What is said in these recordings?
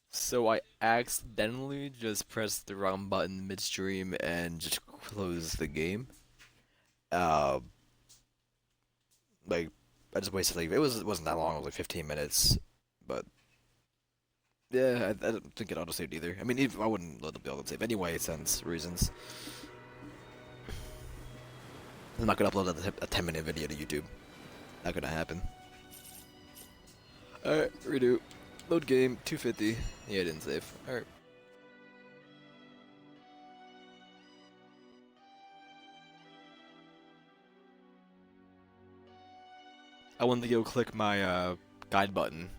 So I accidentally just pressed the wrong button midstream and just closed the game. Uh, like I just wasted like it wasn't that long. It was like 15 minutes, but yeah, I don't think it auto saved either. I mean, I wouldn't let it be auto save anyway, since reasons. I'm not gonna upload a 10-minute video to YouTube. Not gonna happen. Alright, redo. Load game, 250. Yeah, it didn't save. Alright. I wanted to go click my guide button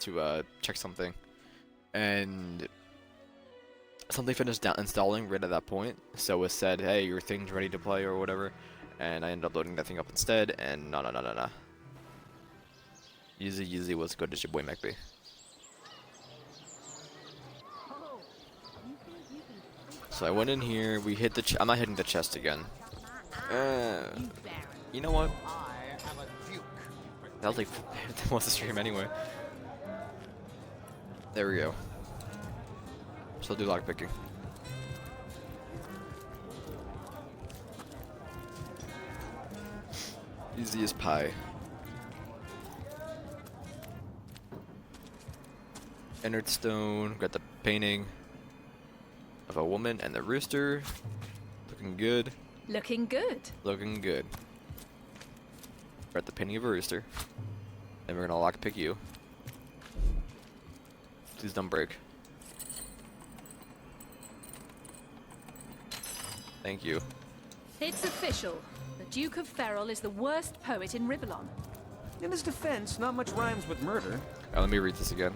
to check something, and something finished down installing right at that point. So it said, "Hey, your thing's ready to play" or whatever, and I ended up loading that thing up instead. And no. Easy, what's good as your boy MacB. So I went in here. We hit the. I'm not hitting the chest again. You know what? That was like what's the stream anyway. There we go. So do lockpicking. Easy as pie. Entered stone. Got the painting of a woman and the rooster. Looking good. Looking good. Looking good. We're at the painting of a rooster. And we're gonna lockpick you. Please don't break. Thank you. It's official. The Duke of Ferrol is the worst poet in Rivellon. In his defense, not much rhymes with murder. Let me read this again,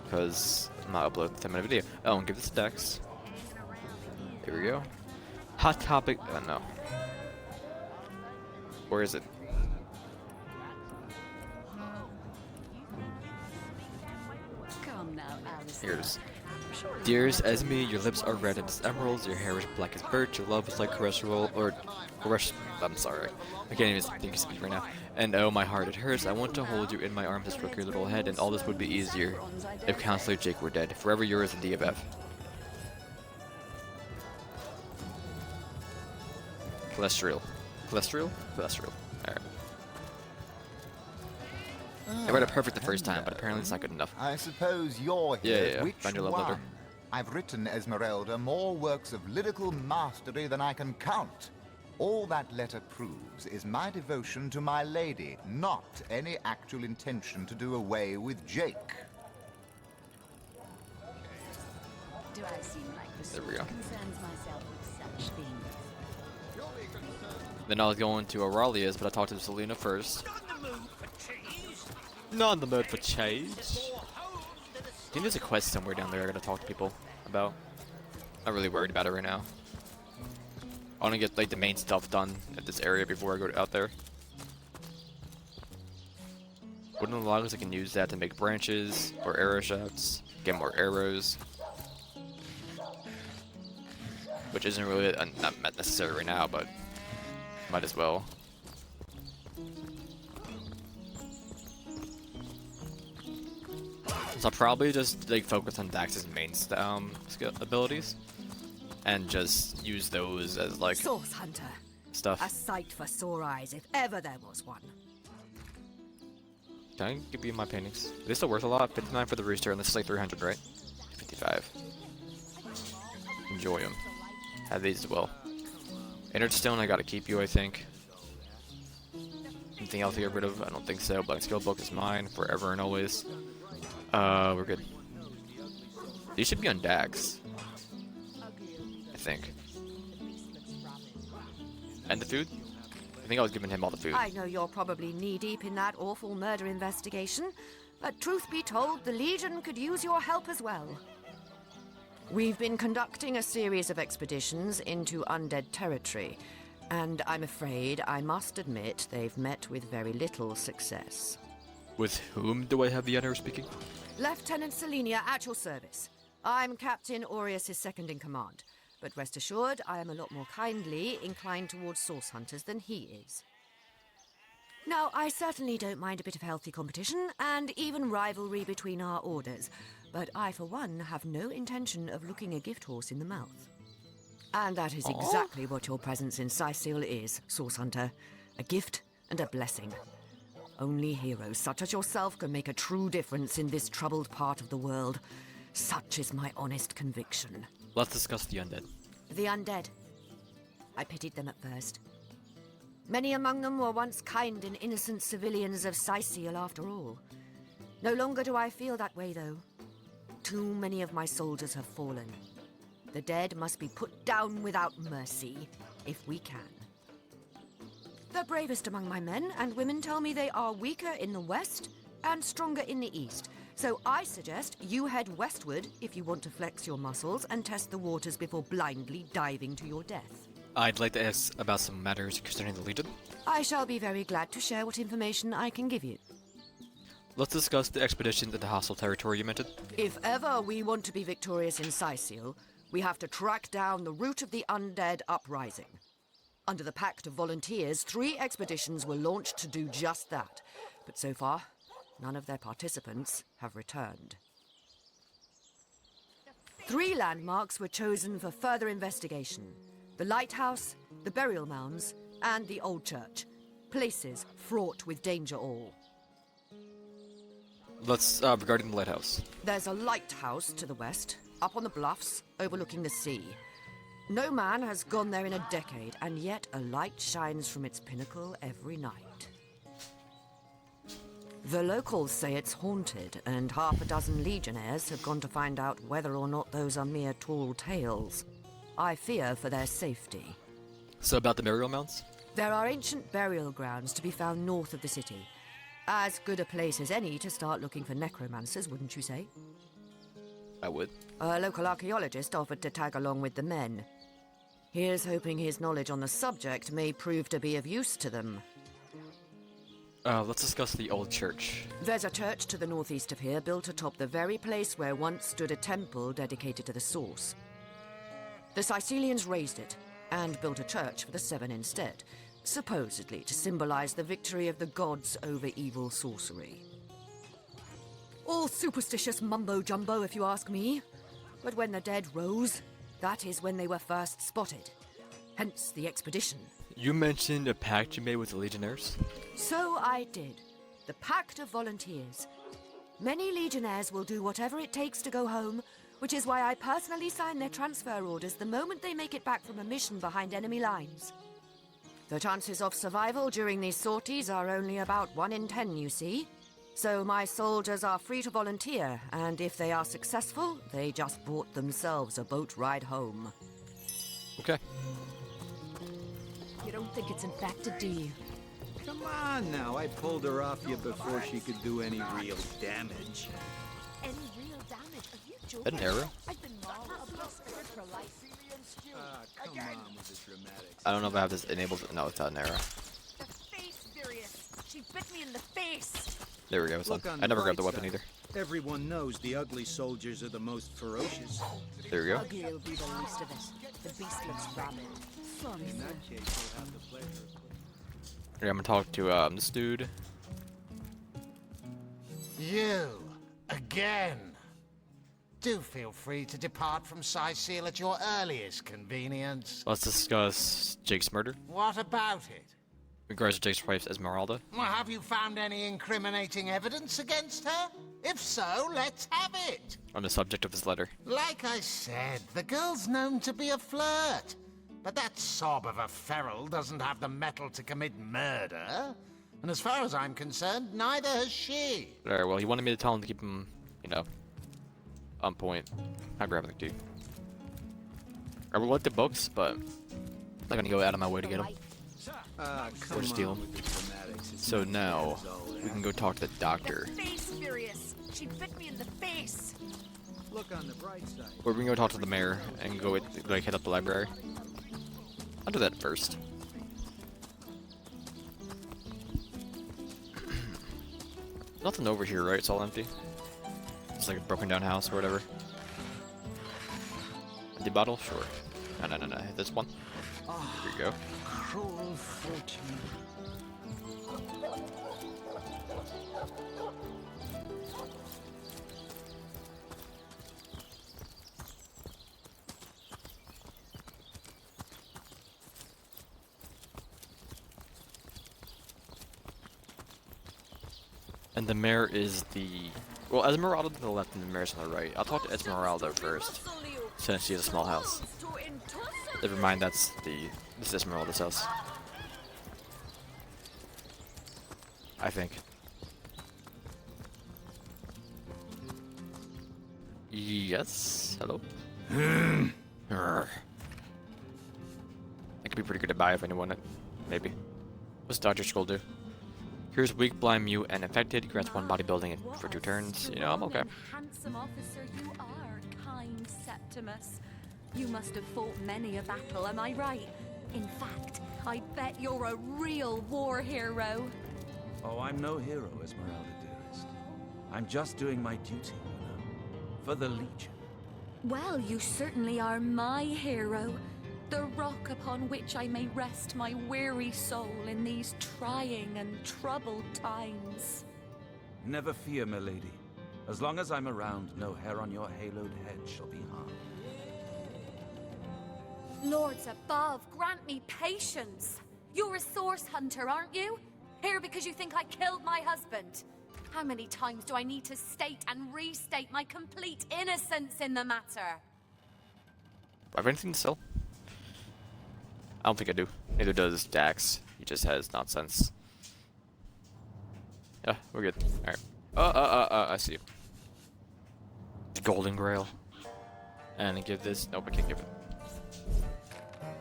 because I'm not uploading the 10-minute video. Oh, and give this to Dex. Here we go. Hot topic. No. Where is it? Come now, Alice. Here it is. Dearest Esme, your lips are red as emeralds, your hair is black as birch, your love is like cholesterol, I'm sorry. I can't even think of speech right now. And oh, my heart, it hurts. I want to hold you in my arms and stroke your little head, and all this would be easier if Counselor Jake were dead. Forever yours in DFF. Cholesterol. Cholesterol? Cholesterol. Alright. I read it perfect the first time, but apparently it's not good enough. I suppose you're here. Yeah. Which Find your love one? letter. I've written, Esmeralda, more works of lyrical mastery than I can count. All that letter proves is my devotion to my lady, not any actual intention to do away with Jake. Do I seem like the There we sort go. concerns myself with such things? Then I was going to Aurelia's, but I talked to Selena first. Not in the mood for change. I think there's a quest somewhere down there I gotta talk to people about. Not really worried about it right now. I wanna get like the main stuff done at this area before I go out there. Wooden logs, I can use that to make branches or arrow shafts, get more arrows. Which isn't really not necessary right now, but might as well. So I'll probably just like focus on Dax's main skill abilities, and just use those as like Source Hunter. A stuff. sight for sore eyes, if ever there was one. Can I give you my paintings? Are they still worth a lot? 59 for the rooster, and this is like 300, right? 55. Enjoy them. Have these as well. Entered stone, I gotta keep you, I think. Anything else to get rid of? I don't think so. Black skill book is mine forever and always. We're good. These should be on Dax, I think. And the food? I think I was giving him all the food. I know you're probably knee-deep in that awful murder investigation, but truth be told, the Legion could use your help as well. We've been conducting a series of expeditions into undead territory, and I'm afraid I must admit they've met with very little success. With whom do I have the honor of speaking? Lieutenant Selenia, at your service. I'm Captain Aureus' second in command, but rest assured I am a lot more kindly inclined towards source hunters than he is. Now, I certainly don't mind a bit of healthy competition, and even rivalry between our orders, but I, for one, have no intention of looking a gift horse in the mouth. And that is exactly what your presence in Sicil is, Source Hunter. A gift and a blessing. Only heroes such as yourself can make a true difference in this troubled part of the world. Such is my honest conviction. Let's discuss the undead. The undead. I pitied them at first. Many among them were once kind and innocent civilians of Sicil, after all. No longer do I feel that way, though. Too many of my soldiers have fallen. The dead must be put down without mercy, if we can. The bravest among my men and women tell me they are weaker in the west and stronger in the east. So I suggest you head westward if you want to flex your muscles and test the waters before blindly diving to your death. I'd like to ask about some matters concerning the Legion. I shall be very glad to share what information I can give you. Let's discuss the expeditions into hostile territory you mentioned. If ever we want to be victorious in Sicil, we have to track down the root of the undead uprising. Under the Pact of Volunteers, 3 expeditions were launched to do just that. But so far, none of their participants have returned. 3 landmarks were chosen for further investigation. The lighthouse, the burial mounds, and the old church. Places fraught with danger all. Let's, regarding the lighthouse. There's a lighthouse to the west, up on the bluffs, overlooking the sea. No man has gone there in a decade, and yet a light shines from its pinnacle every night. The locals say it's haunted, and half a dozen legionnaires have gone to find out whether or not those are mere tall tales. I fear for their safety. So about the burial mounds? There are ancient burial grounds to be found north of the city. As good a place as any to start looking for necromancers, wouldn't you say? I would. A local archaeologist offered to tag along with the men. Here's hoping his knowledge on the subject may prove to be of use to them. Let's discuss the old church. There's a church to the northeast of here, built atop the very place where once stood a temple dedicated to the source. The Sicilians razed it, and built a church for the 7 instead, supposedly to symbolize the victory of the gods over evil sorcery. All superstitious mumbo-jumbo, if you ask me. But when the dead rose, that is when they were first spotted. Hence the expedition. You mentioned a pact you made with the Legionnaires? So I did. The Pact of Volunteers. Many Legionnaires will do whatever it takes to go home, which is why I personally sign their transfer orders the moment they make it back from a mission behind enemy lines. The chances of survival during these sorties are only about 1 in 10, you see. So my soldiers are free to volunteer, and if they are successful, they just bought themselves a boat ride home. Okay. You don't think it's infected, do you? Come on now, I pulled her off you before she could do any real damage. Any real damage? Are you joking? An arrow? I've been mauled a bastard for life. Come on with the dramatics. I don't know if I have this enabled. No, it's not an arrow. The face furious. She bit me in the face. There we go. It's Look on. on I the never grabbed the bright weapon side. either. Everyone knows the ugly soldiers are the most ferocious. There we go. Ugly will be the least of it. The beast looks rabid. Fun. In that case, you'll have the pleasure of Okay, I'm gonna talk to this dude. You, again. Do feel free to depart from Sicil at your earliest convenience. Let's discuss Jake's murder. What about it? Regards to Jake's wife Esmeralda. Well, have you found any incriminating evidence against her? If so, let's have it. On the subject of his letter. Like I said, the girl's known to be a flirt. But that sob of a feral doesn't have the mettle to commit murder. And as far as I'm concerned, neither has she. Alright, well, he wanted me to tell him to keep him, you know, on point. I'll grab it, dude. I would like the books, but I'm not gonna go out of my way to get them. come Or steal on 'em. with the dramatics. It's So not now, as all we can go talk to the doctor. Face furious. She bit me in the face. Look on the bright side. Or we can go talk to the mayor and go, like, hit up the library. I'll do that first. Nothing over here, right? It's all empty. It's like a broken down house or whatever. Empty bottle? Sure. No. This one. Here we go. Cruel fortune. And the mayor is the... Well, Esmeralda to the left and the mayor's on the right. I'll talk to Esmeralda first, since she has a small house. Never mind, this is Esmeralda's house. I think. Yes? Hello? That could be pretty good to buy if anyone wanted. Maybe. What's Dodger Skull do? Here's weak, blind, mute, and infected. Grants one bodybuilding for 2 turns. You know, I'm okay. Handsome officer you are, kind Septimus. You must have fought many a battle, am I right? In fact, I bet you're a real war hero. Oh, I'm no hero, Esmeralda, dearest. I'm just doing my duty, you know, for the Legion. Well, you certainly are my hero. The rock upon which I may rest my weary soul in these trying and troubled times. Never fear, milady. As long as I'm around, no hair on your haloed head shall be harmed. Lords above, grant me patience. You're a source hunter, aren't you? Here because you think I killed my husband. How many times do I need to state and restate my complete innocence in the matter? I have anything to sell? I don't think I do. Neither does Dax. He just has nonsense. Yeah, we're good. Alright. I see you. The Golden Grail. And I give this... Nope, I can't give it.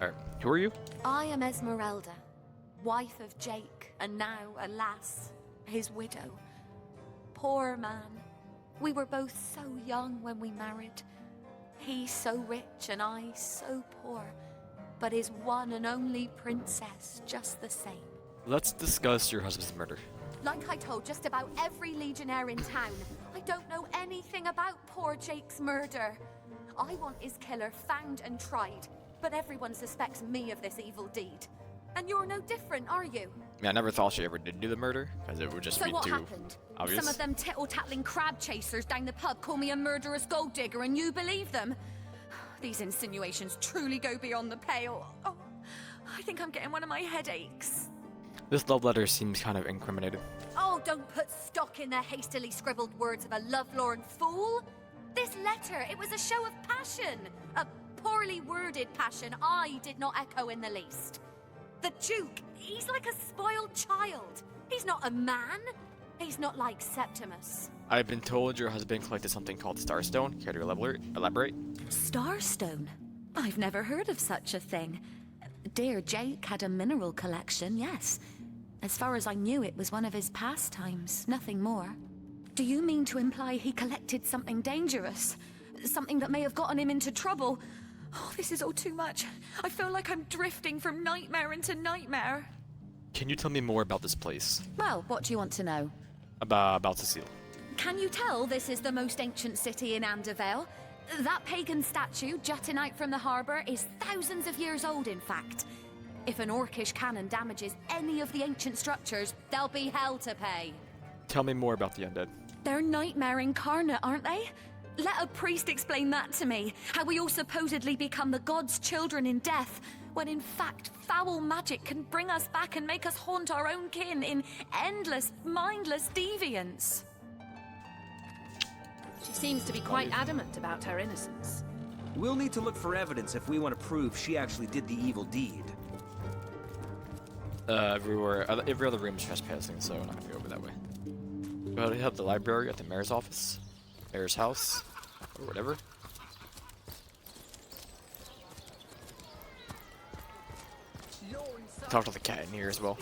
Alright, who are you? I am Esmeralda, wife of Jake, and now, alas, his widow. Poor man. We were both so young when we married. He so rich and I so poor. But his one and only princess just the same. Let's discuss your husband's murder. Like I told just about every legionnaire in town, I don't know anything about poor Jake's murder. I want his killer found and tried, but everyone suspects me of this evil deed. And you're no different, are you? Yeah, I never thought she ever did do the murder, because it would just be So what too happened? obvious. Some of them tittle-tattling crab chasers down the pub call me a murderous gold digger and you believe them? These insinuations truly go beyond the pale. Oh, I think I'm getting one of my headaches. This love letter seems kind of incriminating. Oh, don't put stock in the hastily scribbled words of a lovelorn fool. This letter, it was a show of passion. A poorly worded passion I did not echo in the least. The Duke, he's like a spoiled child. He's not a man. He's not like Septimus. I've been told your husband collected something called Starstone. Care to elaborate? Starstone? I've never heard of such a thing. Dear Jake had a mineral collection, yes. As far as I knew, it was one of his pastimes, nothing more. Do you mean to imply he collected something dangerous? Something that may have gotten him into trouble? Oh, this is all too much. I feel like I'm drifting from nightmare into nightmare. Can you tell me more about this place? Well, what do you want to know? About Cecile. Can you tell this is the most ancient city in Andervale? That pagan statue jutting out from the harbour is thousands of years old, in fact. If an orcish cannon damages any of the ancient structures, there'll be hell to pay. Tell me more about the undead. They're nightmare incarnate, aren't they? Let a priest explain that to me. How we all supposedly become the gods' children in death, when in fact foul magic can bring us back and make us haunt our own kin in endless, mindless deviance. She seems to be quite adamant about her innocence. We'll need to look for evidence if we want to prove she actually did the evil deed. Every other room is trespassing, so I'm not gonna go over that way. Go ahead and head to the library at the mayor's office, mayor's house, or whatever. Talk to the cat in here as well.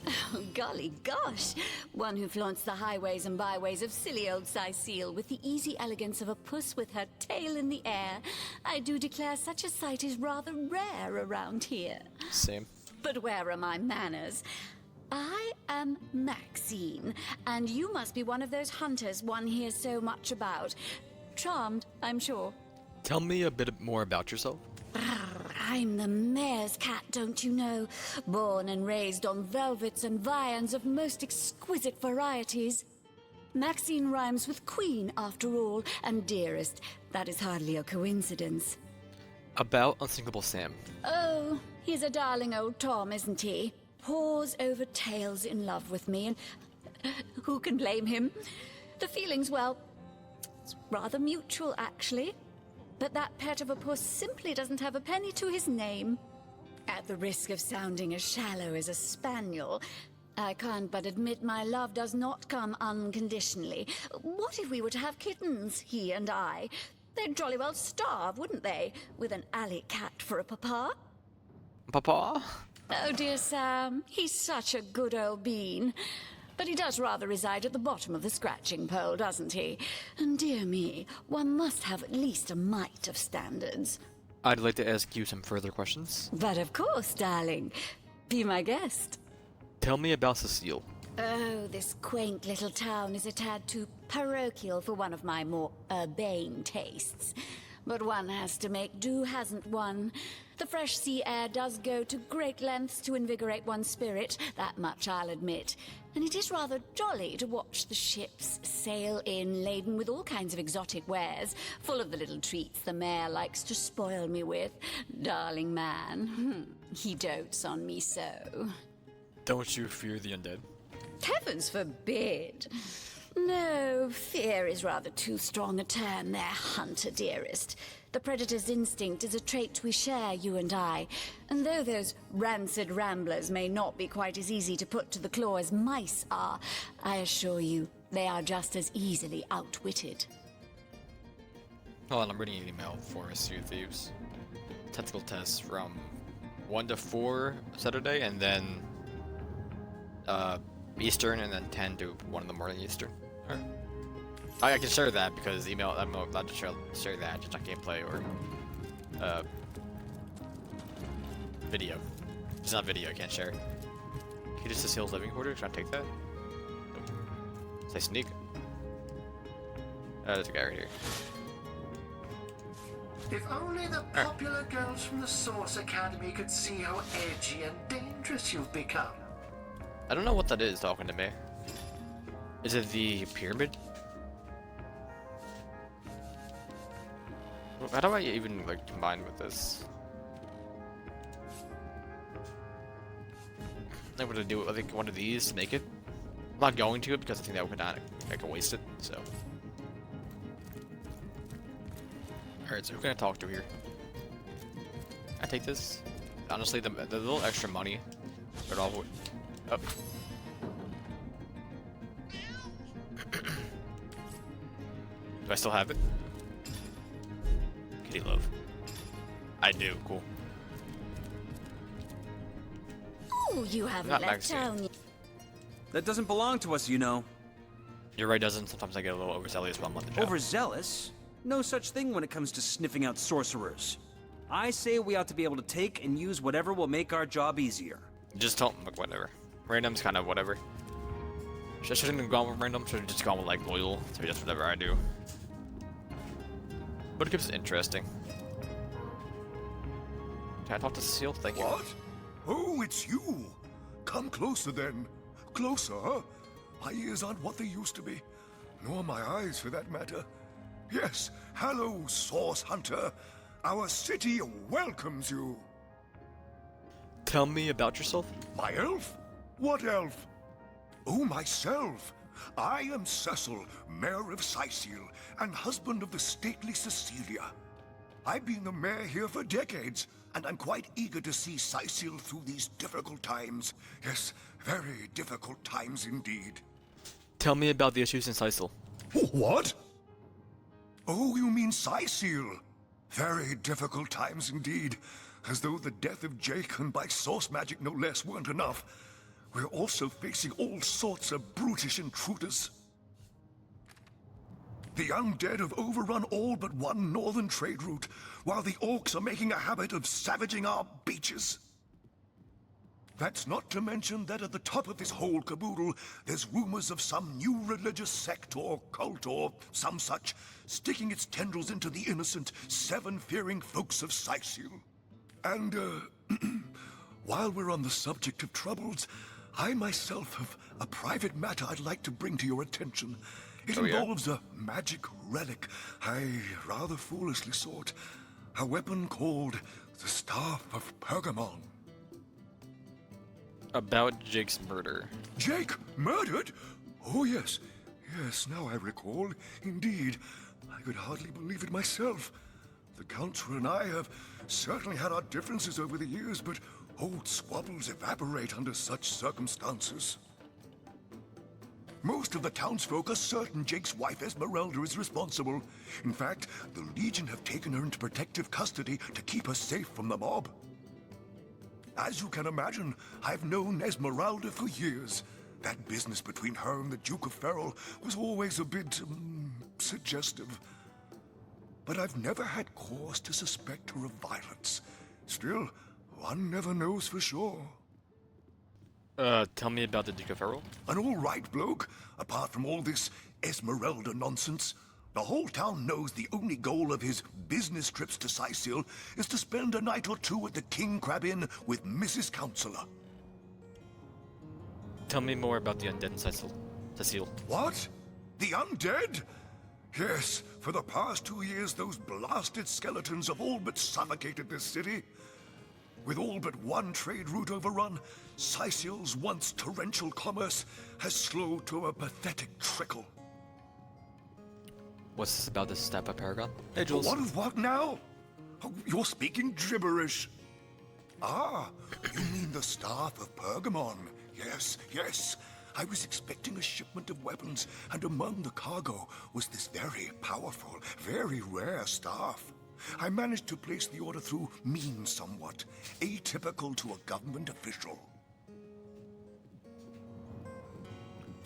Oh, golly gosh! One who flaunts the highways and byways of silly old Cecile with the easy elegance of a puss with her tail in the air. I do declare such a sight is rather rare around here. Same. But where are my manners? I am Maxine, and you must be one of those hunters one hears so much about. Charmed, I'm sure. Tell me a bit more about yourself. I'm the mayor's cat, don't you know? Born and raised on velvets and viands of most exquisite varieties. Maxine rhymes with queen, after all, and dearest. That is hardly a coincidence. About Unsinkable Sam. Oh, he's a darling old Tom, isn't he? Paws over tails in love with me, and who can blame him? The feeling's, well, it's rather mutual, actually. But that pet of a puss simply doesn't have a penny to his name. At the risk of sounding as shallow as a spaniel, I can't but admit my love does not come unconditionally. What if we were to have kittens, he and I? They'd jolly well starve, wouldn't they? With an alley cat for a papa? Papa? Oh, dear Sam, he's such a good old bean. But he does rather reside at the bottom of the scratching pole, doesn't he? And dear me, one must have at least a mite of standards. I'd like to ask you some further questions. But of course, darling. Be my guest. Tell me about Cecile. Oh, this quaint little town is a tad too parochial for one of my more urbane tastes. But one has to make do, hasn't one? The fresh sea air does go to great lengths to invigorate one's spirit, that much I'll admit. And it is rather jolly to watch the ships sail in laden with all kinds of exotic wares, full of the little treats the mayor likes to spoil me with. Darling man, he dotes on me so. Don't you fear the undead? Heavens forbid! No, fear is rather too strong a term there, Hunter dearest. The predator's instinct is a trait we share, you and I. And though those rancid ramblers may not be quite as easy to put to the claw as mice are, I assure you, they are just as easily outwitted. Hold on, I'm reading an email for Sea of Thieves. Technical tests from 1 to 4 Saturday, and then Eastern, and then 10 to 1 in the morning Eastern. Alright. I can share that because email. I'm not allowed to share that, just not gameplay or video. It's not video. I can't share. Can you just Cecile's living quarters? Should I take that? Nope. Say sneak. There's a guy right here. If only the popular girls from the Source Academy could see how edgy and dangerous you've become. I don't know what that is talking to me. Is it the pyramid? How do I even like combine with this? I'm gonna do I think one of these to make it. I'm not going to because I think that would not I could waste it. So. All right, so who can I talk to here? I take this. Honestly, the little extra money, but all would. Oh. Do I still have it? Kitty love. I do. Cool. Oh, you haven't Not left maxed yet. town yet. That doesn't belong to us, you know. You're right, doesn't. Sometimes I get a little overzealous while I'm on the job. Overzealous? No such thing when it comes to sniffing out sorcerers. I say we ought to be able to take and use whatever will make our job easier. Just tell them, like, whatever. Random's kind of whatever. Shouldn't have gone with random, should have just gone with, like, loyal. So just whatever I do. But it keeps it interesting. Can I talk to Cecile? Thank you. What? Oh, it's you. Come closer then. Closer, huh? My ears aren't what they used to be. Nor my eyes, for that matter. Yes, hello, Source Hunter. Our city welcomes you. Tell me about yourself. My elf? What elf? Oh, myself. I am Cecil, Mayor of Sicil, and husband of the stately Cecilia. I've been the mayor here for decades, and I'm quite eager to see Sicil through these difficult times. Yes, very difficult times indeed. Tell me about the issues in Sicil. What? Oh, you mean Sicil? Very difficult times indeed. As though the death of Jake, and by source magic no less, weren't enough. We're also facing all sorts of brutish intruders. The undead have overrun all but one northern trade route, while the orcs are making a habit of savaging our beaches. That's not to mention that at the top of this whole caboodle, there's rumors of some new religious sect or cult or some such, sticking its tendrils into the innocent, seven-fearing folks of Sicil. And, while we're on the subject of troubles, I myself have a private matter I'd like to bring to your attention. It involves a magic relic I rather foolishly sought. A weapon called the Staff of Pergamon. About Jake's murder. Jake? Murdered? Oh, yes. Yes, now I recall. Indeed. I could hardly believe it myself. The Counselor and I have certainly had our differences over the years, but old squabbles evaporate under such circumstances. Most of the townsfolk are certain Jake's wife Esmeralda is responsible. In fact, the Legion have taken her into protective custody to keep her safe from the mob. As you can imagine, I've known Esmeralda for years. That business between her and the Duke of Ferrol was always a bit, suggestive. But I've never had cause to suspect her of violence. Still, one never knows for sure. Tell me about the Duke of Ferrol. An all-right bloke, apart from all this Esmeralda nonsense. The whole town knows the only goal of his business trips to Sicil is to spend a night or two at the King Crab Inn with Mrs. Counselor. Tell me more about the undead in Cecile. What? The undead? Yes, for the past 2 years those blasted skeletons have all but suffocated this city. With all but one trade route overrun, Sicil's once torrential commerce has slowed to a pathetic trickle. What's this about the Staff of Paragon? Hey, Jules. What now? Oh, you're speaking gibberish. Ah, you mean the Staff of Pergamon. Yes, yes. I was expecting a shipment of weapons, and among the cargo was this very powerful, very rare staff. I managed to place the order through means somewhat, atypical to a government official.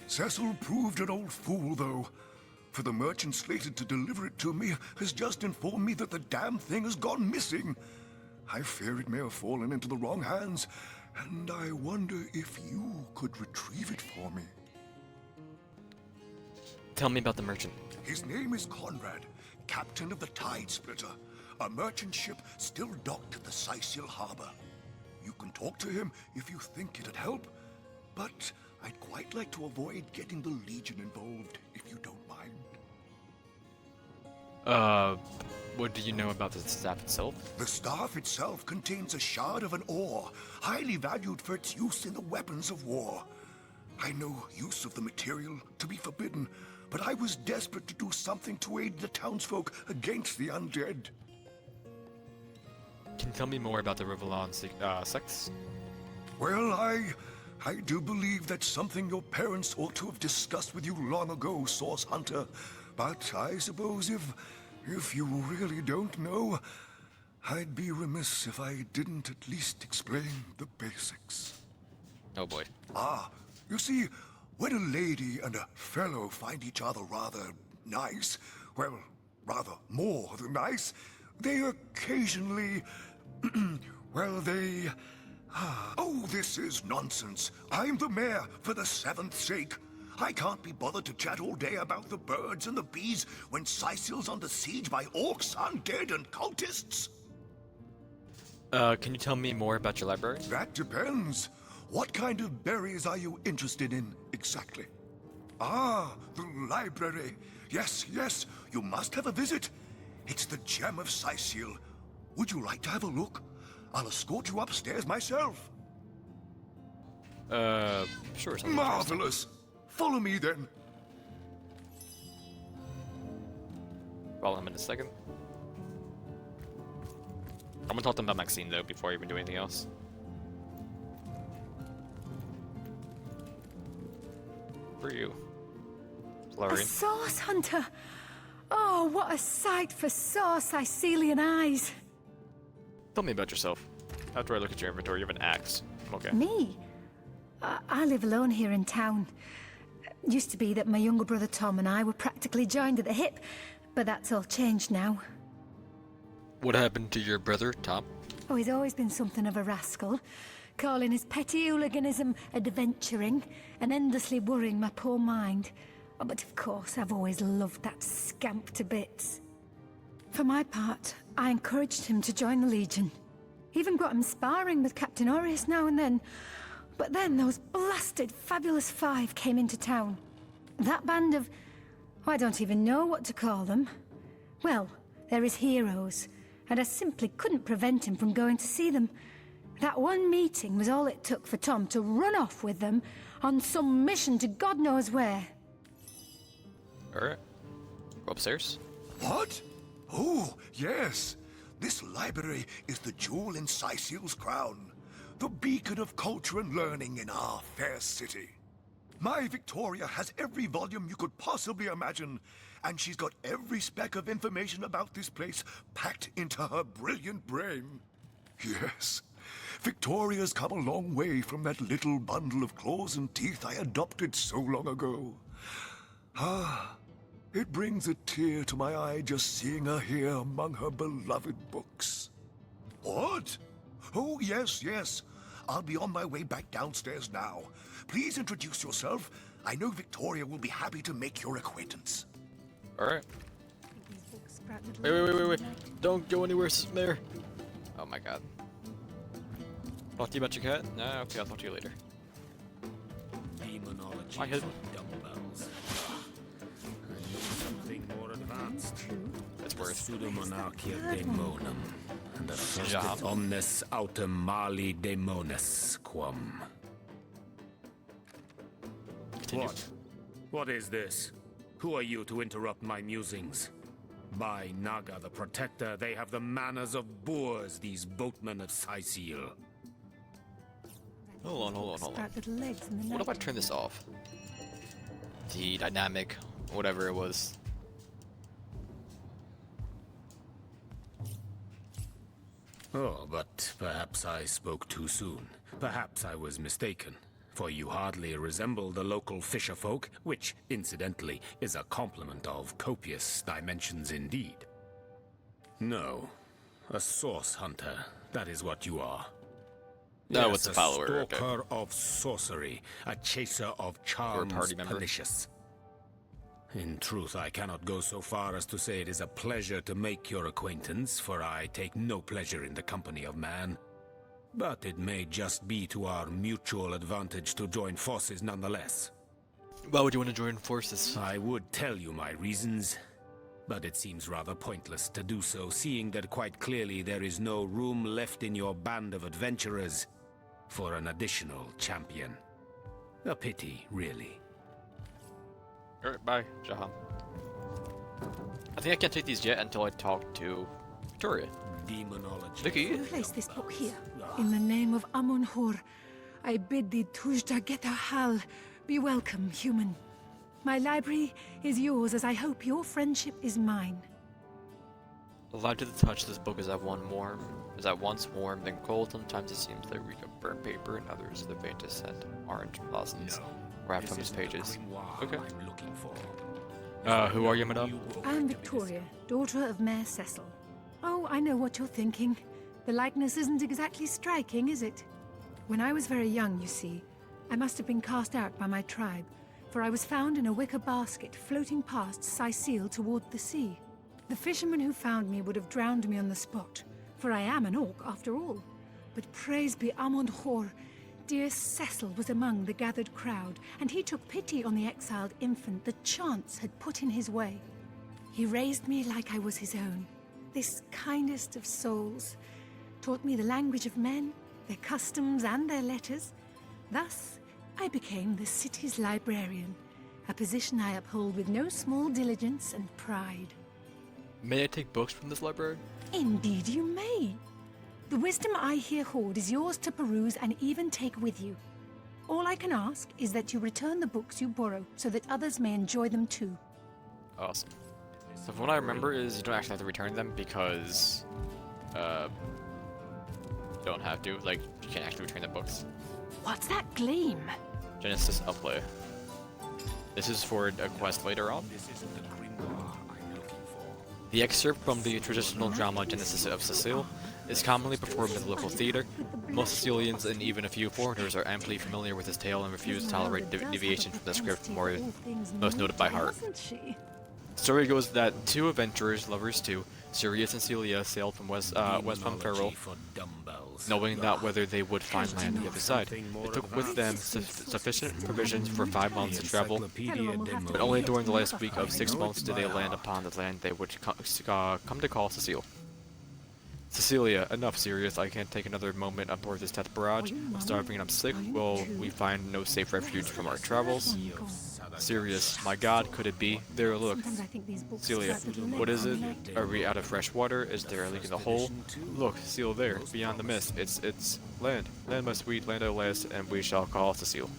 Cecil proved an old fool, though. For the merchant slated to deliver it to me has just informed me that the damn thing has gone missing. I fear it may have fallen into the wrong hands, and I wonder if you could retrieve it for me. Tell me about the merchant. His name is Conrad, captain of the Tide Splitter, a merchant ship still docked at the Sicil harbor. You can talk to him if you think it'd help, but I'd quite like to avoid getting the Legion involved, if you don't mind. What do you know about the staff itself? The staff itself contains a shard of an ore, highly valued for its use in the weapons of war. I know use of the material to be forbidden, but I was desperate to do something to aid the townsfolk against the undead. Can you tell me more about the Rivellon sects? Well, I do believe that's something your parents ought to have discussed with you long ago, Source Hunter. But I suppose if you really don't know, I'd be remiss if I didn't at least explain the basics. Oh boy. Ah, you see, when a lady and a fellow find each other rather nice, well, rather more than nice, they occasionally, well, they... Oh, this is nonsense. I'm the mayor for the 7th sake. I can't be bothered to chat all day about the birds and the bees when Sicil's under siege by orcs, undead, and cultists. Can you tell me more about your library? That depends. What kind of berries are you interested in, exactly? Ah, the library. Yes, yes, you must have a visit. It's the gem of Sicil. Would you like to have a look? I'll escort you upstairs myself. Sure. Marvelous. Follow me, then. Follow him in a second. I'm gonna talk to him about Maxine, though, before I even do anything else. For you. A source hunter! Oh, what a sight for sore Sicilian eyes! Tell me about yourself. After I look at your inventory, you have an axe. I'm okay. Me? I live alone here in town. Used to be that my younger brother Tom and I were practically joined at the hip, but that's all changed now. What happened to your brother, Tom? Oh, he's always been something of a rascal, calling his petty hooliganism adventuring and endlessly worrying my poor mind. Oh, but of course, I've always loved that scamp to bits. For my part, I encouraged him to join the Legion. Even got him sparring with Captain Aureus now and then. But then those blasted Fabulous Five came into town. That band of... I don't even know what to call them. Well, they're his heroes, and I simply couldn't prevent him from going to see them. That one meeting was all it took for Tom to run off with them on some mission to God knows where. Alright. Go upstairs. What? Oh, yes. This library is the jewel in Cyseal's crown, the beacon of culture and learning in our fair city. My Victoria has every volume you could possibly imagine, and she's got every speck of information about this place packed into her brilliant brain. Yes, Victoria's come a long way from that little bundle of claws and teeth I adopted so long ago. Ah, it brings a tear to my eye just seeing her here among her beloved books. What? Oh, yes, yes. I'll be on my way back downstairs now. Please introduce yourself. I know Victoria will be happy to make your acquaintance. Alright. Wait. Don't go anywhere, Mayor. Oh my god. Talk to you about your cat? Nah, okay, I'll talk to you later. Demonology I hit dumbbells. Something more advanced. It's worth. Pseudomonarchia Daemonum. And the first Yeah. omnes autem mali daemonis quam. Continue. What is this? Who are you to interrupt my musings? By Naga the Protector, they have the manners of boors, these boatmen of Cyseal. Hold on. What if I turn this off? The dynamic, whatever it was. Oh, but perhaps I spoke too soon. Perhaps I was mistaken. For you hardly resemble the local fisher folk, which, incidentally, is a compliment of copious dimensions indeed. No, a source hunter, that is what you are. No, Yes, it's a follower. A stalker of sorcery, a chaser of charms party member. pernicious. In truth, I cannot go so far as to say it is a pleasure to make your acquaintance, for I take no pleasure in the company of man. But it may just be to our mutual advantage to join forces nonetheless. Why would you want to join forces? I would tell you my reasons, but it seems rather pointless to do so, seeing that quite clearly there is no room left in your band of adventurers for an additional champion. A pity, really. Alright, bye, Jahan. I think I can't take these yet until I talk to Victoria. Demonology. Vicky? Place this book here. In the name of Amun-Hor, I bid thee Tujda Getahal be welcome, human. My library is yours, as I hope your friendship is mine. Allowed to the touch, this book is at once warm, then cold. Sometimes it seems like we could burn paper, and others the faintest scent of orange blossoms wrapped on its pages. Okay. Who are you, madame? I am Victoria, daughter of Mayor Cecil. Oh, I know what you're thinking. The likeness isn't exactly striking, is it? When I was very young, you see, I must have been cast out by my tribe, for I was found in a wicker basket floating past Cyseal toward the sea. The fisherman who found me would have drowned me on the spot, for I am an orc after all. But praise be Amun-Hor, dear Cecil was among the gathered crowd, and he took pity on the exiled infant that chance had put in his way. He raised me like I was his own, this kindest of souls, taught me the language of men, their customs and their letters. Thus, I became the city's librarian, a position I uphold with no small diligence and pride. May I take books from this library? Indeed you may. The wisdom I here hoard is yours to peruse and even take with you. All I can ask is that you return the books you borrow so that others may enjoy them too. Awesome. So from what I remember is you don't actually have to return them because, you don't have to, like, you can't actually return the books. What's that gleam? Genesis Upplay. This is for a quest later on. The excerpt from the traditional drama Genesis of Cecile is commonly performed in the local theater. Most Sicilians and even a few foreigners are amply familiar with this tale and refuse to tolerate deviation from the script, most noted by heart. The story goes that two adventurers, lovers too, Sirius and Celia sailed from west from Ferrell, knowing not whether they would find land on the other side. They took with them sufficient provisions for 5 months of travel, but only during the last week of 6 months did they land upon the land they would come to call Cecile. Cecilia, enough, Sirius. I can't take another moment aboard this death barrage. I'm starving and I'm sick. Will we find no safe refuge from our travels? Sirius, my god, could it be? There, look. Celia, what is it? Are we out of fresh water? Is there a leak in the hole? Look, Cecile there, beyond the mist. It's land. Land, my sweet, land at last, and we shall call Cecile.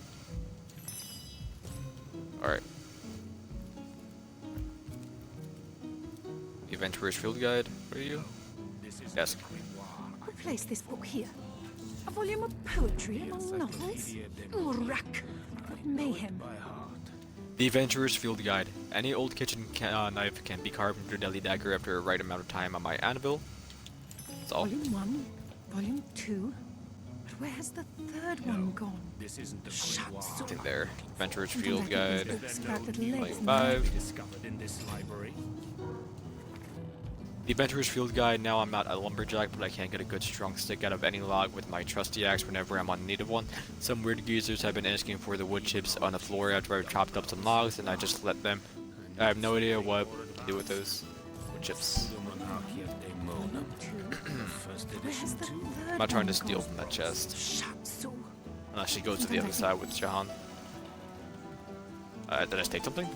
Alright. The Adventurer's Field Guide. What are you? Desk. Who placed this book here? A volume of poetry among novels? Rack! What mayhem! The Adventurer's Field Guide. Any old kitchen knife can be carved into a deadly dagger after a right amount of time on my anvil. That's all. Volume 1, Volume 2. But where has the third one gone? This isn't the Something there. Adventurer's Field Guide. Volume 5. in this library. The Adventurer's Field Guide. Now I'm not a lumberjack, but I can't get a good strong stick out of any log with my trusty axe whenever I'm on need of one. Some weird geezers have been asking for the wood chips on the floor after I've chopped up some logs, and I just let them. I have no idea what to do with those wood chips. I'm not trying to steal from that chest. Unless she goes to the other side with Jahan. Did I take something?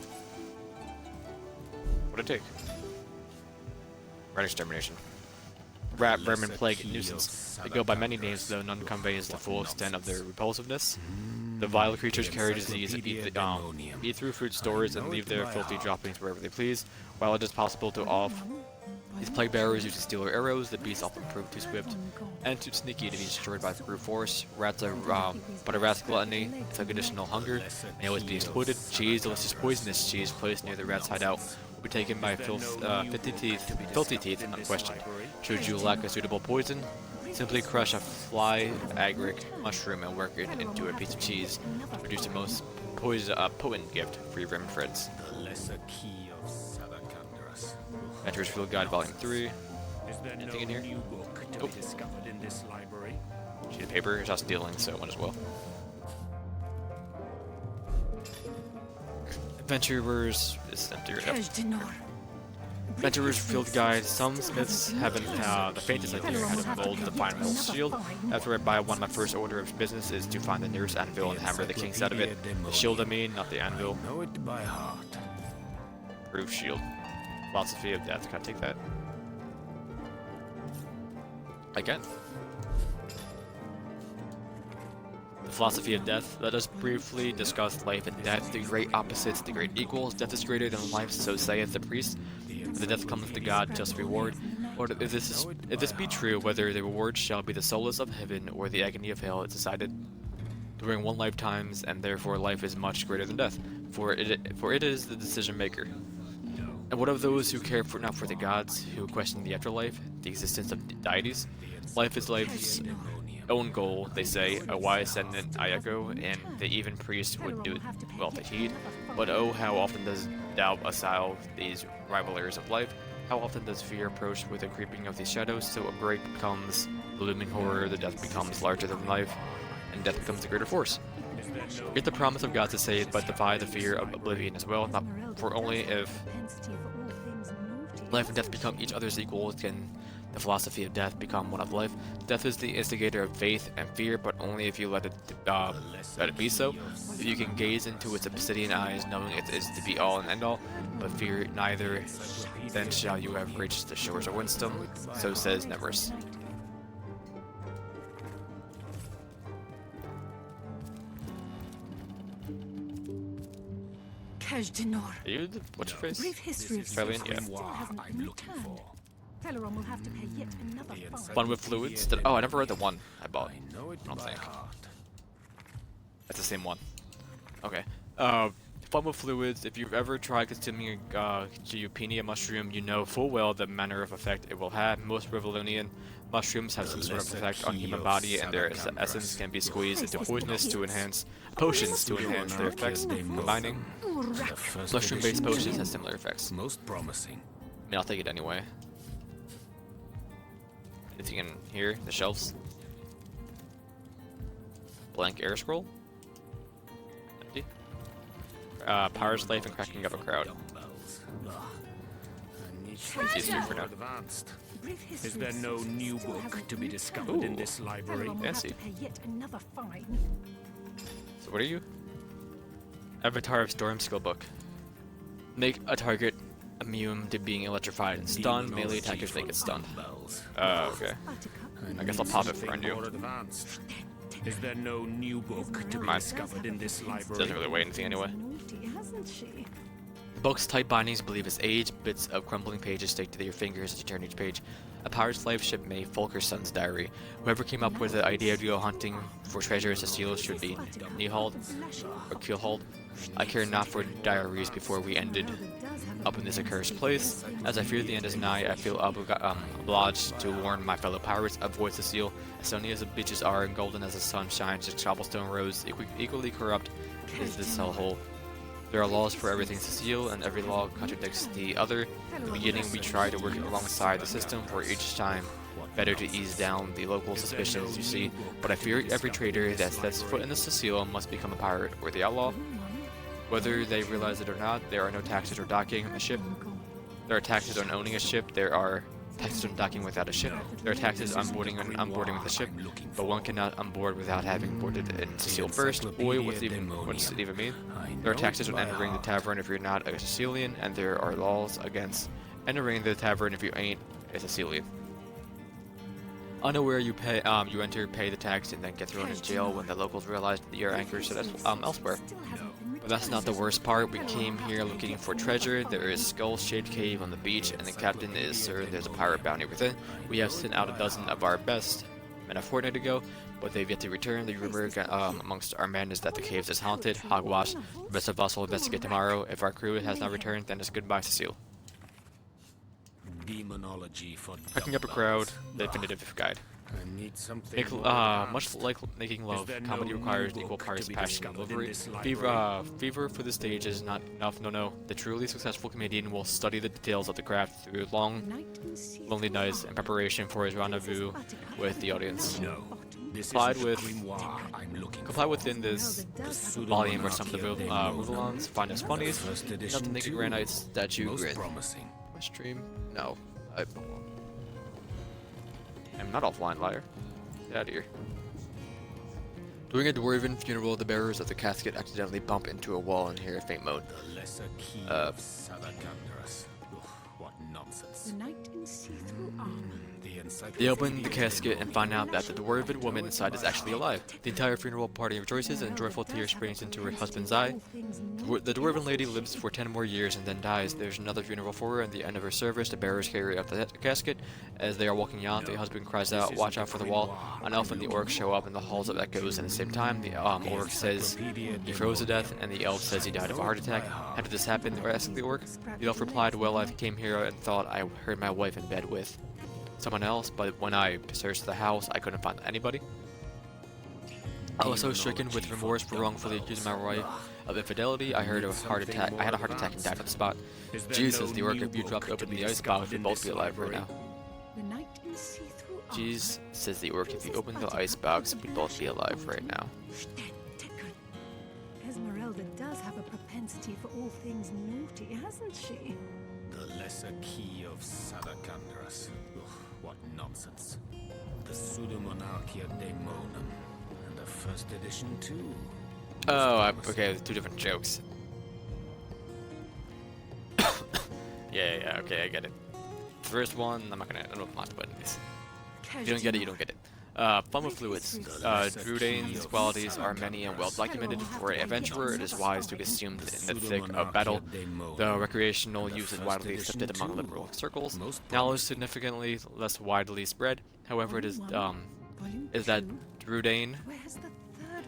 What did I take? Rat extermination. Rat, vermin, plague, nuisance. They go by many names, though none conveys the full extent of their repulsiveness. The vile creatures carry disease and eat through food stores and leave their filthy droppings wherever they please. While it is possible to off these plague bearers use steel or arrows, the beasts often prove too swift and too sneaky to be destroyed by brute force. Rats are but a rat's gluttony, its unconditional hunger, may always be exploited. Cheese, delicious poisonous cheese placed near the rat's hideout, will be taken by filthy teeth, unquestioned. Should you lack a suitable poison, simply crush a fly, agaric, mushroom, and work it into a piece of cheese to produce the most potent gift for your vermin friends. The lesser key of Sadakandaras. Adventurer's Field Guide, Volume 3. Is there Anything in here? New book to be discovered in this library? Sheet of paper. It's not stealing, so might as well. Adventurers is empty. Adventurer's Field Guide. Some smiths haven't the faintest idea how to mold the fine metal shield. After I buy one, my first order of business is to find the nearest anvil and hammer the kinks out of it. The shield, I mean, not the anvil. Know it by heart. Proof shield. Philosophy of Death. Can I take that? Again. The Philosophy of Death. Let us briefly discuss life and death, the great opposites, the great equals. Death is greater than life, so saith the priest. With the death cometh to God just reward. Or if this be true, whether the reward shall be the solace of heaven or the agony of hell, is decided during one lifetimes, and therefore life is much greater than death, for it is the decision maker. And what of those who care not for the gods, who question the afterlife, the existence of deities? Life is life's own goal, they say. A wise sentiment I echo, and the even priest would do it well to heed. But oh, how often does doubt assail these rivalries of life? How often does fear approach with the creeping of these shadows, so a break becomes the looming horror, the death becomes larger than life, and death becomes the greater force. Get the promise of God to save, but defy the fear of oblivion as well, not for only if life and death become each other's equals can the philosophy of death become one of life. Death is the instigator of faith and fear, but only if you let it be so. If you can gaze into its obsidian eyes, knowing it is to be all and end all, but fear neither, then shall you have reached the shores of wisdom. So says Nemrus. What's your face? Brief history of Fairly, yeah. I'm looking for. Teleron will have to pay yet another fine. One with fluids. Oh, I never read the one I bought. I know it I don't by think. heart. That's the same one. Okay. Fun with fluids. If you've ever tried consuming a Geopenia mushroom, you know full well the manner of effect it will have. Most Revelonian mushrooms have some sort of effect on human body, and their essence can be squeezed into potions to enhance their effects. Combining mushroom-based potions has similar effects. Most promising. I mean, I'll take it anyway. Anything in here? The shelves? Blank air scroll? Empty. Power slave and cracking up a crowd. Easy for now. Is there no new book to be discovered in this library? Fancy. Yet another fine. So what are you? Avatar of Storm skill book. Make a target immune to being electrified and stunned. Melee attackers they get stunned. Okay. I guess I'll pop it for you. Is there no new book to be discovered in this library? Doesn't really weigh anything anyway. Naughty, hasn't she? The book's tight bindings believe its age, bits of crumbling pages stick to your fingers as you turn each page. A powered slave ship made Fulkerson's diary. Whoever came up with the idea to go hunting for treasures to steal should be knee-hauled or keel-hauled. I care not for diaries before we ended up in this accursed place. As I fear the end is nigh, I feel obliged to warn my fellow pirates, avoid Cecile. As sunny as the beaches are and golden as the sun shines, the cobblestone roads, equally corrupt is this hellhole. There are laws for everything Cecile, and every law contradicts the other. In the beginning, we try to work alongside the system for each time. Better to ease down the local suspicions, you see, but I fear every trader that sets foot in the Cecile must become a pirate or the outlaw. Whether they realize it or not, there are no taxes or docking a ship. There are taxes on owning a ship. There are taxes on docking without a ship. There are taxes on boarding with a ship, but one cannot onboard without having boarded in Cecile first. Boy, what's it even mean? There are taxes on entering the tavern if you're not a Sicilian, and there are laws against entering the tavern if you ain't a Sicilian. Unaware you enter, pay the tax, and then get thrown in jail when the locals realize that you're anchored elsewhere. But that's not the worst part. We came here looking for treasure. There is a skull-shaped cave on the beach, and the captain is certain there's a pirate bounty within. We have sent out a dozen of our best men a fortnight ago, but they've yet to return. The rumor amongst our men is that the cave is haunted. Hogwash. The rest of us will investigate tomorrow. If our crew has not returned, then it's goodbye, Cecile. Demonology for Picking up a crowd. The definitive guide. I need something Much like making love, comedy requires equal parts passion and delivery. Fever for the stage is not enough. No. The truly successful comedian will study the details of the craft through long, lonely nights in preparation for his rendezvous with the audience. Comply within this volume or some of the Rulons find us funnies. Not to make a granite statue grin. My stream? No. I'm not offline, liar. Get out of here. During a dwarven funeral, the bearers of the casket accidentally bump into a wall and hear a faint moan. The lesser key of Salacanderus. What nonsense. The knight in see-through armor. They open the casket and find out that the dwarven woman inside is actually alive. The entire funeral party rejoices and joyful tears springs into her husband's eye. The dwarven lady lives for 10 more years and then dies. There's another funeral for her, and at the end of her service, the bearers carry up the casket. As they are walking out, the husband cries out, "Watch out for the wall." An elf and the orc show up in the halls of echoes at the same time. The orc says he froze to death, and the elf says he died of a heart attack. How did this happen? Asked the orc. The elf replied, "Well, I came here and thought I heard my wife in bed with someone else, but when I searched the house, I couldn't find anybody. I was so stricken with remorse for wrongfully accusing my wife of infidelity. I had a heart attack and died on the spot." Jesus, the orc, if you dropped open the icebox, we'd both be alive right now. Jeez, says the orc, if you open the icebox, we'd both be alive right now. Esmeralda does have a propensity for all things naughty, hasn't she? The lesser key of Salacanderus. What nonsense. The Pseudomonarchia Daemonum. And the first edition too. Oh, okay, two different jokes. yeah, okay, I get it. First one, I don't know if I'm not putting this. If you don't get it, you don't get it. Fun with fluids. Druidane's qualities are many and well documented. For an adventurer, it is wise to consume in the thick of battle. The recreational use is widely accepted among liberal circles. Knowledge significantly less widely spread. However, it is that Drudane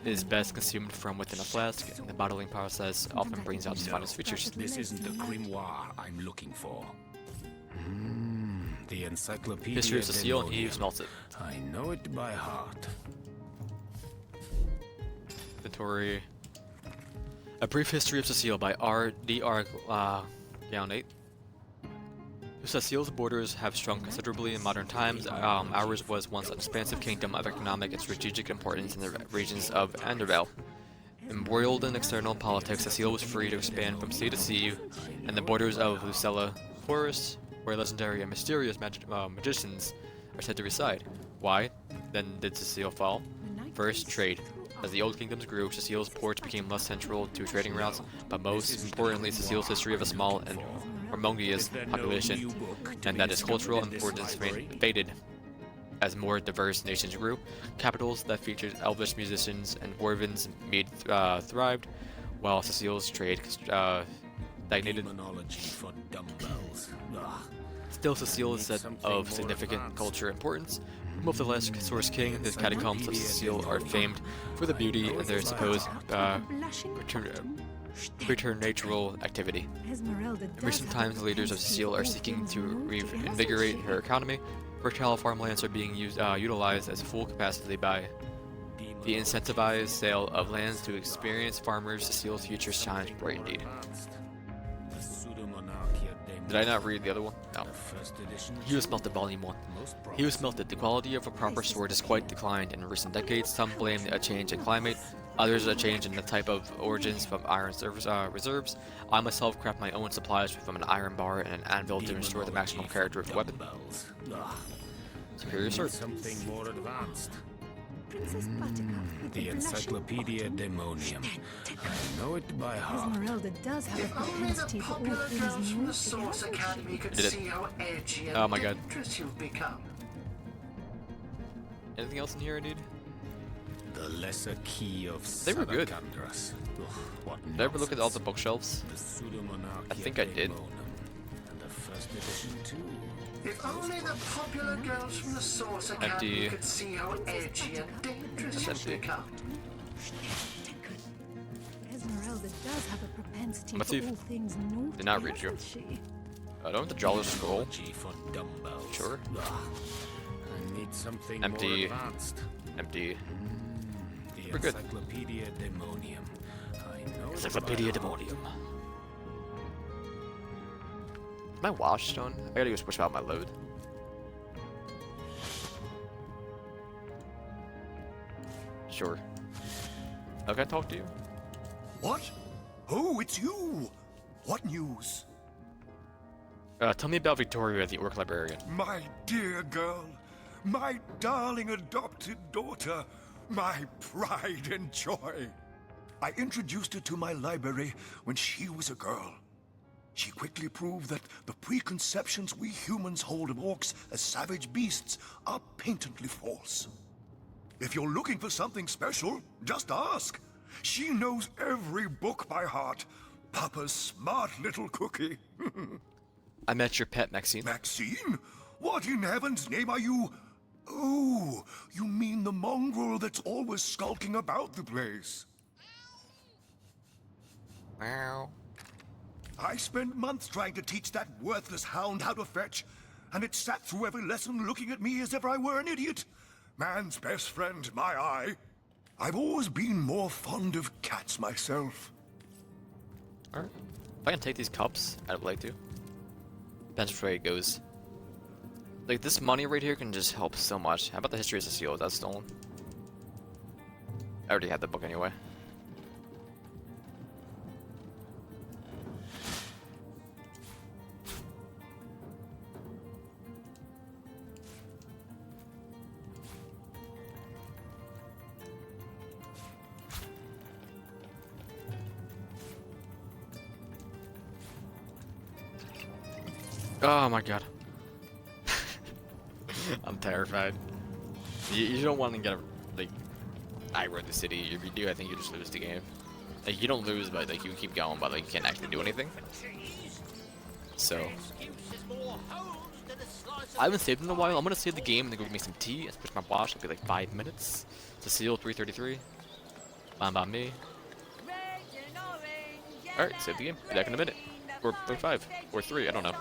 is best consumed from within a flask, and the bottling process often brings out its finest features. This isn't the grimoire I'm looking for. The Encyclopedia History of Cecile, and he smells it. I know it by heart. Inventory. A Brief History of Cecile by R.D.R. Gaunate. Cecile's borders have shrunk considerably in modern times. Ours was once an expansive kingdom of economic and strategic importance in the regions of Andervale. Embroiled in external politics, Cecile was free to expand from sea to sea, and the borders of Lucella Forest, where legendary and mysterious magicians are said to reside. Why, then, did Cecile fall? First, trade. As the old kingdoms grew, Cecile's ports became less central to trading routes, but most importantly, Cecile's history of a small and harmonious population, and that its cultural importance faded. As more diverse nations grew, capitals that featured elvish musicians and dwarven mead thrived, while Cecile's trade stagnated. Still, Cecile is said of significant culture importance. Of the last source king, the catacombs of Cecile are famed for the beauty and their supposed preternatural activity. In recent times, the leaders of Cecile are seeking to reinvigorate her economy. Fertile farmlands are being utilized as full capacity by the incentivized sale of lands to experienced farmers. Cecile's future shines bright indeed. Did I not read the other one? No. He was melted, Volume 1. He was melted. The quality of a proper sword has quite declined in recent decades. Some blame a change in climate, others a change in the type of origins from iron reserves. I myself craft my own supplies from an iron bar and an anvil to ensure the maximum character of the weapon. Superior sword. Something more advanced. The Encyclopedia Demonium. I know it by heart. Esmeralda does have a propensity for all things From the Source Academy could Did it. see how edgy and Oh my god. dangerous you've become. Anything else in here I need? The lesser key of They were good. Salacandras. Did I ever look at all the bookshelves? I think I did. And the first edition too. If only the popular girls from the Source Academy Empty. could see how edgy and dangerous That's you've empty. become. Esmeralda does have a propensity Let's for see. all things naughty. Did not read you. Doesn't she? I don't have the Jolly Scroll. For dumbbells. Sure. I need something Empty. more advanced. Empty. The We're good. Encyclopedia Demonium. I know it Encyclopedia by heart. Demonium. My washstone? I gotta go switch out my load. Sure. Okay, I talk to you. What? Oh, it's you! What news? Tell me about Victoria, the Orc Librarian. My dear girl, my darling adopted daughter, my pride and joy. I introduced her to my library when she was a girl. She quickly proved that the preconceptions we humans hold of orcs as savage beasts are patently false. If you're looking for something special, just ask. She knows every book by heart. Papa's smart little cookie. I met your pet, Maxine. Maxine? What in heaven's name are you? Oh, you mean the mongrel that's always skulking about the place. Meow. I spent months trying to teach that worthless hound how to fetch, and it sat through every lesson looking at me as if I were an idiot. Man's best friend, my eye. I've always been more fond of cats myself. Alright. If I can take these cups, I'd like to. Depends which way it goes. Like, this money right here can just help so much. How about the history of Cecile? Is that stolen? I already had the book anyway. Oh my god. I'm terrified. You don't want to get, like, aggro the city. If you do, I think you just lose the game. Like, you don't lose, but, like, you keep going, but, like, you can't actually do anything. So. I haven't saved in a while. I'm gonna save the game and then go make some tea and switch my watch. It'll be like 5 minutes. Cecile 333. Fine by me. Alright, save the game. Be back in a minute. Or 5. Or 3, I don't know.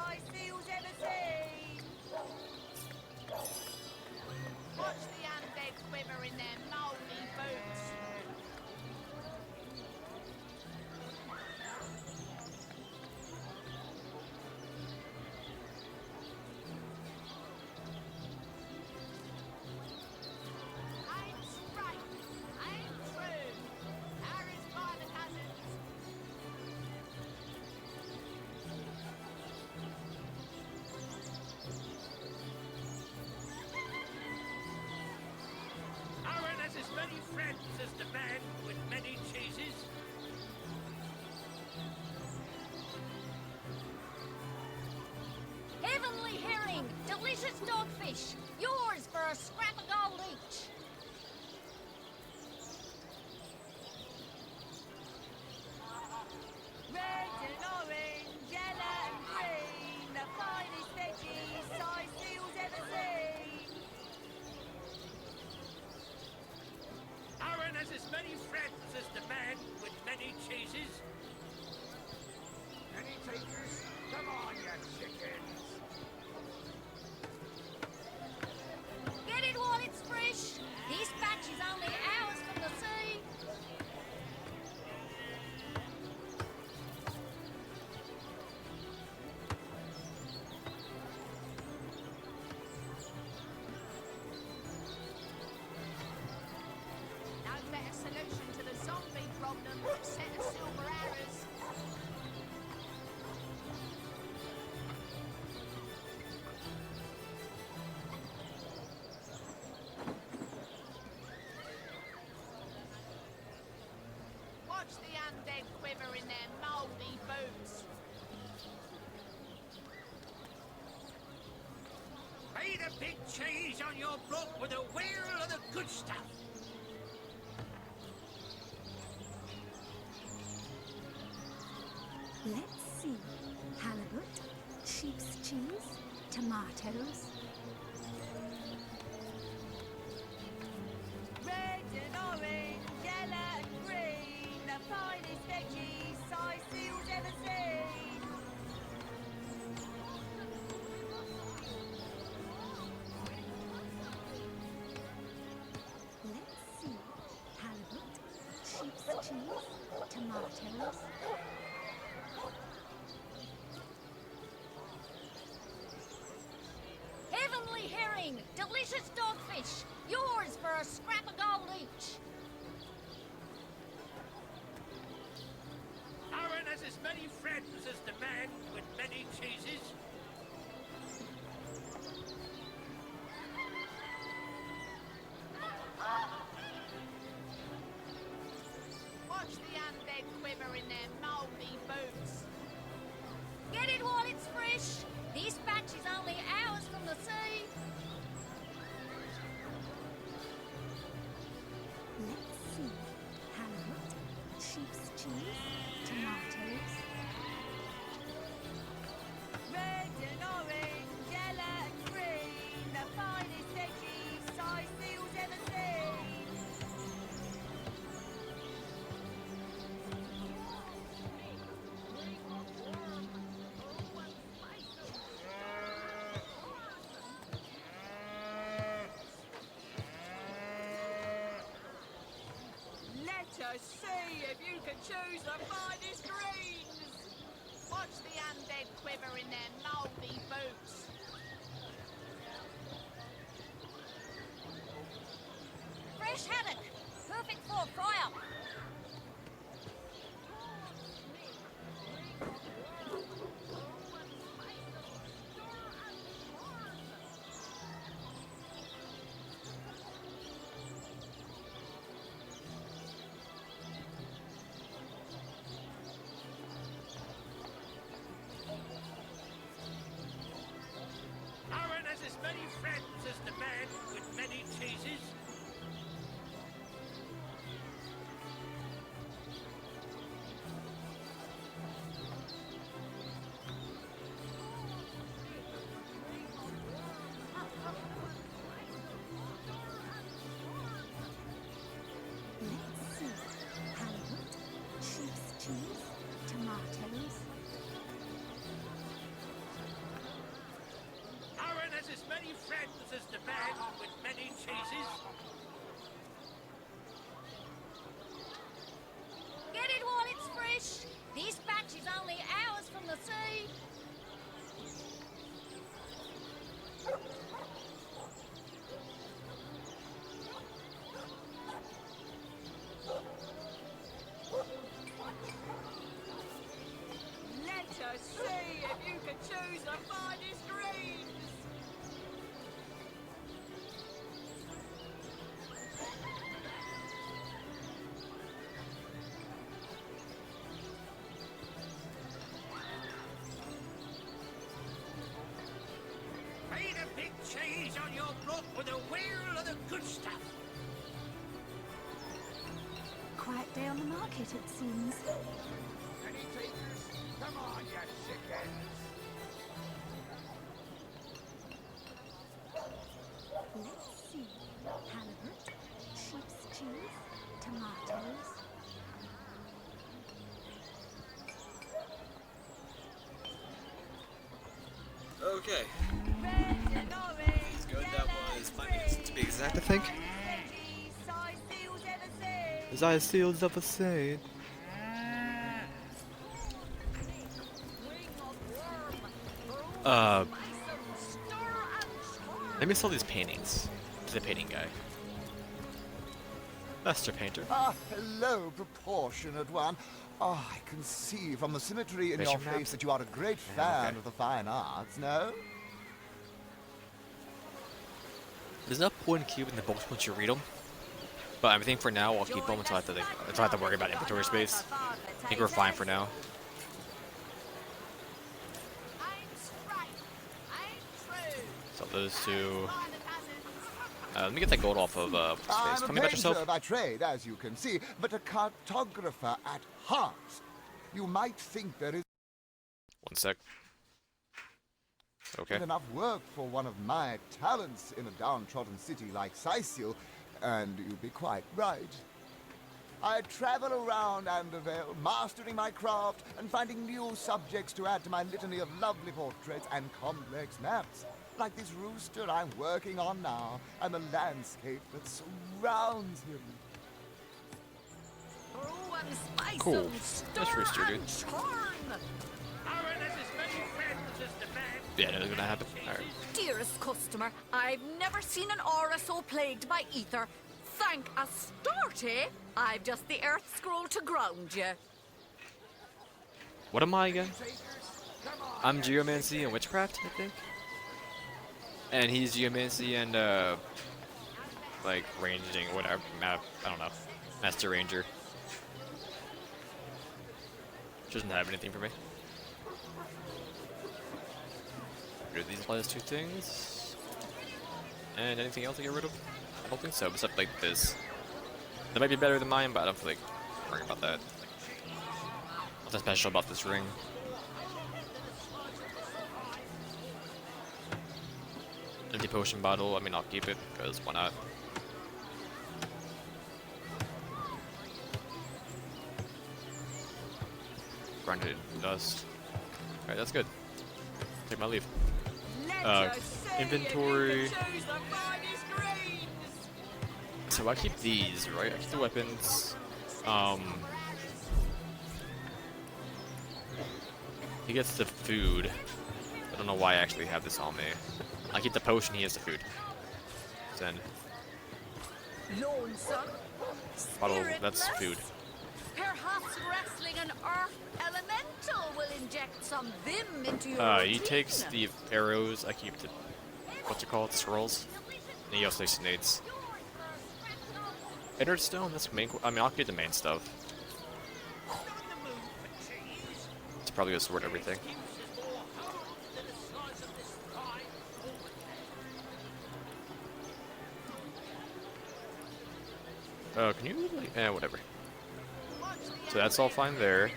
delicious dogfish. Yours for a scrap of gold each. Red and orange, yellow and green, the finest veggies size seals ever seen. Aaron has as many friends as the man with many cheeses. Any takers? Come on, you chickens! Get it while it's fresh. This batch is only hours from the sea. No better solution to the zombie problem than a set of silver arrows. Watch the undead quiver in their mouldy boots. Pay the big cheese on your block with a wheel of the good stuff. Let's see. Halibut, sheep's cheese, tomatoes. Red and orange, yellow and green, the finest veggies size seals ever seen. Let's see. Halibut, sheep's cheese, tomatoes. Heavenly herring, delicious dogfish. Yours for a scrap of gold each. Aaron has as many friends as the man with many cheeses. Watch the undead quiver in their mouldy boots. Get it while it's fresh. This batch is only hours from the sea. Let's see. Halibut, sheep's cheese, tomatoes. Red and orange, yellow and green, the finest veggies size seals ever seen. Let us see if you can choose the finest greens. Watch the undead quiver in their mouldy boots. Fresh haddock, perfect for a fry-up. Aaron has as many friends as the man with many cheeses. Let's see. Halibut, sheep's cheese, tomatoes. Aaron has as many friends as the man with many cheeses. Get it while it's fresh. This batch is only hours from the sea. Let us see if you can choose the finest greens. Pay the big for the wheel of the good stuff. Quiet day on the market, it seems. Any takers? Come on, you chickens! Let's see. Halibut, sheep's cheese, tomatoes. Okay. Let's go. That was 5 minutes to be exact, I think. As I seals of a saint. Let me sell these paintings to the painting guy. Master painter. Ah, hello, proportionate one. Oh, I can see from the symmetry in Measure your map. face that you are a great fan of the fine arts, no? There's no point in keeping the books once you read them. But I think for now I'll keep them until I have to worry about inventory space. I think we're fine for now. So those two. Let me get that gold off of space. Tell me about yourself. I'm a painter by trade, as you can see, but a cartographer at heart. You might think there is One sec. Okay. enough work for one of my talents in a downtrodden city like Sicil, and you'd be quite right. I travel around Andervale, mastering my craft and finding new subjects to add to my litany of lovely portraits and complex maps. Like this rooster I'm working on now, and the landscape that surrounds him. Cool. That's rooster, dude. Yeah, that's gonna happen. Alright. Dearest customer, I've never seen an aura so plagued by ether. Thank Astarte, I've just the earth scroll to ground you. What am I again? I'm geomancy and witchcraft, I think. And he's geomancy and like ranging, whatever. I don't know. Master Ranger. Doesn't have anything for me. Do these last two things. And anything else to get rid of? I don't think so, except like this. That might be better than mine, but I don't feel like worrying about that. What's special about this ring? Empty potion bottle. I mean, I'll keep it because why not? Grinded dust. Alright, that's good. Take my leave. Inventory. So I keep these, right? I keep the weapons. He gets the food. I don't know why I actually have this on me. I keep the potion, he has the food. Send. Bottle, that's food. Perhaps wrestling an earth elemental will inject some vim into your He takes the arrows, I keep the, what's it called, scrolls. And he also takes nades. Inner stone, that's main, I mean, I'll keep the main stuff. It's probably gonna sort everything. Can you, like, whatever. So that's all fine there.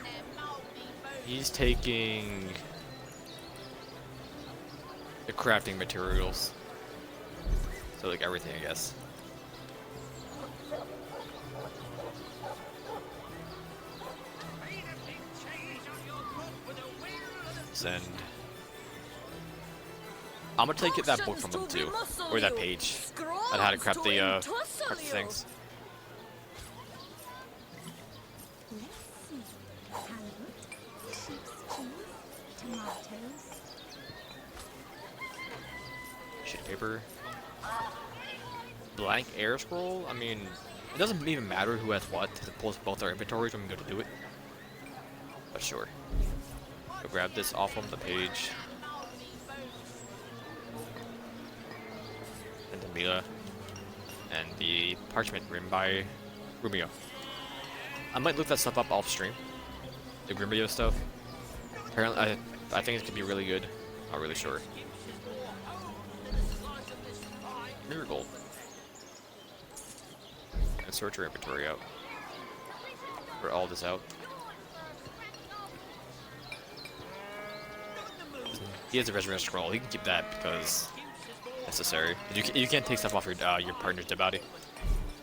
He's taking the crafting materials. So, like, everything, I guess. Send. I'm gonna take that book from him too, or that page on how to craft the things. Let's see. Halibut, sheep's cheese, tomatoes. Sheet of paper. Blank air scroll? I mean, it doesn't even matter who has what, it pulls both our inventories when we go to do it. But sure. Go grab this off of the page. And the Mila. And the parchment written by Rumio. I might look that stuff up off stream. The Grimbio stuff. Apparently, I think it could be really good. Not really sure. Miracle. And sort your inventory out. For all this out. He has a resurrection scroll. He can keep that because necessary. You can't take stuff off your partner's dead body,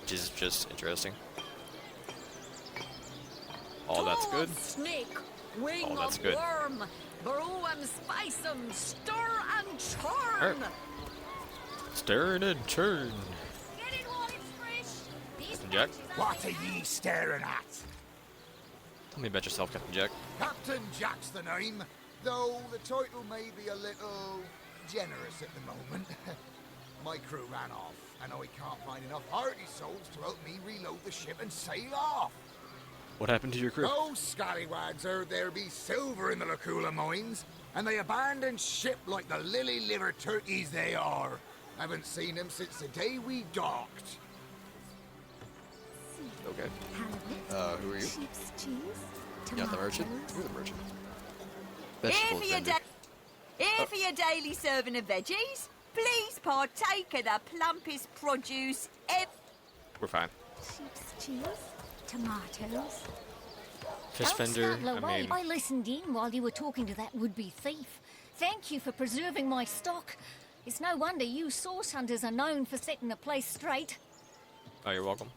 which is just interesting. All that's good. Snake, wing All that's of good. worm, brew and spice 'em, stir and churn. Alright. Stir and churn. Get it while it's fresh. These Captain Jack. What are ye staring at? Tell me about yourself, Captain Jack. Captain Jack's the name, though the title may be a little generous at the moment. My crew ran off, and I can't find enough hardy souls to help me reload the ship and sail off. What happened to your crew? Those scallywags heard there be silver in the Lacula mines, and they abandoned ship like the lily-livered turkeys they are. Haven't seen them since the day we docked. Okay. Halibut, Who are you? sheep's cheese, You're not the merchant? tomatoes. You're the merchant. Here Vegetable for, your vendor. here for your daily serving of veggies. Please partake of the plumpest produce ever. We're fine. Sheep's cheese, tomatoes. Fish Don't vendor, scuttle away. I mean... I listened in while you were talking to that would-be thief. Thank you for preserving my stock. It's no wonder you source hunters are known for setting the place straight. Oh, you're welcome.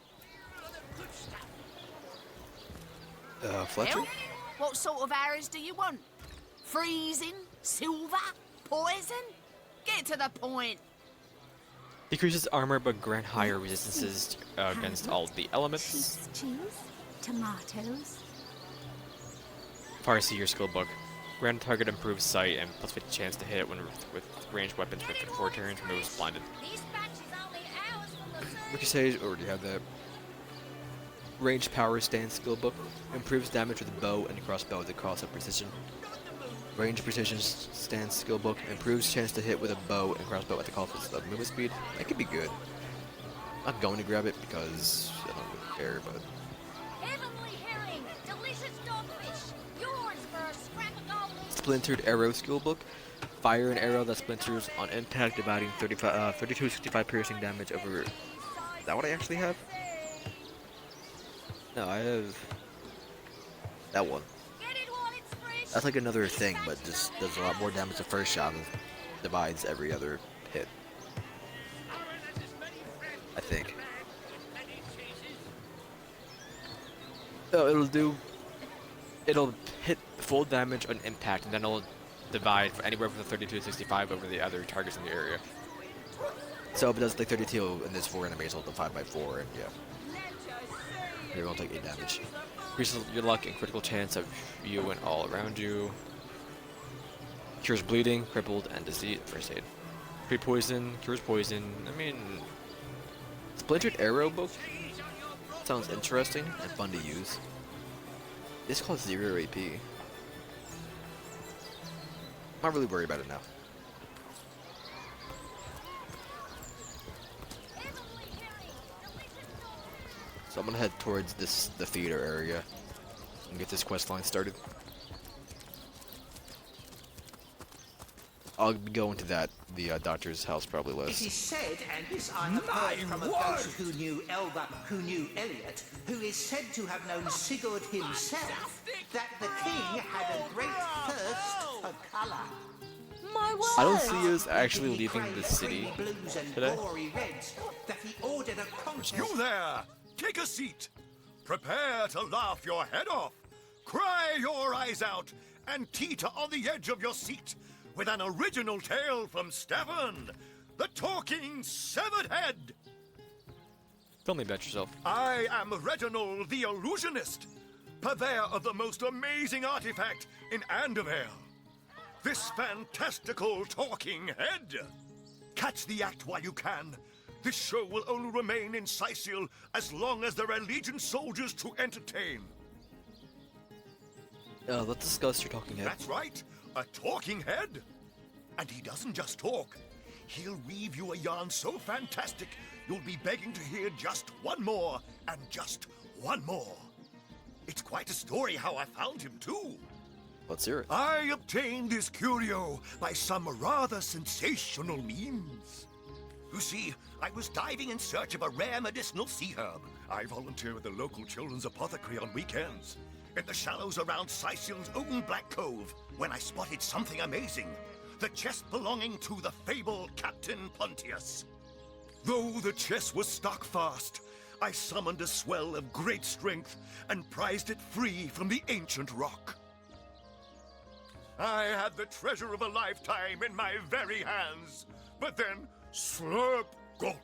Fletcher? Help? What sort of arrows do you want? Freezing? Silver? Poison? Get to the point. Decreases armor but grant higher resistances against all the elements. Sheep's cheese, tomatoes. Farsi, your skill book. Grant target improves sight and plus 50 chance to hit when with ranged weapons for 4 turns, removes blinded. This batch is only hours from the sun. Ricochet, already have that. Range power stance skill book. Improves damage with a bow and crossbow at the cost of precision. Range precision stance skill book. Improves chance to hit with a bow and crossbow at the cost of movement speed. That could be good. I'm going to grab it because I don't really care, but... Heavenly herring, delicious dogfish. Yours for a scrap of gold. Splintered arrow skill book. Fire an arrow that splinters on impact, dividing 3265 piercing damage over... Is that what I actually have? No, I have... that one. That's like another thing, but just does a lot more damage the first shot and divides every other hit. I think. So it'll hit full damage on impact, and then it'll divide for anywhere from 32 to 65 over the other targets in the area. So if it does like 32 and there's 4 enemies, it'll divide by 4, and yeah. You're gonna take 8 damage. Increases your luck and critical chance of you and all around you. Cures bleeding, crippled, and disease. First aid. Pre-poison, cures poison. I mean, splintered arrow book sounds interesting and fun to use. This costs 0 AP. I'm not really worried about it now. So I'm gonna head towards the theater area and get this quest line started. I'll be going to the doctor's house probably It less. is said, and this I have heard from a ghost who knew Elliot, who is said to have known Sigurd himself, that the king had a great thirst for colour. My word! I don't see us actually leaving the city Blues and today. gory reds, that he ordered a contest. You there! Take a seat. Prepare to laugh your head off, cry your eyes out, and teeter on the edge of your seat with an original tale from Stefan, the talking severed head. Tell me about yourself. I am Reginald the Illusionist, purveyor of the most amazing artifact in Andevale. This fantastical talking head. Catch the act while you can. This show will only remain in Sicil as long as there are Legion soldiers to entertain. Let's discuss your talking head. That's right, a talking head. And he doesn't just talk. He'll weave you a yarn so fantastic, you'll be begging to hear just one more, and just one more. It's quite a story how I found him, too. Let's hear it. I obtained this curio by some rather sensational means. You see, I was diving in search of a rare medicinal sea herb. I volunteer at the local children's apothecary on weekends, in the shallows around Sicil's own Black Cove, when I spotted something amazing. The chest belonging to the fabled Captain Pontius. Though the chest was stuck fast, I summoned a swell of great strength and prized it free from the ancient rock. I had the treasure of a lifetime in my very hands, but then, slurp, gulp,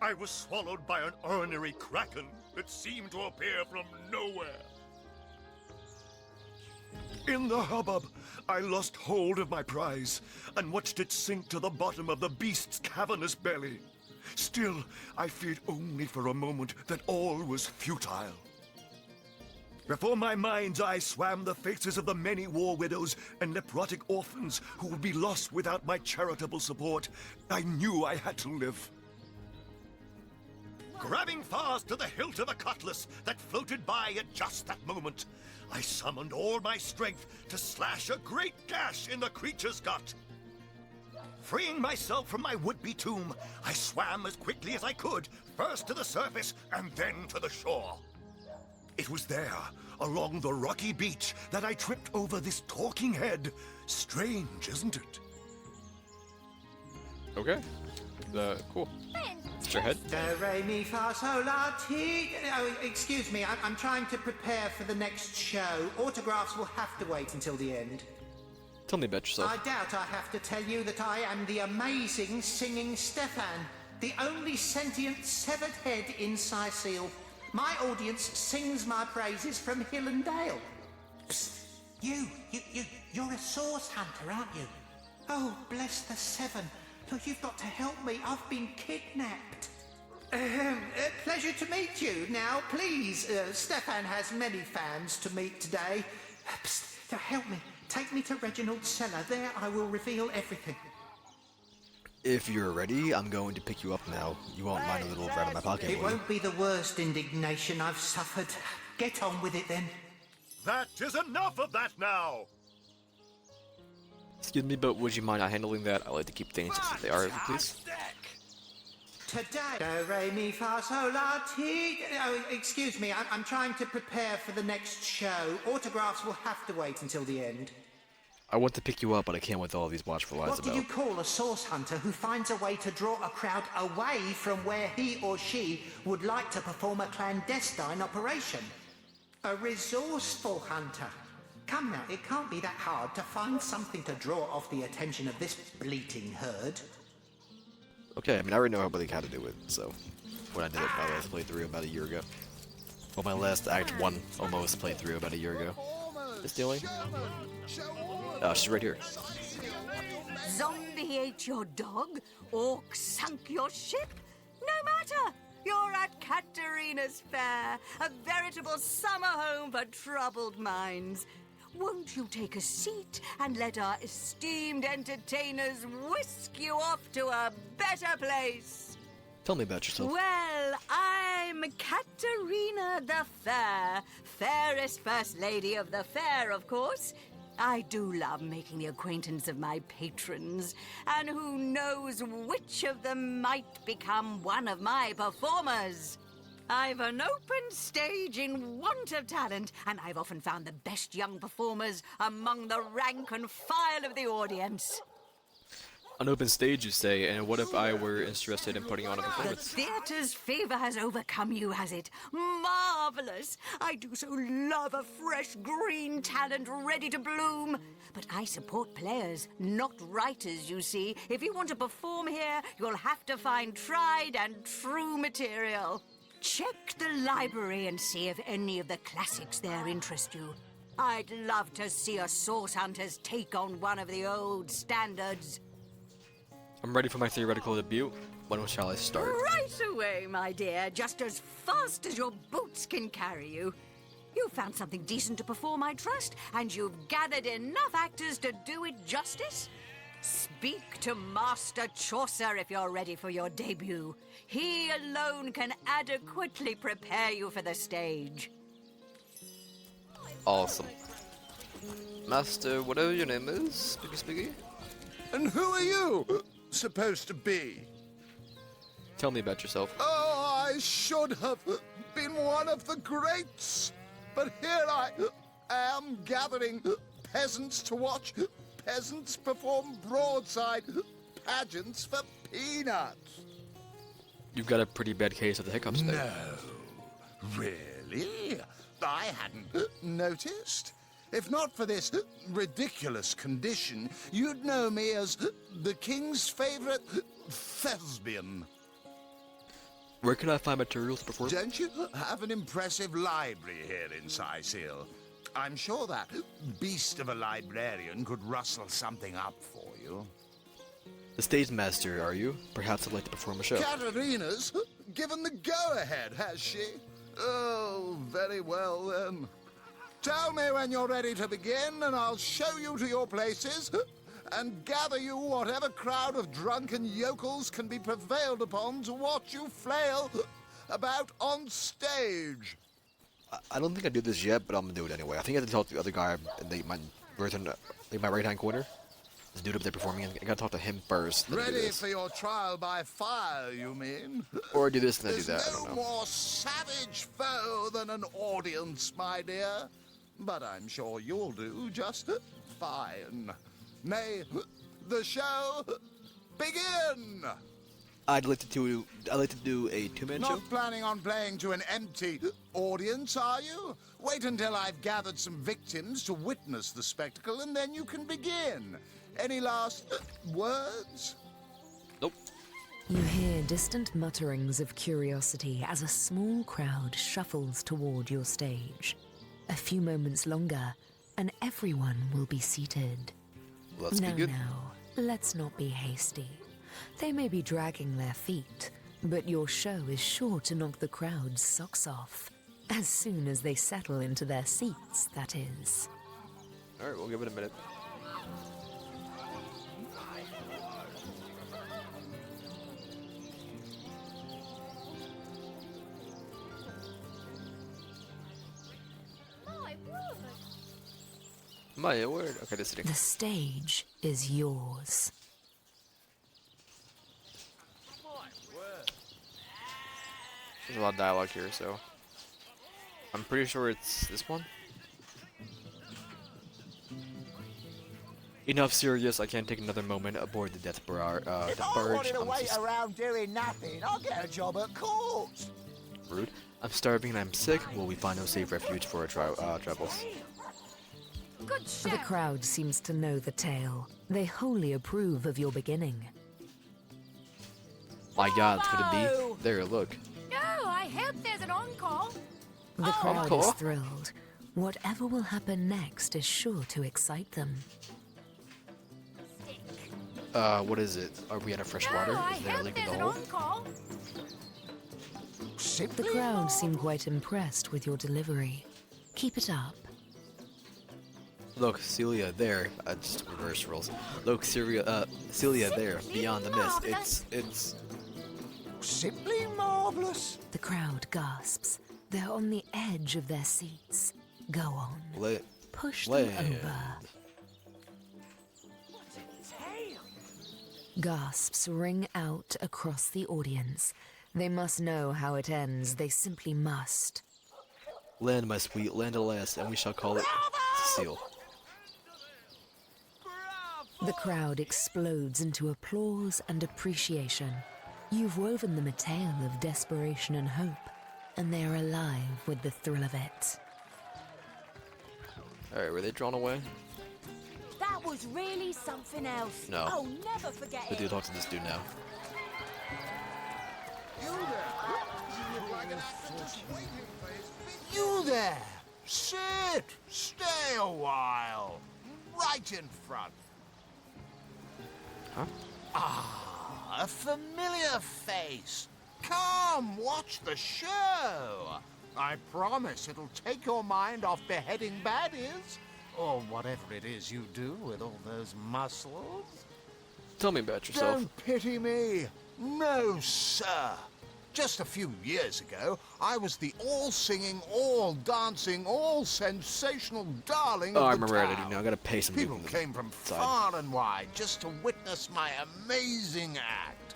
I was swallowed by an ornery kraken that seemed to appear from nowhere. In the hubbub, I lost hold of my prize and watched it sink to the bottom of the beast's cavernous belly. Still, I feared only for a moment that all was futile. Before my mind's eye swam the faces of the many war widows and leprotic orphans who would be lost without my charitable support. I knew I had to live. Grabbing fast to the hilt of a cutlass that floated by at just that moment, I summoned all my strength to slash a great gash in the creature's gut. Freeing myself from my would-be tomb, I swam as quickly as I could, first to the surface and then to the shore. It was there, along the rocky beach, that I tripped over this talking head. Strange, isn't it? Okay. Cool. It's your head. Do, re, mi, fa, sol, la, ti. Oh, excuse me, I'm trying to prepare for the next show. Autographs will have to wait until the end. Tell me about yourself. I doubt I have to tell you that I am the amazing singing Stefan, the only sentient severed head in Sicile. My audience sings my praises from hill and dale. Psst. You're a source hunter, aren't you? Oh, bless the seven. Look, you've got to help me. I've been kidnapped. Pleasure to meet you. Now, please, Stefan has many fans to meet today. Psst. Now, help me. Take me to Reginald's cellar. There I will reveal everything. If you're ready, I'm going to pick you up now. You won't mind a little rat in my pocket, It will you? won't be the worst indignation I've suffered. Get on with it then. That is enough of that now! Excuse me, but would you mind not handling that? I like to keep things as they are, please. Today, do, re, mi, fa, sol, la, ti. Oh, excuse me, I'm trying to prepare for the next show. Autographs will have to wait until the end. I want to pick you up, but I can't with all these watchful eyes What do about. you call a source hunter who finds a way to draw a crowd away from where he or she would like to perform a clandestine operation? A resourceful hunter. Come now, it can't be that hard to find something to draw off the attention of this bleating herd. Okay, I mean, I already know how to do it, so... When I did it my last playthrough about a year ago. Well, my last Act 1 almost playthrough about a year ago. Is Stealing? Oh, she's right here. Zombie ate your dog? Orc sunk your ship? No matter! You're at Katerina's Fair, a veritable summer home for troubled minds. Won't you take a seat and let our esteemed entertainers whisk you off to a better place? Tell me about yourself. Well, I'm Katerina the Fair, fairest first lady of the fair, of course. I do love making the acquaintance of my patrons, and who knows which of them might become one of my performers. I've an open stage in want of talent, and I've often found the best young performers among the rank and file of the audience. An open stage, you say, and what if I were interested in putting on a The performance? theatre's fever has overcome you, has it? Marvelous! I do so love a fresh green talent ready to bloom. But I support players, not writers, you see. If you want to perform here, you'll have to find tried and true material. Check the library and see if any of the classics there interest you. I'd love to see a Source Hunters take on one of the old standards. I'm ready for my theoretical debut. When shall I start? Right away, my dear, just as fast as your boots can carry you. You've found something decent to perform, I trust, and you've gathered enough actors to do it justice. Speak to Master Chaucer if you're ready for your debut. He alone can adequately prepare you for the stage. Awesome. Master, whatever your name is, Spiggy Spiggy? And who are you supposed to be? Tell me about yourself. Oh, I should have been one of the greats. But here I am gathering peasants to watch peasants perform broadside pageants for peanuts. You've got a pretty bad case of the hiccups there. No, really? I hadn't noticed. If not for this ridiculous condition, you'd know me as the king's favorite thespian. Where can I find materials to perform? Don't you have an impressive library here in Sicil? I'm sure that beast of a librarian could rustle something up for you. The stage master, are you? Perhaps I'd like to perform a show. Katerina's given the go-ahead, has she? Oh, very well then. Tell me when you're ready to begin, and I'll show you to your places and gather you whatever crowd of drunken yokels can be prevailed upon to watch you flail about on stage. I don't think I do this yet, but I'm gonna do it anyway. I think I have to talk to the other guy in my right-hand corner. This dude up there performing. I gotta talk to him first. Ready for your trial by fire, you mean? Or do this and then do There's that. I don't no know. more savage foe than an audience, my dear. But I'm sure you'll do just fine. May the show begin! I'd like to do a two-man show. Not planning on playing to an empty audience, are you? Wait until I've gathered some victims to witness the spectacle, and then you can begin. Any last words? Nope. You hear distant mutterings of curiosity as a small crowd shuffles toward your stage. A few moments longer, and everyone will be seated. Well, that's good. Now, let's not be hasty. They may be dragging their feet, but your show is sure to knock the crowd's socks off. As soon as they settle into their seats, that is. Alright, we'll give it a minute. My word. Okay, this is The stage is yours. There's a lot of dialogue here, so I'm pretty sure it's this one. Enough serious. I can't take another moment aboard the death barge. If I wanted to wait around doing nothing, I'll get a job at court. Rude. I'm starving and I'm sick. Will we find no safe refuge for our travels? The crowd seems to know the tale. They wholly approve of your beginning. My God, could it be? There, look. Oh, I hope there's an encore. The crowd Encore? is thrilled. Whatever will happen next is sure to excite them. What is it? Are we out of fresh water? Is there a leak in the hole? The crowd seem quite impressed with your delivery. Keep it up. Look, Celia, there. Just reverse roles. Look, Celia, there. Beyond the mist. It's simply marvelous. The crowd gasps. They're on the edge of their seats. Go on. Push them over. Gasps ring out across the audience. They must know how it ends. They simply must. Land, my sweet, land alas, and we shall call it Cecile. The crowd explodes into applause and appreciation. You've woven them a tale of desperation and hope, and they are alive with the thrill of it. Alright, were they drawn away? That was really something else. No. I'll never forget We it. do talk to this dude now. You there! Sit! Stay a while! Right in front. Huh? Ah, a familiar face. Come, watch the show. I promise it'll take your mind off beheading baddies. Or whatever it is you do with all those muscles. Tell me about yourself. Don't pity me. No, sir. Just a few years ago, I was the all-singing, all-dancing, all-sensational darling Oh, I of the remember town. editing now. I gotta pay some People came from side. far and wide just to witness my amazing act.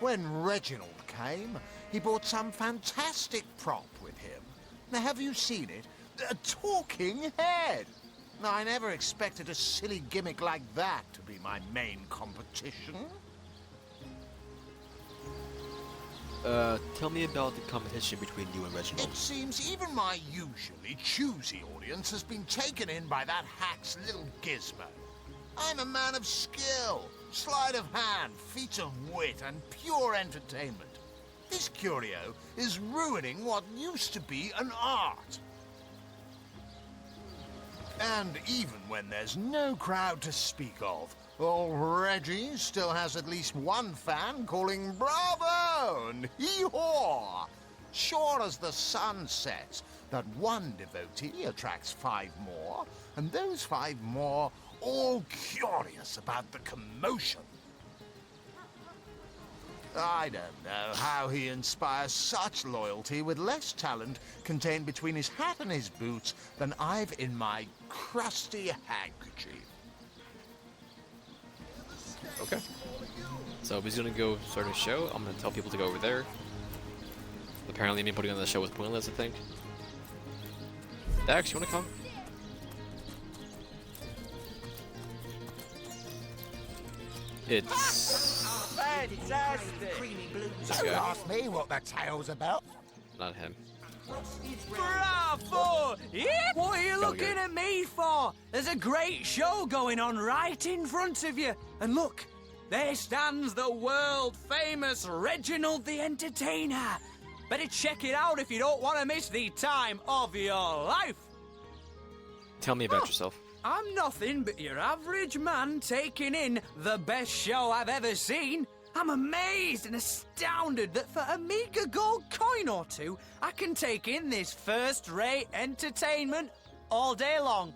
When Reginald came, he brought some fantastic prop with him. Now, have you seen it? A talking head! Now, I never expected a silly gimmick like that to be my main competition. Tell me about the competition between you and Reginald. It seems even my usually choosy audience has been taken in by that hack's little gizmo. I'm a man of skill, sleight of hand, feats of wit, and pure entertainment. This curio is ruining what used to be an art. And even when there's no crowd to speak of, old Reggie still has at least one fan calling bravo and hee-haw. Sure as the sun sets, that one devotee attracts 5 more, and those 5 more all curious about the commotion. I don't know how he inspires such loyalty with less talent contained between his hat and his boots than I've in my crusty handkerchief. Okay. So if he's gonna go start a show, I'm gonna tell people to go over there. Apparently me putting on the show was pointless, I think. Dax, you wanna come? It's... Fantastic! This guy. Ask me what the tale's about. Not him. Bravo! Yeah? What are you Go looking get it. at me for? There's a great show going on right in front of you. And look, there stands the world-famous Reginald the Entertainer. Better check it out if you don't want to miss the time of your life. Tell me about yourself. I'm nothing but your average man taking in the best show I've ever seen. I'm amazed and astounded that for a meager gold coin or two, I can take in this first-rate entertainment all day long.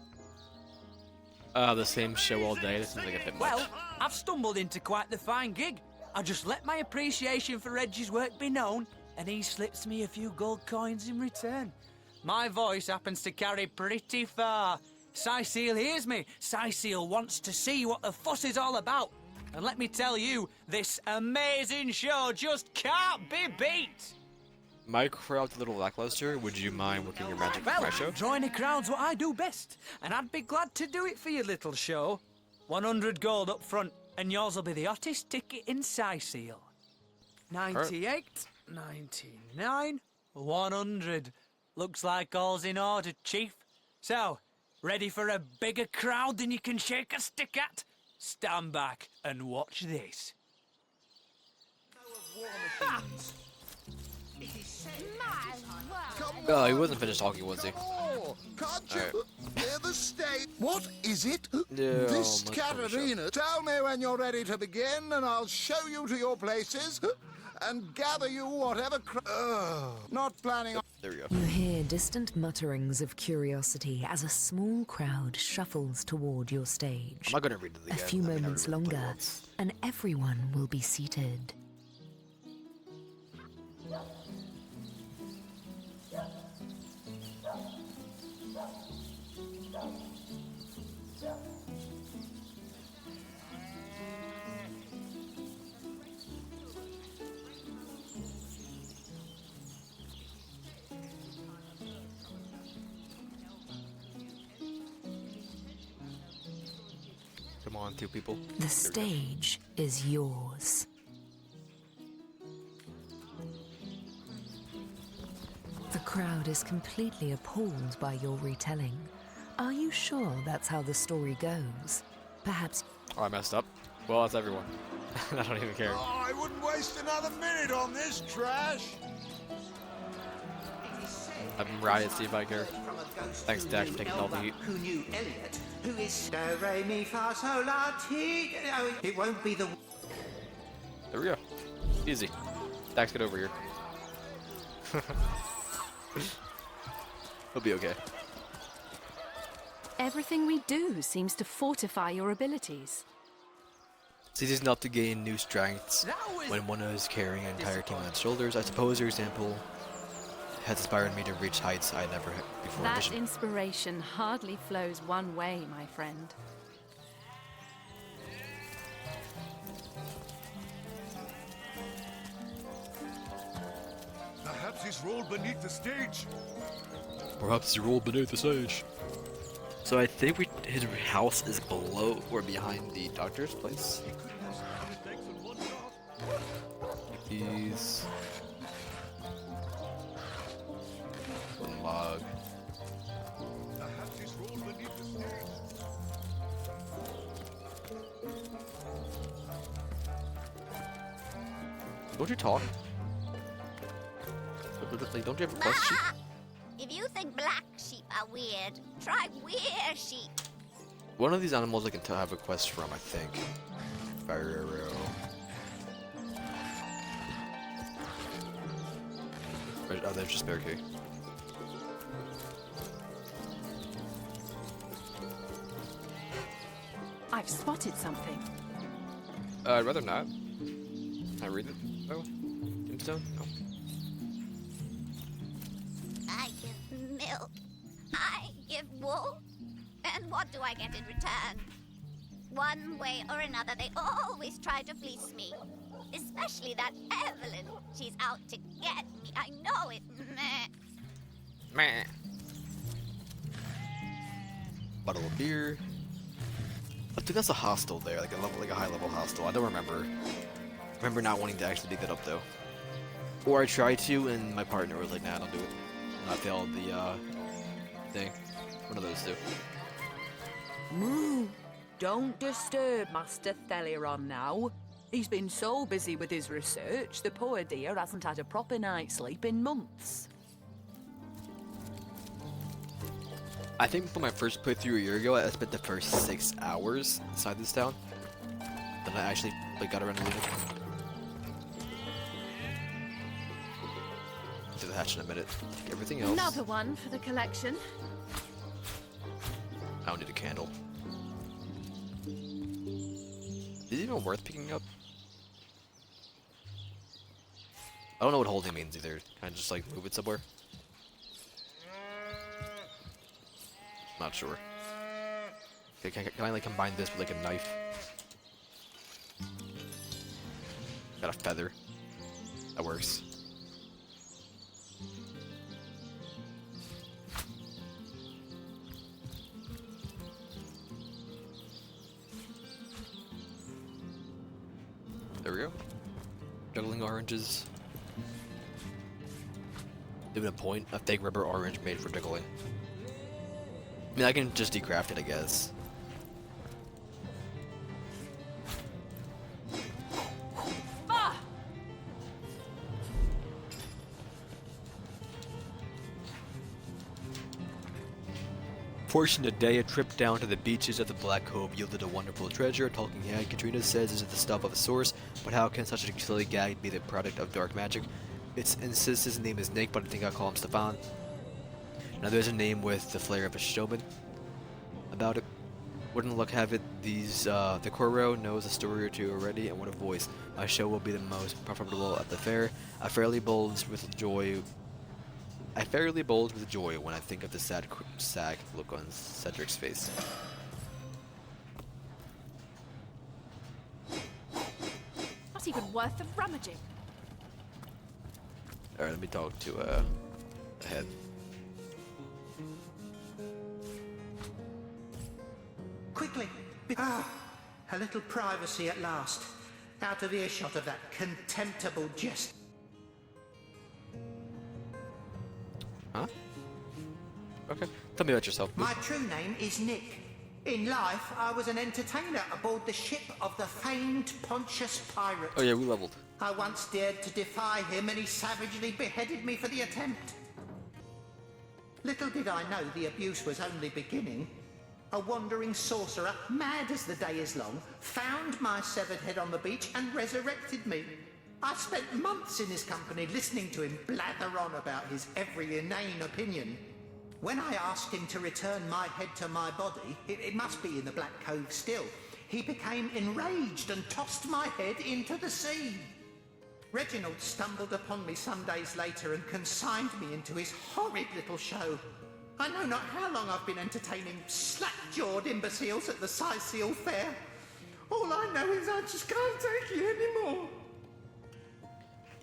The same show all day, that seems like a bit much. Well, I've stumbled into quite the fine gig. I just let my appreciation for Reggie's work be known, and he slips me a few gold coins in return. My voice happens to carry pretty far. Cecile hears me. Cecile wants to see what the fuss is all about. And let me tell you, this amazing show just can't be beat. My crowd's a little lackluster. Would you mind working your magic for my show? Drawing a crowd's what I do best, and I'd be glad to do it for your little show. 100 gold up front, and yours will be the hottest ticket in Cecile. 98, 99, 100. Looks like all's in order, Chief. So, ready for a bigger crowd than you can shake a stick at? Stand back and watch this. Oh, he wasn't finished talking, was he? Can't you Alright. hear the stage? What is it? No, This let's finish up. Katarina. Tell me when you're ready to begin, and I'll show you to your places and gather you whatever. Not planning on. There we go. You hear distant mutterings of curiosity as a small crowd shuffles toward your stage. I'm not gonna read it A again. few I mean, I moments already played longer, once. and everyone will be seated. Come on, 2 people. The stage is yours. The crowd is completely appalled by your retelling. Are you sure that's how the story goes? Perhaps... Oh, I messed up. Well, that's everyone. I don't even care. Oh, I wouldn't waste another minute on this trash. I'm right, Steve Iker. Thanks, Dax, for taking all the heat. Who knew Elliot? Who is do re mi fa sol la ti? Oh, it won't be the. There we go. Easy. Dax, get over here. He'll be okay. Everything we do seems to fortify your abilities. It's easy enough to gain new strengths when one is carrying an entire team on its shoulders. I suppose your example has inspired me to reach heights I never had before That envisioned. inspiration hardly flows one way, my friend. roll beneath the stage. Perhaps he rolled beneath the stage. So I think his house is below or behind the doctor's place. He's log. Don't you talk? Like, don't you have a quest sheet? If you think black sheep are weird, try weird sheep. One of these animals I can have a quest from, I think. Pharaoh. Oh, there's just spare key. I've spotted something. I'd rather not. Can I read it? Oh, Tombstone? Oh. I give milk. I give wool. And what do I get in return? One way or another, they always try to fleece me. Especially that Evelyn. She's out to get me. I know it. Meh. Meh. Bottle of beer. I think that's a hostel there, like a high-level hostel. I don't remember. I remember not wanting to actually dig that up though. Or I tried to, and my partner was like, "Nah, don't do it." And I failed the thing. One of those two. Moo! Don't disturb Master Theliron now. He's been so busy with his research, the poor dear hasn't had a proper night's sleep in months. I think for my first playthrough a year ago, I spent the first 6 hours inside this town. Then I actually got around to leaving. To the hatch in a minute. Take everything else. Another one for the collection. I don't need a candle. Is it even worth picking up? I don't know what holding means either. Can I just like move it somewhere? Not sure. Okay, can I like combine this with like a knife? Got a feather. That works. There we go. Juggling oranges. Given a point, a fake rubber orange made for juggling. I mean, I can just decraft it, I guess. Ah! Fortunate day, a trip down to the beaches of the Black Cove yielded a wonderful treasure. Talking Head, Katrina says is the stuff of a source, but how can such a silly gag be the product of dark magic? It insists his name is Nick, but I think I'll call him Stefan. Now there's a name with the flair of a showman about it. Wouldn't luck have it, the Coro knows a story or two already, and what a voice. My show will be the most profitable at the fair. I fairly bulge with joy when I think of the sad look on Cedric's face. Not even worth the rummaging. Alright, let me talk to the head. Quickly! Ah, a little privacy at last. Out of earshot of that contemptible jest. Huh? Okay. Tell me about yourself, please. My true name is Nick. In life, I was an entertainer aboard the ship of the famed Pontius Pirate. Oh yeah, we leveled. I once dared to defy him and he savagely beheaded me for the attempt. Little did I know the abuse was only beginning. A wandering sorcerer, mad as the day is long, found my severed head on the beach and resurrected me. I spent months in his company listening to him blather on about his every inane opinion. When I asked him to return my head to my body, it must be in the Black Cove still, he became enraged and tossed my head into the sea. Reginald stumbled upon me some days later and consigned me into his horrid little show. I know not how long I've been entertaining slack-jawed imbeciles at the Scythial Fair. All I know is I just can't take it anymore.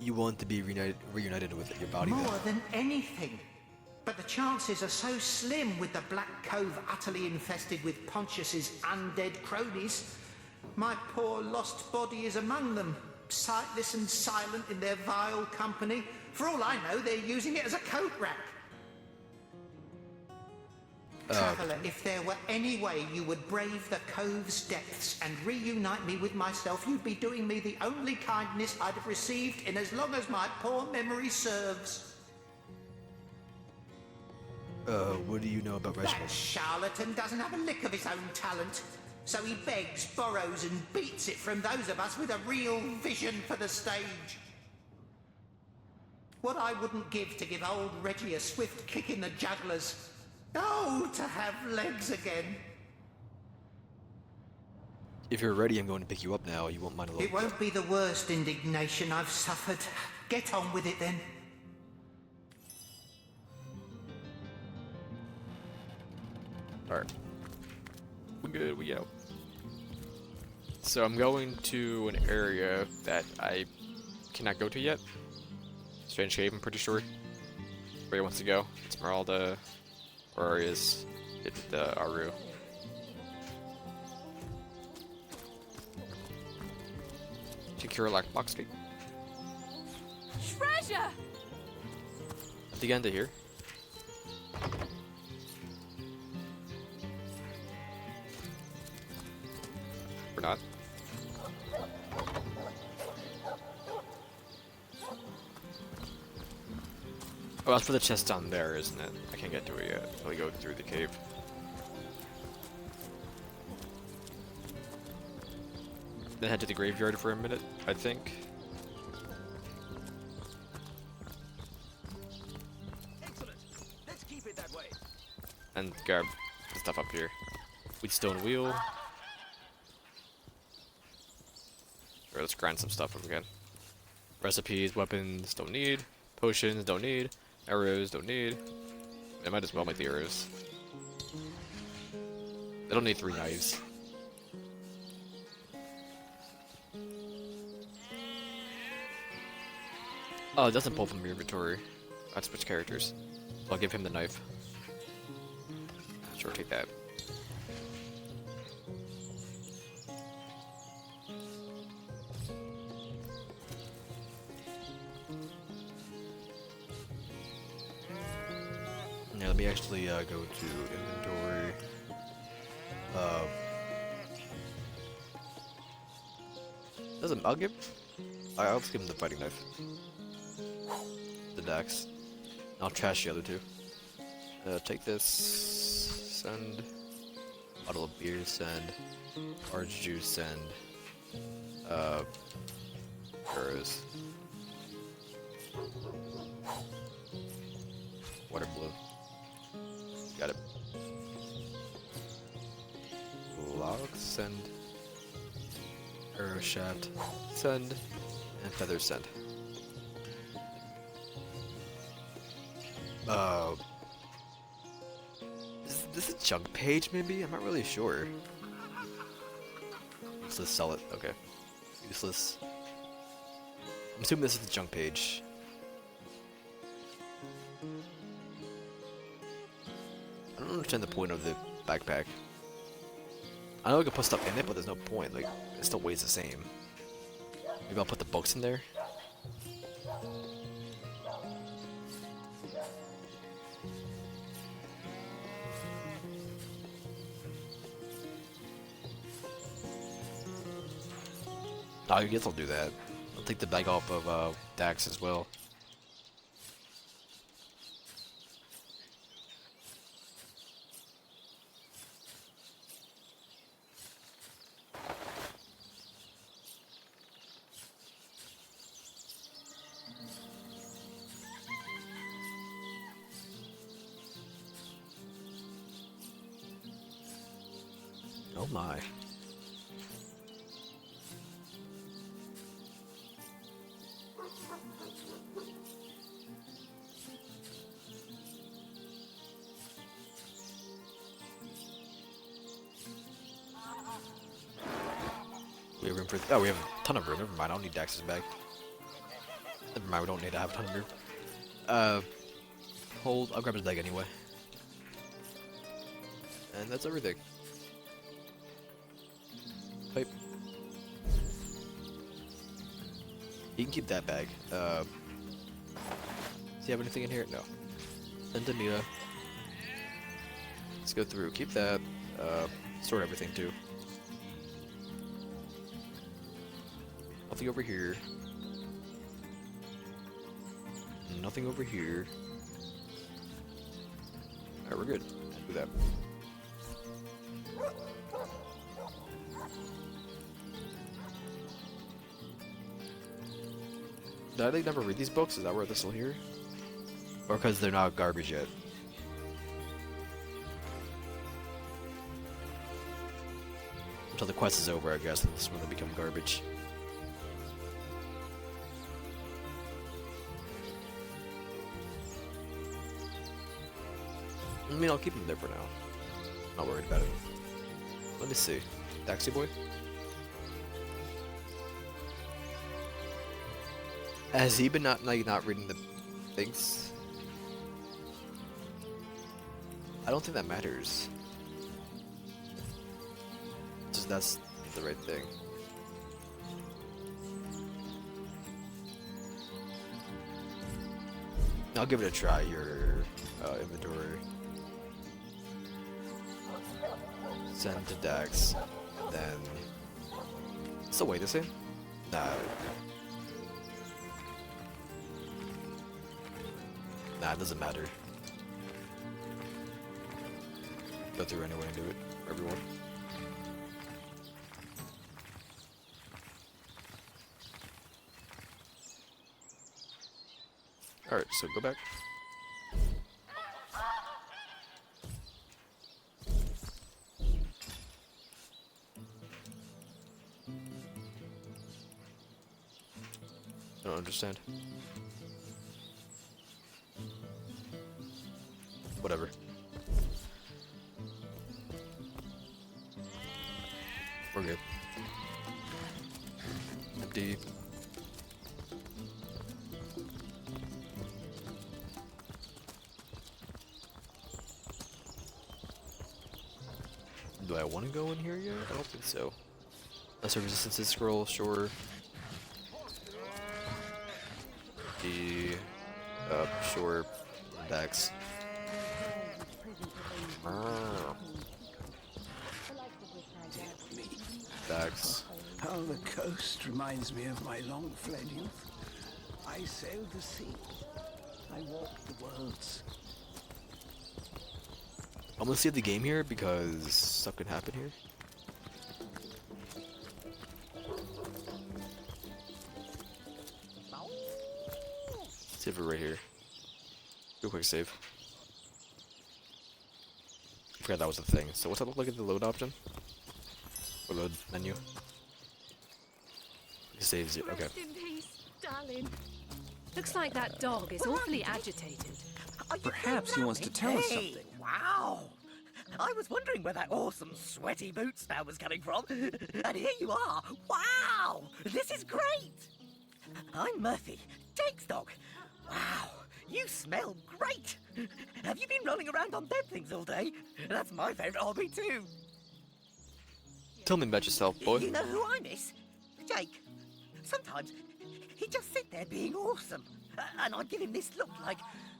You want to be reunited with your body. More than anything. But the chances are so slim with the Black Cove utterly infested with Pontius's undead cronies. My poor lost body is among them, sightless and silent in their vile company. For all I know, they're using it as a coat rack. Traveller, if there were any way you would brave the cove's depths and reunite me with myself, you'd be doing me the only kindness I'd have received in as long as my poor memory serves. What do you know about Reginald? That charlatan doesn't have a lick of his own talent, so he begs, borrows and beats it from those of us with a real vision for the stage. What I wouldn't give to give old Reggie a swift kick in the jugglers. Oh, to have legs again. If you're ready, I'm going to pick you up now. You won't mind a little. It won't be the worst indignation I've suffered. Get on with it then. Alright. We're good, we go. So I'm going to an area that I cannot go to yet. Strange Cave, I'm pretty sure. Where he wants to go. Esmeralda. Or is it Aru? Secure lockbox key. Treasure! At the end of here. Or not. Oh, that's for the chest down there, isn't it? I can't get to it yet until we go through the cave. Then head to the graveyard for a minute, I think. Excellent. Let's keep it that way. And grab the stuff up here. Wheatstone wheel. Or let's grind some stuff up again. Recipes, weapons, don't need. Potions, don't need. Arrows, don't need. I might as well make the arrows. I don't need 3 knives. Oh, it doesn't pull from your inventory. I'd switch characters. So I'll give him the knife. Sure, take that. Yeah, let me actually go to inventory. I'll just give him the fighting knife. The Dax. I'll trash the other 2. Take this. Send. Bottle of beer, send. Orange juice, send. Arrows. Water blue. Got it. Logs, send. Arrow shaft, send. And feather, send. Is this a junk page, maybe? I'm not really sure. Useless, sell it. Okay. Useless. I'm assuming this is the junk page. I don't understand the point of the backpack. I know I can put stuff in it, but there's no point. Like, it still weighs the same. Maybe I'll put the books in there. Oh, I guess I'll do that. I'll take the bag off of Dax as well. Oh my. We have room for. Oh, we have a ton of room. Never mind. I don't need Dax's bag. Never mind, we don't need to have a ton of room. Hold. I'll grab his leg anyway. And that's everything. Pipe. You can keep that bag. Does he have anything in here? No. Centimita. Let's go through. Keep that. Sort everything too. Nothing over here. Nothing over here. Alright, we're good. Do that. Did I like never read these books? Is that where they're still here? Or because they're not garbage yet? Until the quest is over, I guess, and this is when they become garbage. I mean, I'll keep him there for now. Not worried about it. Let me see. Taxi boy? Has he been not reading the things? I don't think that matters. Just that's the right thing. I'll give it a try, your inventory. Send to Dax. Then... Still wait the same? Nah. Nah, it doesn't matter. Go through anyway and do it, everyone. Alright, so go back. I don't understand. Whatever. We're good. Empty. Do I want to go in here yet? I don't think so. Lesser resistances scroll, sure. The sure. Dax. Dax. How the coast reminds me of my long-fled youth. I sailed the sea. I walked the worlds. I'm gonna save the game here because stuff could happen here. Save it right here. Do a quick save. I forgot that was a thing. So what's that look like in the load option? Or load menu? It saves it. Okay. Rest in peace, darling. Looks like that dog is awfully agitated. Perhaps he wants to tell us something. Wow! I was wondering where that awesome sweaty boot smell was coming from. And here you are. Wow! This is great! I'm Murphy, Jake's dog. Wow, you smell great! Have you been rolling around on dead things all day? That's my favourite hobby too. Tell me about yourself, boy. You know who I miss? Jake. Sometimes he'd just sit there being awesome. And I'd give him this look like,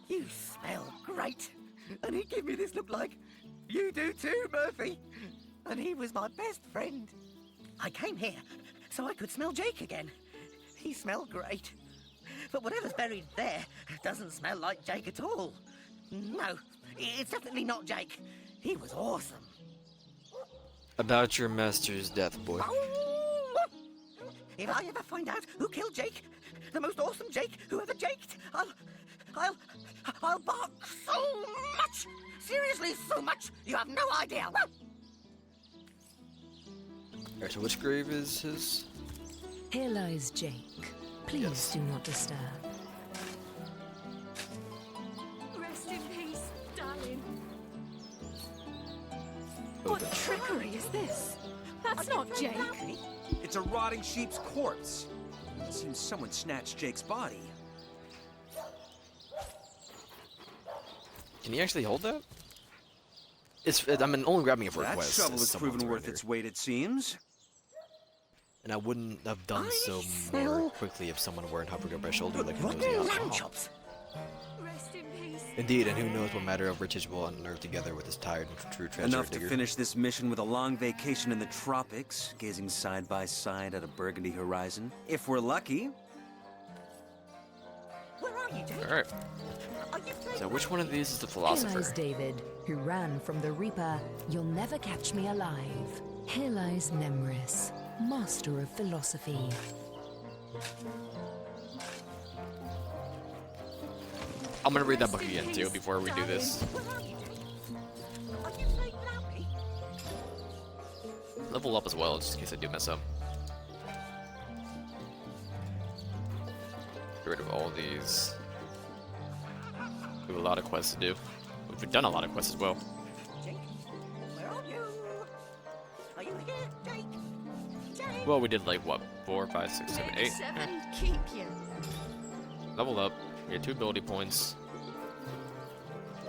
you smell great. And he'd give me this look like, you do too, Murphy. And he was my best friend. I came here so I could smell Jake again. He smelled great. But whatever's buried there doesn't smell like Jake at all. No, it's definitely not Jake. He was awesome. About your master's death, boy. If I ever find out who killed Jake, the most awesome Jake who ever jaked, I'll bark so much! Seriously, so much! You have no idea! Alright, so which grave is his? Here lies Jake. Please do not disturb. Rest in peace, darling. Open. What trickery is this? That's not Jake. It's a rotting sheep's corpse. It seems someone snatched Jake's body. Can he actually hold that? I'm only grabbing it for a That quest. shovel as has someone's proven worth render. its weight, it seems. And I wouldn't have done so more smell quickly if someone weren't hovering over my shoulder like a rotten nosy lamb owl. chops. Rest in peace. Indeed, and who knows what matter of riches will unearth together with this tired and true treasure Enough to digger. finish this mission with a long vacation in the tropics, gazing side by side at a burgundy horizon. If we're lucky. Where are you, Jake? Alright. Are you playing So which one of these is the Here philosopher? lies David, who ran from the Reaper. You'll never catch me alive. Here lies Nemris, master of philosophy. I'm gonna read that book again too before we do this. Where are you, Jake? Are you playing without me? Level up as well, just in case I do mess up. Get rid of all these. We have a lot of quests to do. We've done a lot of quests as well. Jake, where are you? Are you here, Jake? Jake? Well, we did like what, 4, 5, 6, 7, 8. 7 keep you. Level up. We get 2 ability points.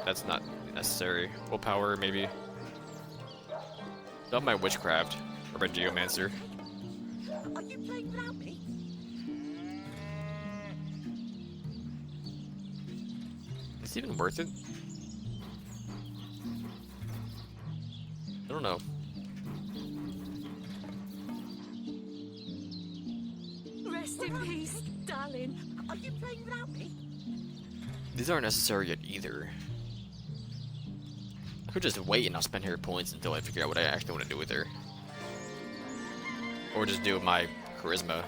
That's not necessary. Willpower, maybe. Done my witchcraft or my geomancer. Are you playing without me? Is it even worth it? I don't know. Rest in peace, darling. Are you playing without me? These aren't necessary yet either. I could just wait and I'll spend her points until I figure out what I actually want to do with her. Or just do my charisma.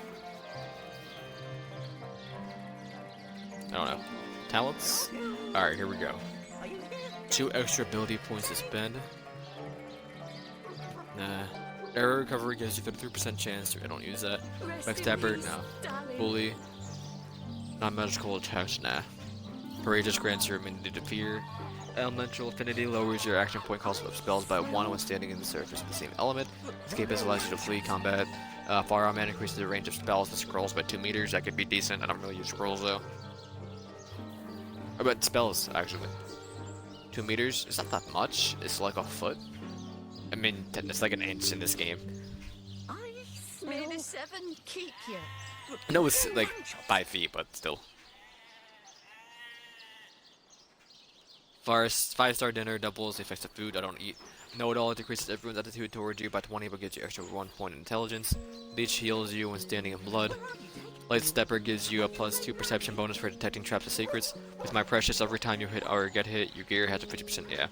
I don't know. Talents? Alright, here we go. 2 extra ability points to spend. Nah. Error recovery gives you 33% chance. I don't use that. Backstabber? No. Bully? Non-magical attacks? Nah. Courageous grants your immunity to fear. Elemental affinity lowers your action point cost of spells by 1 when standing in the surface of the same element. Escapist allows you to flee combat. Firearm man increases the range of spells and scrolls by 2 meters. That could be decent. I don't really use scrolls though. Or about spells, actually. 2 meters? It's not that much. It's like a foot. I mean, it's like an inch in this game. May the 7 keep you. I know it's like 5 feet, but still. 5-star dinner doubles the effects of food I don't eat. Know-it-all decreases everyone's attitude towards you by 20 but gives you extra 1 point in intelligence. Leech heals you when standing in blood. Light Stepper gives you a +2 perception bonus for detecting traps and secrets. With my precious, every time you hit or get hit, your gear has a 50%, yeah.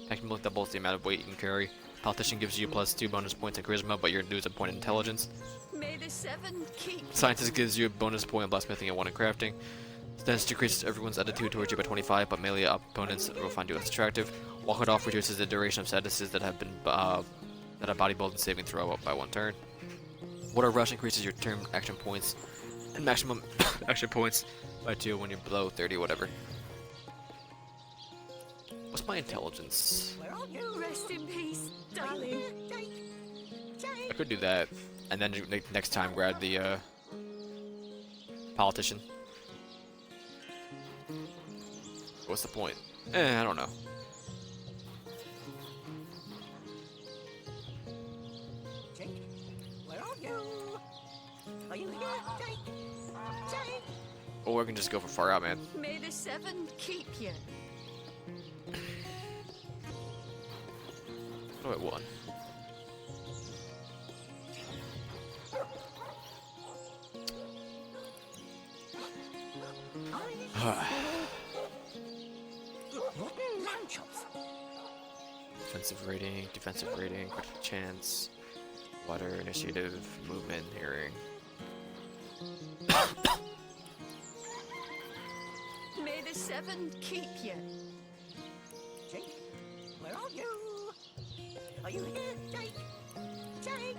Technical doubles the amount of weight you can carry. Politician gives you +2 bonus points in charisma, but you lose a point in intelligence. May the 7 keep you. Scientist gives you a bonus point in blacksmithing and 1 in crafting. Stance decreases everyone's attitude towards you by 25, but melee opponents will find you less attractive. Walk it off reduces the duration of statuses that have been that have body build and saving throw by 1 turn. Water Rush increases your turn action points and maximum action points by 2 when you're below 30, whatever. What's my intelligence? Where are you? Rest in peace, darling. Jake? I could do that, and then next time grab the politician. What's the point? I don't know. Jake? Where are you? Are you here, Jake? Jake? Or I can just go for far out, man. May the 7 keep you. Oh, it won. Rotten lamb chops. Defensive rating, critical chance, water, initiative, movement, hearing. May the 7 keep you. Jake? Where are you? Are you here, Jake? Jake?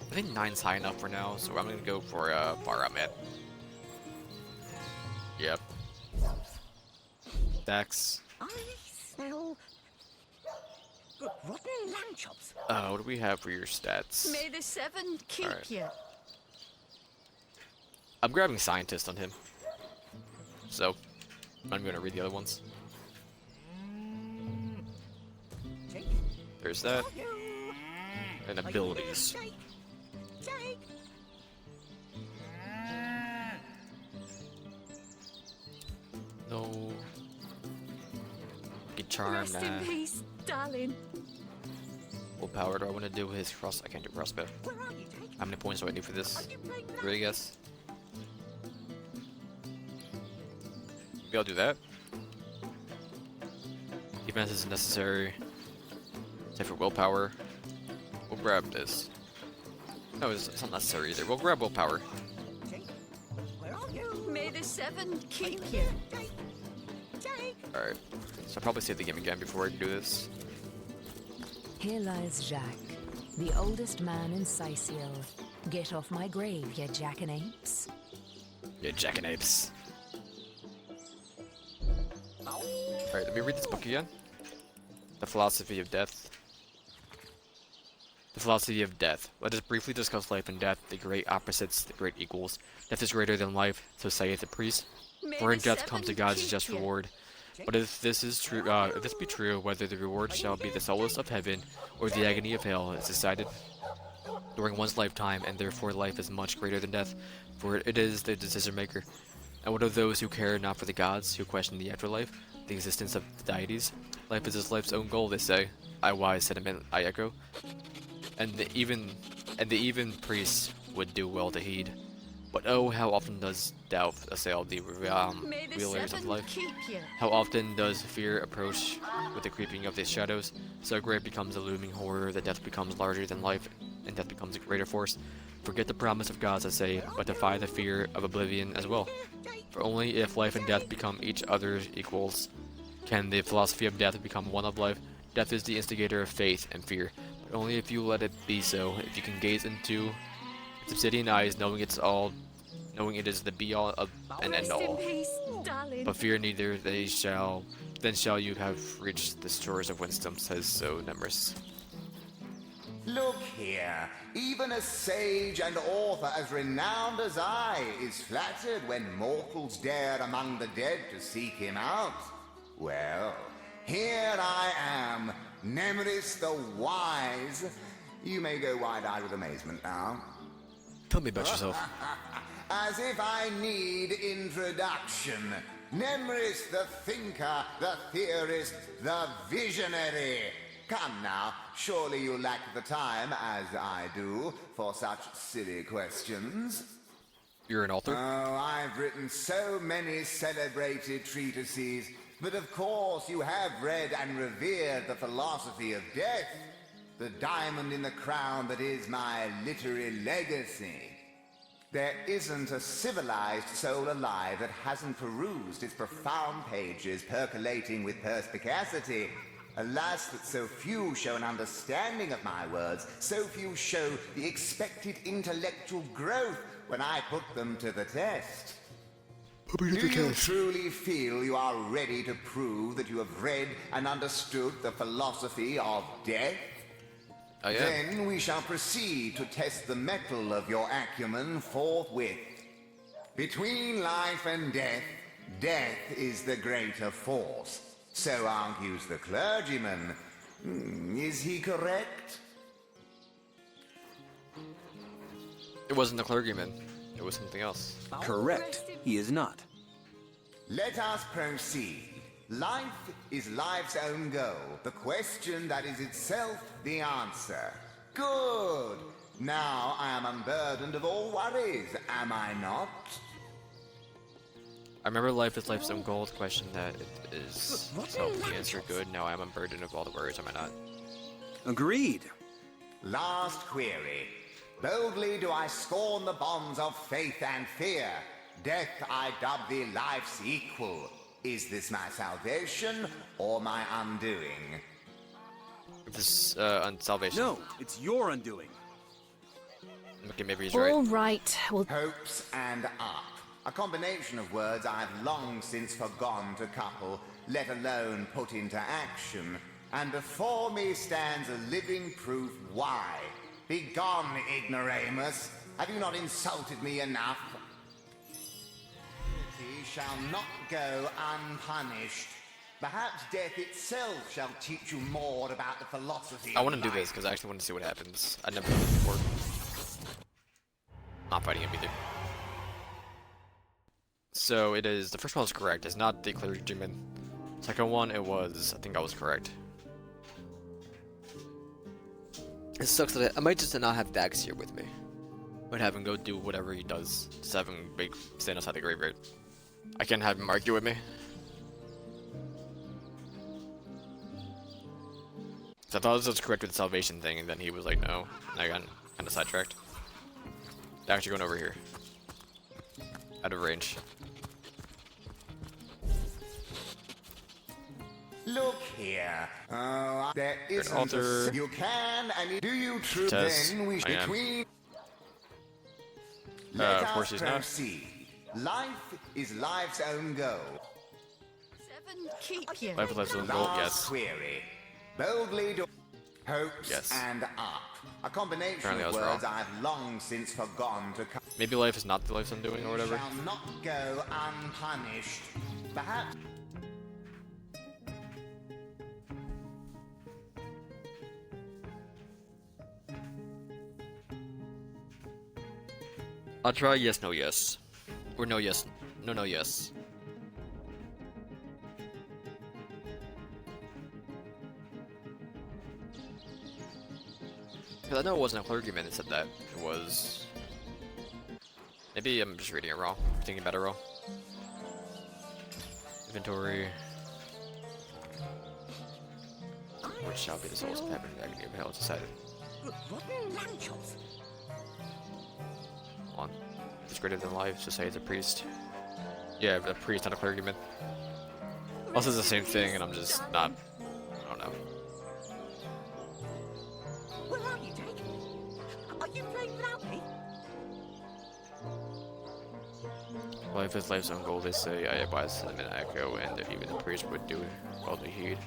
I think 9's high enough for now, so I'm gonna go for far out, man. Yep. Dex. I smell rotten lamb chops. What do we have for your stats? May the 7 keep Alright. you. I'm grabbing scientist on him. So, I'm gonna read the other ones. There's that. And abilities. No. Get charm, Rest in peace, darling. What power do I want to do with his cross? I can't do crossbow. How many points do I need for this? 3, I guess. Maybe I'll do that. Defense is necessary. Save for willpower. We'll grab this. No, it's not necessary either. We'll grab willpower. May the seven keep you. Alright. So I'll probably save the game again before I can do this. Here lies Jacques, the oldest man in Sicil. Get off my grave, you jackanapes. Yeah, jackanapes. Alright, let me read this book again. The Philosophy of Death. The Philosophy of Death. Let us briefly discuss life and death, the great opposites, the great equals. Death is greater than life, so saith the priest. For in death comes to God's just reward. But if this is true, if this be true, whether the reward shall be the solace of heaven or the agony of hell is decided during one's lifetime, and therefore life is much greater than death, for it is the decision maker. And what of those who care not for the gods, who question the afterlife, the existence of the deities? Life is his life's own goal, they say. I wise sentiment I echo. And the even priests would do well to heed. But oh, how often does doubt assail the wheelers of life? How often does fear approach with the creeping of the shadows? So great becomes the looming horror that death becomes larger than life, and death becomes a greater force. Forget the promise of gods, I say, but defy the fear of oblivion as well. For only if life and death become each other's equals can the philosophy of death become one of life. Death is the instigator of faith and fear, but only if you let it be so. If you can gaze into its obsidian eyes, knowing it is the be-all of and end-all. But fear neither, then shall you have reached the shores of wisdom, says so Nemesis. Look here, even a sage and author as renowned as I is flattered when mortals dare among the dead to seek him out. Well, here I am, Nemesis the Wise. You may go wide-eyed with amazement now. Tell me about yourself. As if I need introduction. Nemesis the thinker, the theorist, the visionary. Come now, surely you lack the time, as I do, for such silly questions. You're an author? Oh, I've written so many celebrated treatises, but of course you have read and revered the philosophy of death, the diamond in the crown that is my literary legacy. There isn't a civilized soul alive that hasn't perused its profound pages percolating with perspicacity. Alas, that so few show an understanding of my words, so few show the expected intellectual growth when I put them to the test. Do you truly feel you are ready to prove that you have read and understood the philosophy of death? I am. Then we shall proceed to test the mettle of your acumen forthwith. Between life and death, death is the greater force. So argues the clergyman. Is he correct? It wasn't the clergyman. It was something else. Correct. He is not. Let us proceed. Life is life's own goal, the question that is itself the answer. Good! Now I am unburdened of all worries, am I not? I remember life is life's own goal, the question that it is itself the answer. Good, now I am unburdened of all the worries, am I not? Agreed. Last query. Boldly do I scorn the bonds of faith and fear. Death I dub thee life's equal. Is this my salvation or my undoing? This, salvation. No, it's your undoing. Okay, maybe he's right. All right, well... Hopes and up. A combination of words I've long since forgone to couple, let alone put into action. And before me stands a living proof why. Begone, ignoramus. Have you not insulted me enough? shall not go unpunished. Perhaps death itself shall teach you more about the philosophy I of want to do life. this because I actually want to see what happens. I've never done this before. Not fighting him either. So it is, the first one was correct. It's not the clergyman. Second one, it was, I think I was correct. It sucks that I might just not have Dax here with me. Might have him go do whatever he does. Just have him stand outside the graveyard. I can't have him argue with me. So I thought this was correct with the salvation thing, and then he was like, no. And I got kind of sidetracked. They're actually going over here. Out of range. Look here. There Good isn't altar. you can, and do you true Test. then we I am. between... Of Let course us he's not. proceed. Life is life's own goal. Keep you. Life with life's own goal, Last yes. query. Boldly do hopes Yes. and up. A combination Apparently I of was words wrong. I've long since forgotten to come. Maybe life is not the life I'm doing or whatever. Shall not go unpunished. Perhaps. I'll try yes, no, yes. Or no, yes. No, no, yes. Because I know it wasn't a clergyman that said that. It was... Maybe I'm just reading it wrong. Thinking about it wrong. Inventory. Which shall be the souls of heaven that can be held decided. Rotten lamb chops. Hold on. It's greater than life, just say it's a priest. Yeah, a priest, not a clergyman. Also, it's the same thing, and I'm just not... I don't know. Where are you, Jake? Are you playing without me? Life is life's own goal, they say. I advise them in echo, and even the priest would do well to heed.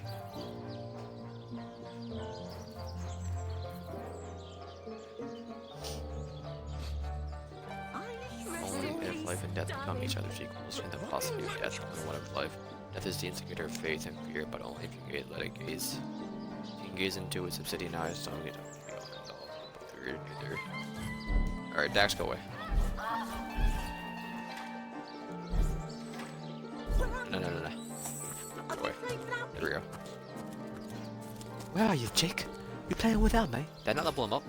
Only if life and death become each other's equals can the philosophy of death become one of life. Death is the instigator of faith and fear, but only if you let it gaze. You can gaze into its obsidian eyes, don't get either. Alright, Dax, go away. No. Go away. There we go. Where are you, Jake? You playing without me? Did I not level him up?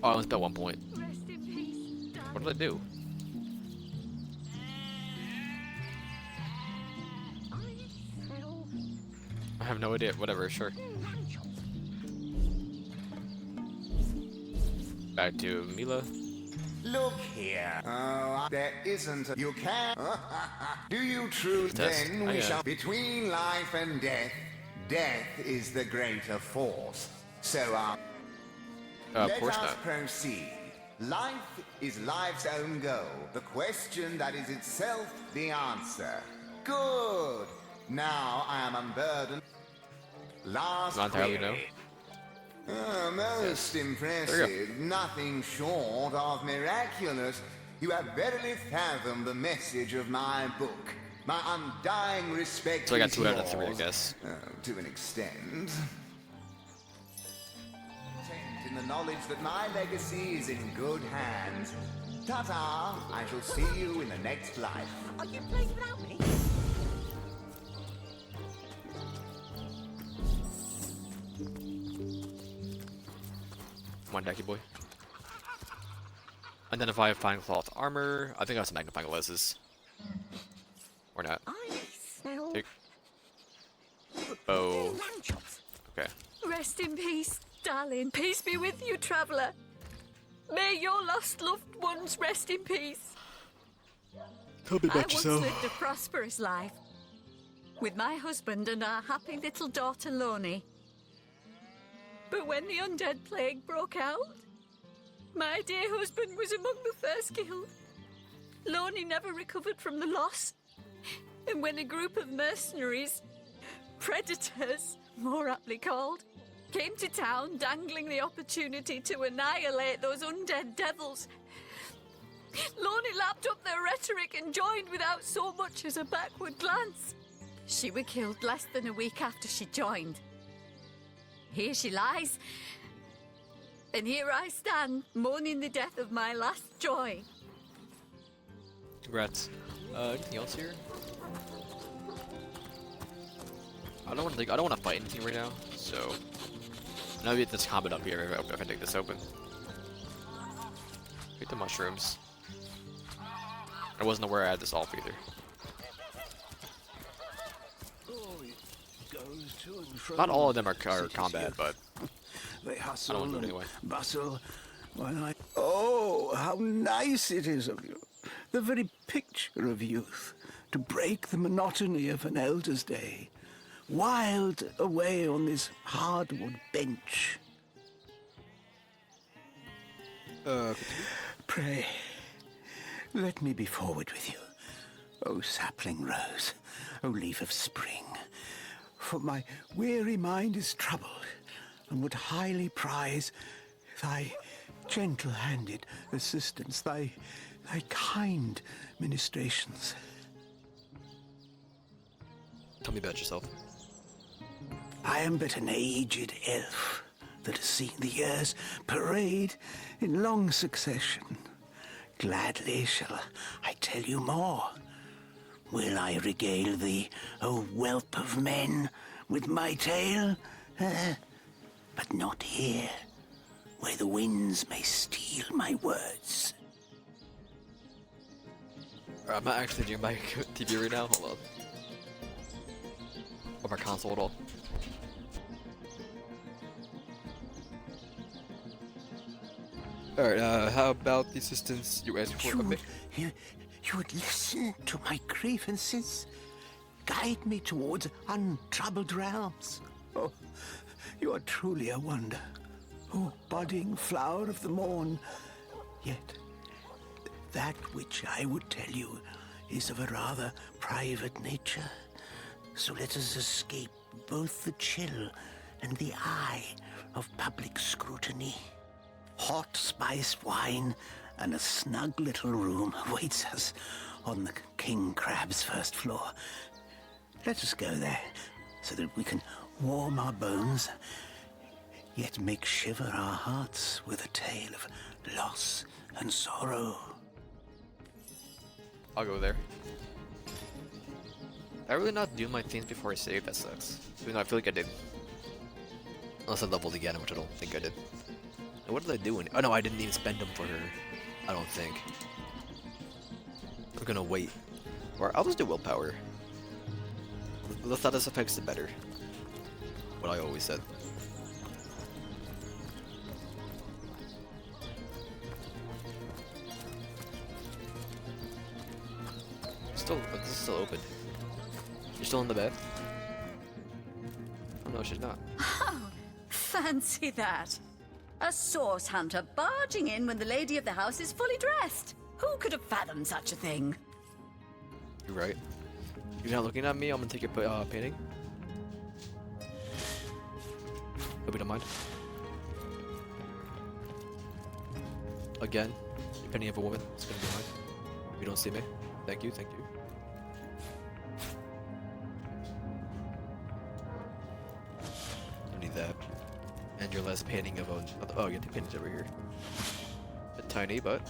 Oh, I only spent 1 point. What did I do? I have no idea. Whatever, sure. Back to Mila. Look here. There isn't. You can. Do you truth? Test. Then I we am. shall. Between life and death, death is the greater force. So, Of let course us not. proceed. Life is life's own goal. The question that is itself the answer. Good. Now I am unburdened. Last Not entirely no. query. Most There you impressive. Nothing short of miraculous. You have verily fathomed the message of my book. My undying respect So I got is 2 out of 3, I yours. guess. To an extent. In the knowledge that my legacy is in good hands. Ta-ta! I shall see you in the next life. Are you playing without me? Come on, Decky boy. Identify fine cloth armor. I think I have some magnifying glasses. Or not. I smell Take. Oh. lamb chops. Okay. Rest in peace, darling. Peace be with you, traveller. May your lost loved ones rest in peace. Tell me I once lived a prosperous life with my husband and our happy little daughter Loni. But when the undead plague broke out, my dear husband was among the first killed. Loni never recovered from the loss. And when a group of mercenaries, predators, more aptly called, came to town dangling the opportunity to annihilate those undead devils, Lorny lapped up their rhetoric and joined without so much as a backward glance. She were killed less than a week after she joined. Here she lies, and here I stand, mourning the death of my last joy. Congrats. Anything else here? I don't want to fight anything right now, so now we get this combat up here if I take this open. Get the mushrooms. I wasn't aware I had this off either. Not all of them are combat, but They I hustle don't want to and do it anyway. bustle while I... Oh, how nice it is of you. The very picture of youth. To break the monotony of an elder's day. Wild away on this hardwood bench. Pray, let me be forward with you. O sapling rose, O leaf of spring. For my weary mind is troubled, and would highly prize thy gentle-handed assistance, thy kind ministrations. Tell me about yourself. I am but an aged elf that has seen the years parade in long succession. Gladly shall I tell you more. Will I regale thee, O whelp of men, with my tale? But not here, where the winds may steal my words. I'm not actually doing my TV right now. Hold on. Or my console at all. Alright, how about the assistance you asked for? You would listen to my grievances, guide me towards untroubled realms. Oh, you are truly a wonder, oh budding flower of the morn. Yet, that which I would tell you is of a rather private nature. So let us escape both the chill and the eye of public scrutiny. Hot spiced wine and a snug little room awaits us on the King Crab's first floor. Let us go there, so that we can warm our bones, yet make shiver our hearts with a tale of loss and sorrow. I'll go there. I really not do my things before I save, that sucks. Even though I feel like I did. Unless I leveled again, which I don't think I did. And what did I do? Oh no, I didn't even spend them for her. I don't think. I'm gonna wait. Or I'll just do willpower. The less that this affects, the better. What I always said. This is still open. You're still in the bed? Oh no, she's not. Oh, fancy that. A source hunter barging in when the lady of the house is fully dressed. Who could have fathomed such a thing? You're right. You're not looking at me, I'm gonna take your painting. Hope you don't mind. Again, your painting of a woman. It's gonna be mine. You don't see me. Thank you, thank you. I need that. And your last painting of a... Oh, you get the paintings over here. A tiny, but...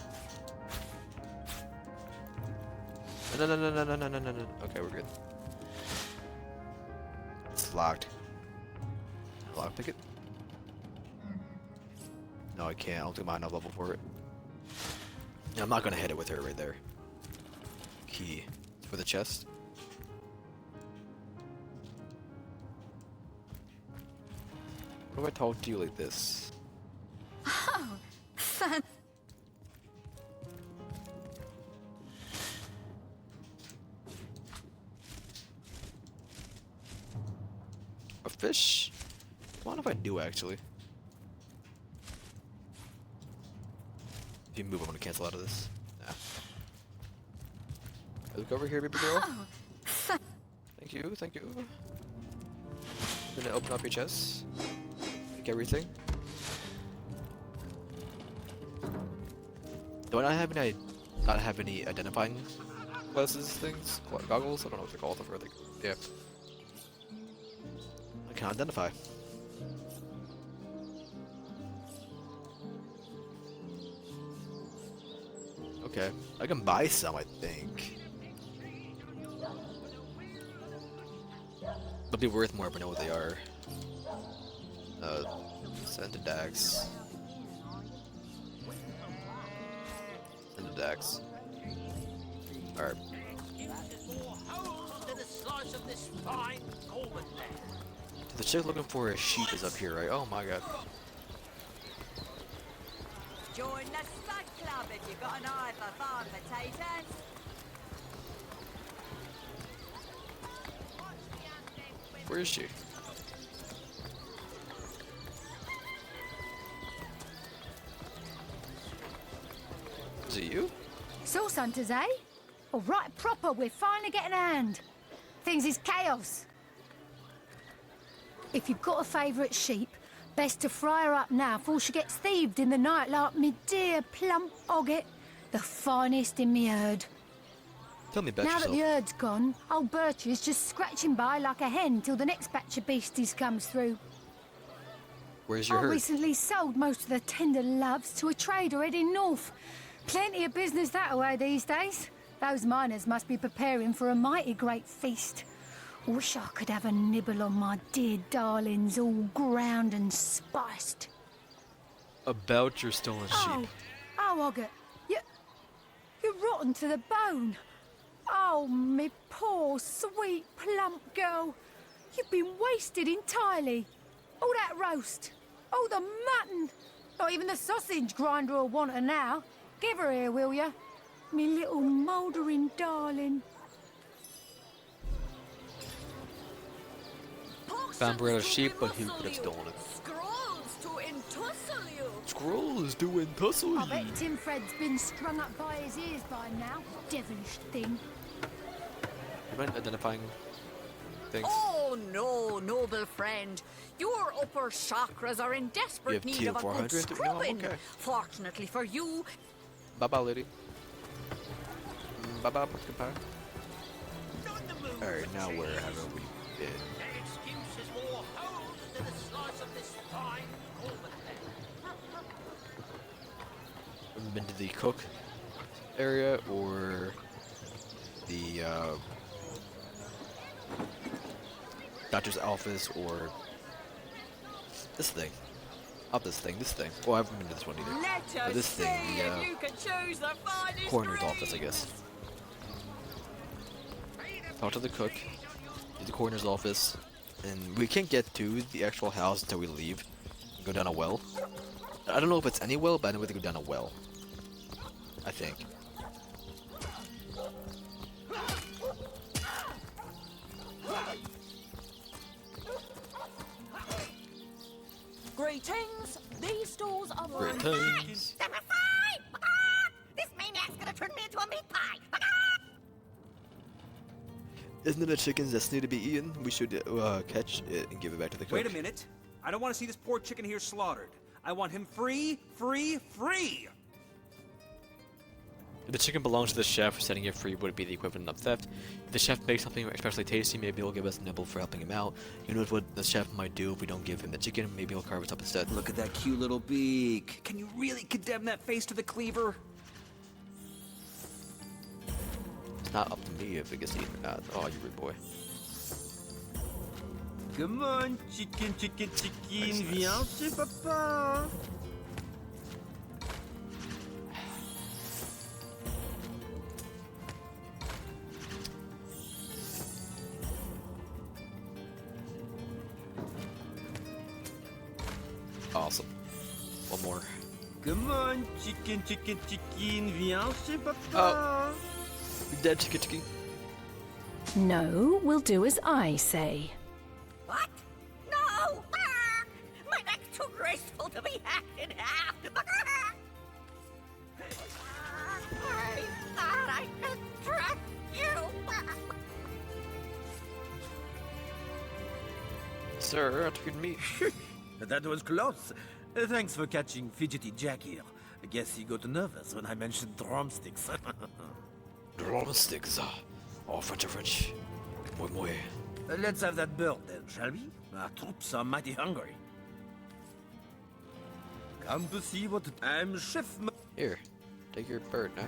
No. Okay, we're good. It's locked. Lock ticket? No, I can't. I don't think I'm enough level for it. Yeah, I'm not gonna hit it with her right there. Key. For the chest. What if I talk to you like this? Oh, A fish? What if I do actually? If you move, I'm gonna cancel out of this. Nah. Look over here, baby girl. Thank you, thank you. I'm gonna open up your chest. Take everything. Do I not have any not have any identifying glasses things, goggles. I don't know what they're called. I think. Yeah. I can identify. Okay, I can buy some, I think. They'll be worth more if I know what they are. Send to Dax. Send to Dax. Alright. So the chick looking for a sheep is up here, right? Oh my god. Join the Spud Club if you've got an eye for farm potatoes. Where is she? Is it you? Source hunters, eh? All right, proper. We're finally getting a hand. Things is chaos. If you've got a favourite sheep, best to fry her up now before she gets thieved in the night like me dear plump Ogget, the finest in me herd. Tell me about now yourself. that the herd's gone, old Bertie is just scratching by like a hen till the next batch of beasties comes through. Where's your I herd? recently sold most of the tender loves to a trader heading north. Plenty of business that way these days. Those miners must be preparing for a mighty great feast. Wish I could have a nibble on my dear darlings, all ground and spiced. About your stolen sheep. Oh, Ogget, you're rotten to the bone. Oh, me poor, sweet, plump girl. You've been wasted entirely. All that roast, all the mutton, not even the sausage grinder will want her now. Give her here, will ya? Me little mouldering darling. Found a sheep, but who could have stolen it? Scrolls to entussle you. Scrolls doing tussle. I bet Tim Fred's been strung up by his ears by now. Devilish thing. You mind identifying things? Oh no, noble friend. Your upper chakras are in desperate You have need of a good T400? No, scrubbing. okay. Fortunately for you, Bye-bye, lady. Bye-bye, pumpkin pie. Alright, now where haven't we been? Excuses more holes than a slice of this fine Coleman Haven't been to the cook area or the doctor's office or this thing. Not this thing, this thing. Oh, I haven't been to this one either. Let But us this see thing, if you can choose the finest coroner's greens. office, I guess. Talk to the cook, to the coroner's office, and we can't get to the actual house until we leave and go down a well. I don't know if it's any well, but I know we have to go down a well. I think. Greetings. These stores are Greetings. This maniac's gonna turn me into a meat pie. Isn't it a chicken's destiny to be eaten? We should catch it and give it back to the cook. Wait a minute. I don't want to see this poor chicken here slaughtered. I want him free, free, free! If the chicken belongs to the chef, setting it free would be the equivalent of theft. If the chef makes something especially tasty, maybe he'll give us a nibble for helping him out. Who knows what the chef might do if we don't give him the chicken? Maybe he'll carve us up instead. Look at that cute little beak. Can you really condemn that face to the cleaver? It's not up to me if it gets eaten or not. Oh, you rude boy. Come on, chicken, chicken, chicken, viens chez papa. Awesome. One more. Come on, chicken, chicken, chicken, viens chez papa. Oh. You dead, chicken, chicken. No, we'll do as I say. What? No! My neck's too graceful to be hacked in half. I thought I could trust you. Sir, I took your meat. That was close. Thanks for catching Fidgety Jack here. I guess he got nervous when I mentioned drumsticks. Drumsticks. Oh, French are French. Moi moi. Let's have that bird then, shall we? Our troops are mighty hungry. Come to see what I'm Chef. Here, take your bird now.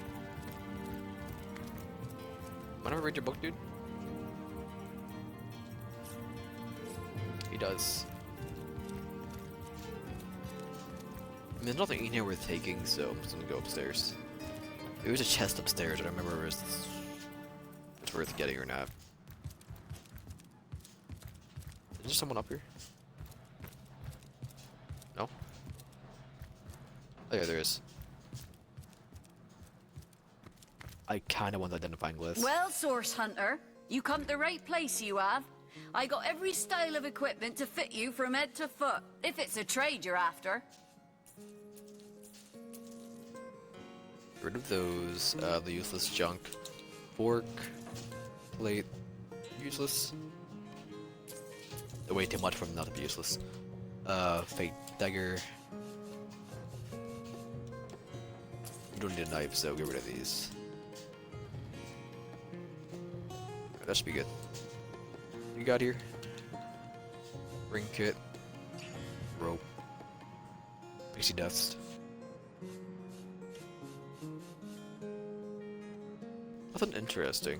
Mind if I read your book, dude? He does. I mean, there's nothing in here worth taking, so I'm just gonna go upstairs. There was a chest upstairs, I don't remember if it's worth getting or not. Is there someone up here? No? Oh yeah, there is. I kinda want the identifying list. Well, Source Hunter, you come to the right place, you have. I got every style of equipment to fit you from head to foot, if it's a trade you're after. Get rid of those, the useless junk. Fork, plate, useless. Way too much for them not to be useless. Fate dagger. You don't need a knife, so get rid of these. That should be good. What you got here? Ring kit. Rope. Pixie dust. Nothing interesting.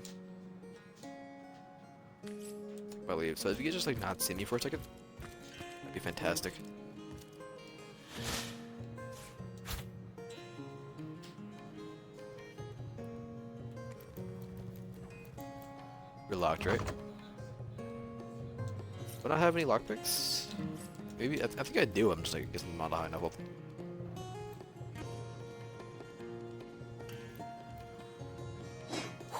I leave. So if you could just like not see me for a second, that'd be fantastic. You're locked, right? Do I not have any lockpicks? Maybe I think I do. I'm just like guessing not high enough.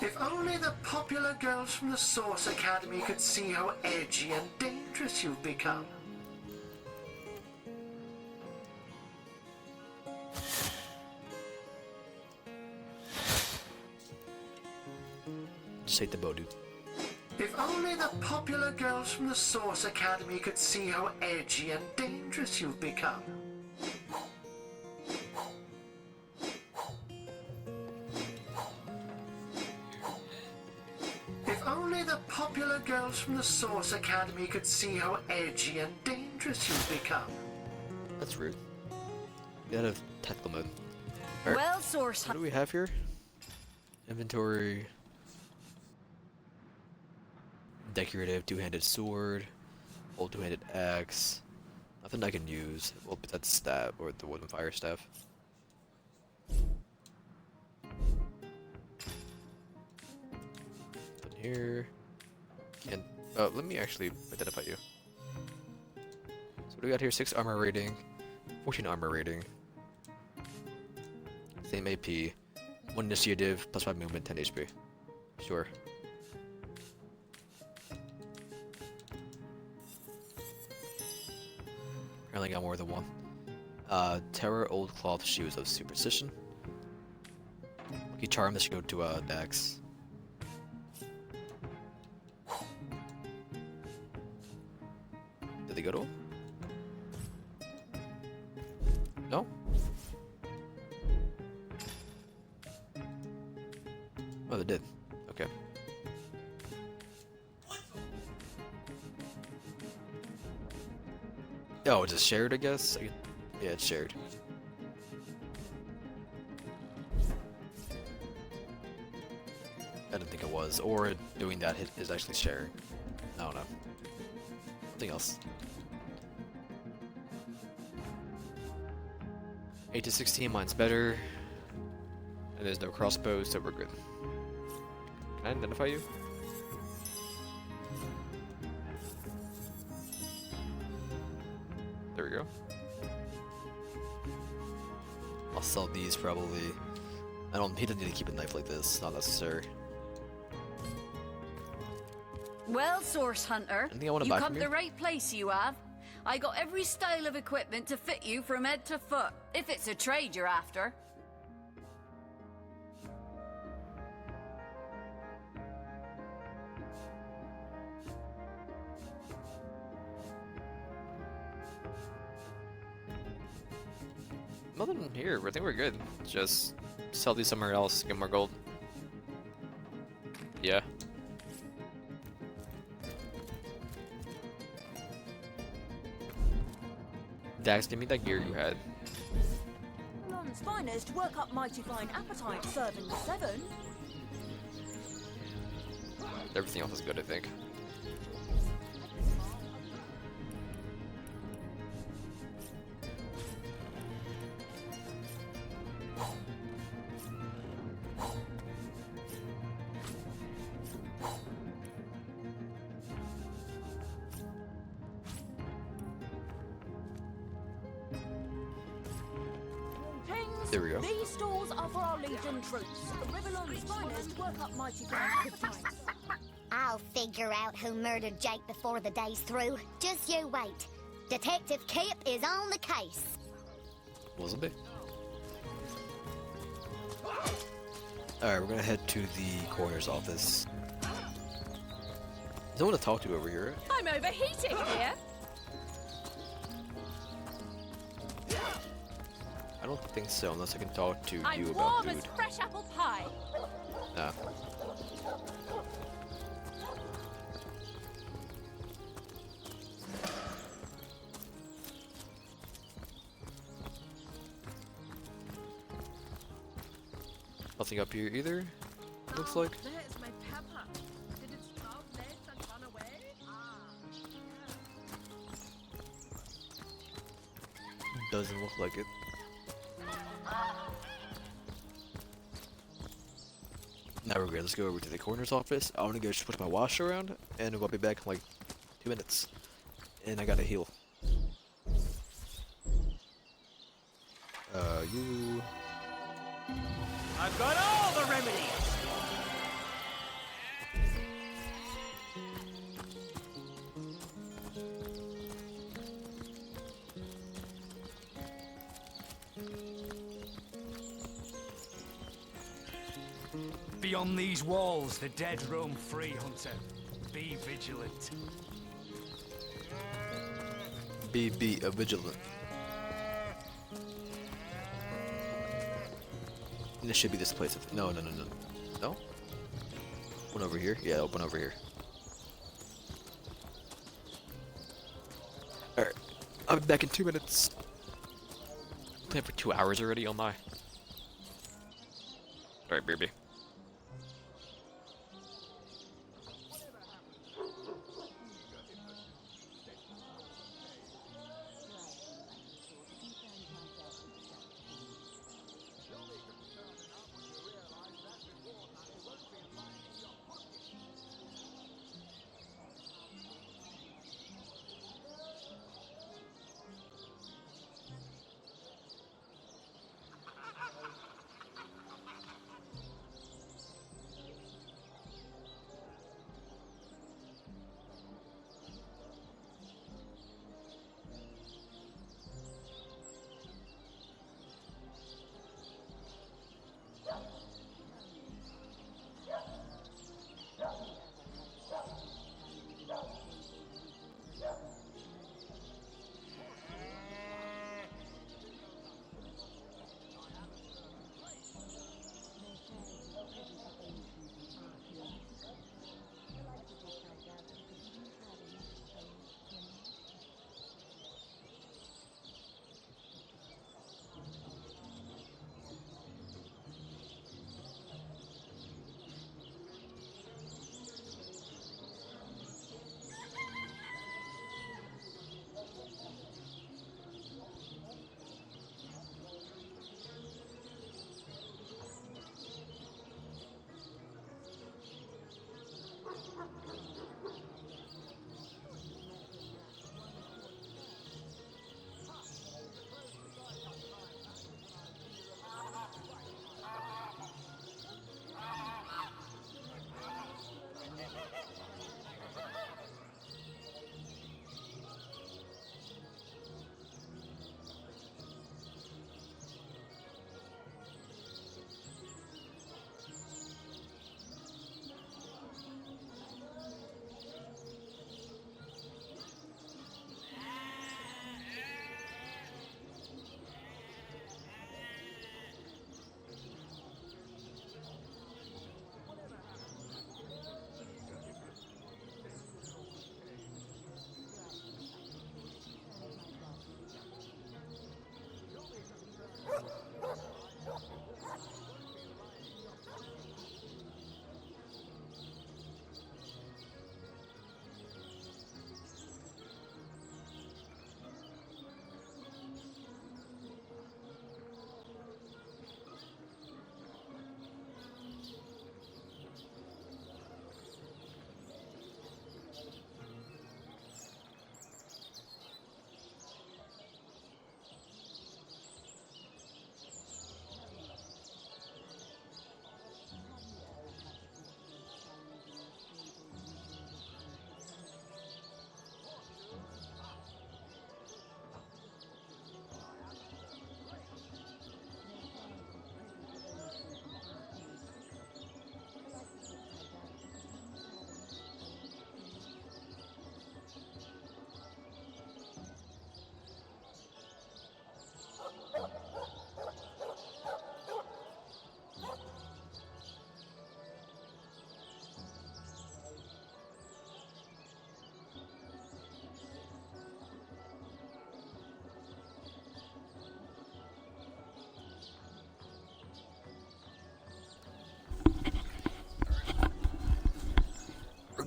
If only the popular girls from the Source Academy could see how edgy and dangerous you've become. Just hate the bow, dude. If only the popular girls from the Source Academy could see how edgy and dangerous you've become. If only the popular girls from the Source Academy could see how edgy and dangerous you've become. That's rude. Get out of tactical mode. Alright. Well, Source What do we have here? Inventory. Decorative two-handed sword. Old two-handed axe. Nothing I can use. Well, but that's stab or the wooden fire staff. Nothing here. And let me actually identify you. So what do we got here? 6 armor rating, 14 armor rating. Same AP. 1 initiative, plus 5 movement, 10 HP. Sure. Apparently got more than one. Terror, old cloth shoes of superstition. Lucky charm, this should go to Dax. Did they go to him? No? Oh, they did. Okay. Oh, it's just shared, I guess? Yeah, it's shared. I didn't think it was. Or doing that is actually sharing. I don't know. Something else. 8 to 16, mine's better. And there's no crossbow, so we're good. Can I identify you? There we go. I'll sell these probably. He doesn't need to keep a knife like this, not necessary. Well, Source Hunter, Anything I wanna you buy come from to you? the right place, you have. I got every style of equipment to fit you from head to foot, if it's a trade you're after. Nothing here. I think we're good. Just sell these somewhere else. Get more gold. Yeah. Dax, give me that gear you had. London's finest work up mighty fine appetite serving the 7. Everything else is good, I think. There we go. These stores are for our Legion troops. Riverland's finest work up mighty fine appetites. I'll figure out who murdered Jake before the day's through. Just you wait. Detective Kip is on the case. Wasn't it? Alright, we're gonna head to the coroner's office. There's no one to talk to over here. I'm overheating here. I don't think so, unless I can talk to I'm you about warm food. as fresh apple pie. Nah. Nothing up here either, looks like. There's my pepper. Did it starve less and run away? Doesn't look like it. Now we're good. Let's go over to the coroner's office. I want to go just put my wash around, and we'll be back in like 2 minutes. And I gotta heal. You. I've got all the remedies! Beyond these walls, the dead roam free, Hunter. Be vigilant. Be vigilant. This should be this place. No. No? One over here? Yeah, one over here. Alright. I'll be back in 2 minutes. Playing for 2 hours already, oh my. Alright, baby.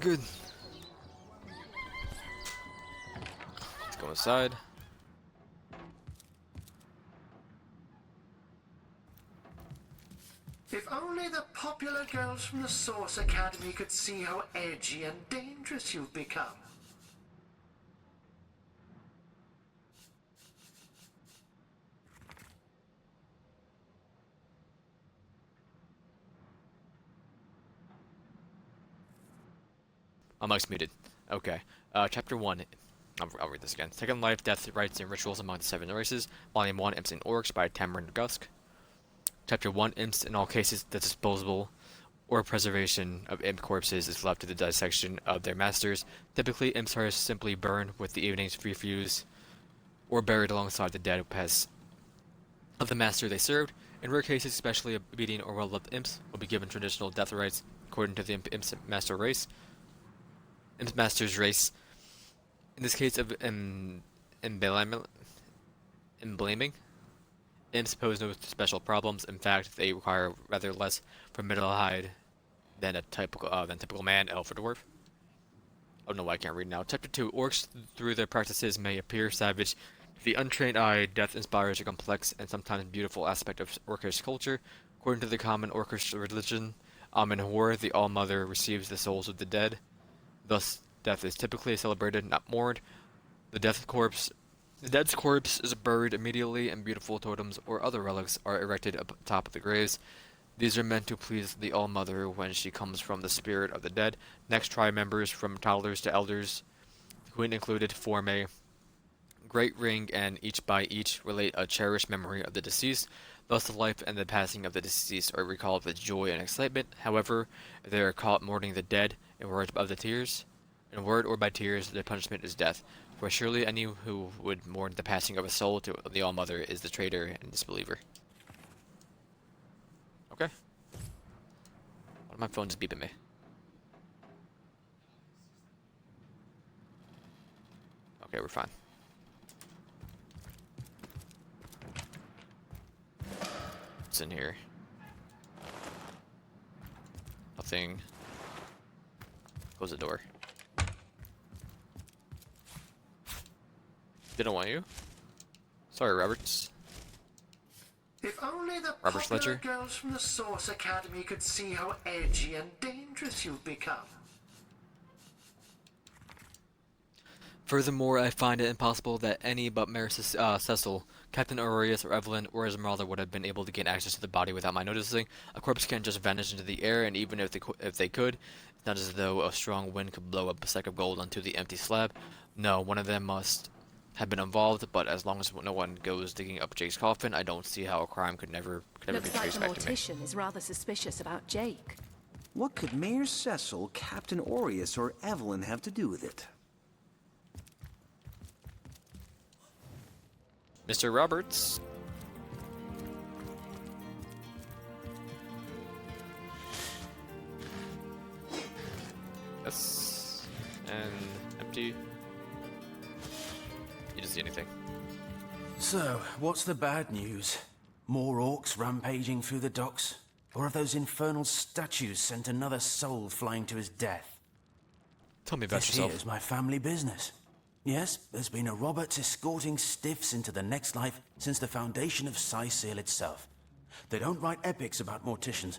good. Let's go inside. If only the popular girls from the Source Academy could see how edgy and dangerous you've become. Oh, mic's muted. Okay. Chapter 1. I'll read this again. Second Life, Death, Rites, and Rituals Among the Seven Races. Volume 1, Imps and Orcs by Tamron Gusk. Chapter 1. Imps. In all cases, the disposable or preservation of imp corpses is left to the dissection of their masters. Typically, imps are simply burned with the evening's refuse or buried alongside the dead pests of the master they served. In rare cases, especially obedient or well-loved imps will be given traditional death rites according to the imp's master race. Imp master's race. In this case of emblaming, imps pose no special problems. In fact, they require rather less formaldehyde than typical man, elf, or dwarf. Oh no, I can't read now. Chapter 2. Orcs, through their practices, may appear savage. To the untrained eye, death inspires a complex and sometimes beautiful aspect of orcish culture. According to the common orcish religion, Amen Hor, the All-Mother, receives the souls of the dead. Thus, death is typically celebrated, not mourned. The dead's corpse is buried immediately, and beautiful totems or other relics are erected up top of the graves. These are meant to please the All-Mother when she comes from the spirit of the dead. Next, tribe members, from toddlers to elders, the queen included, form a great ring, and each by each relate a cherished memory of the deceased. Thus, the life and the passing of the deceased are recalled with joy and excitement. However, if they are caught mourning the dead in word or by tears, their punishment is death. For surely any who would mourn the passing of a soul to the All-Mother is the traitor and disbeliever. Okay. My phone just beeping me. Okay, we're fine. What's in here? Nothing. Close the door. Didn't want you. Sorry, Roberts. If only the Robert popular Fletcher. girls from the Source Academy could see how edgy and dangerous you've become. Furthermore, I find it impossible that any but Mayor Cecil, Captain Aureus, or Evelyn, or Esmeralda would have been able to gain access to the body without my noticing. A corpse can't just vanish into the air, and even if they could, it's not as though a strong wind could blow up a sack of gold onto the empty slab. No, one of them must have been involved, but as long as no one goes digging up Jake's coffin, I don't see how a crime could never be Looks like traced the back to me. mortician is rather suspicious about Jake. What could Mayor Cecil, Captain Aureus, or Evelyn have to do with it? Mr. Roberts. Yes. And empty. You didn't see anything. So, what's the bad news? More orcs rampaging through the docks? Or have those infernal statues sent another soul flying to his death? Tell me about this yourself. Here's my family business. Yes, there's been a Roberts escorting stiffs into the next life since the foundation of Seal itself. They don't write epics about morticians,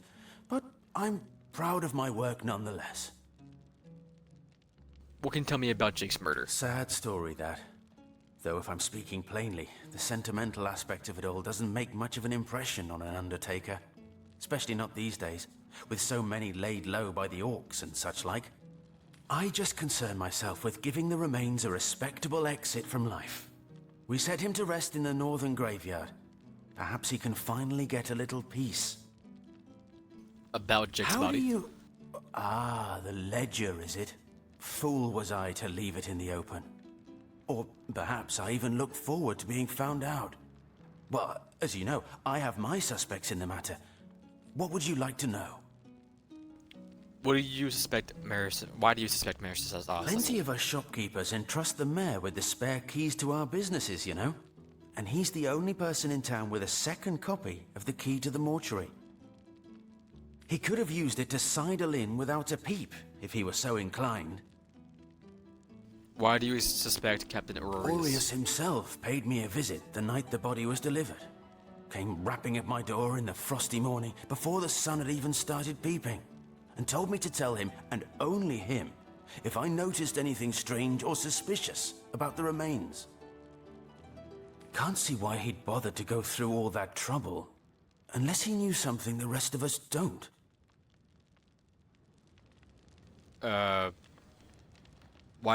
but I'm proud of my work nonetheless. What can you tell me about Jake's murder? Sad story, that. Though if I'm speaking plainly, the sentimental aspect of it all doesn't make much of an impression on an undertaker. Especially not these days, with so many laid low by the orcs and such like. I just concern myself with giving the remains a respectable exit from life. We set him to rest in the northern graveyard. Perhaps he can finally get a little peace. About Jake's How body? do you... Ah, the ledger, is it? Fool was I to leave it in the open. Or perhaps I even looked forward to being found out. Well, as you know, I have my suspects in the matter. What would you like to know? What do you suspect why do you suspect Mayor Cecil? Plenty of us shopkeepers entrust the mayor with the spare keys to our businesses, you know? And he's the only person in town with a second copy of the key to the mortuary. He could have used it to sidle in without a peep, if he were so inclined. Why do you suspect Captain Aureus? Aureus himself paid me a visit the night the body was delivered. Came rapping at my door in the frosty morning before the sun had even started peeping, and told me to tell him, and only him, if I noticed anything strange or suspicious about the remains. Can't see why he'd bothered to go through all that trouble, unless he knew something the rest of us don't. Why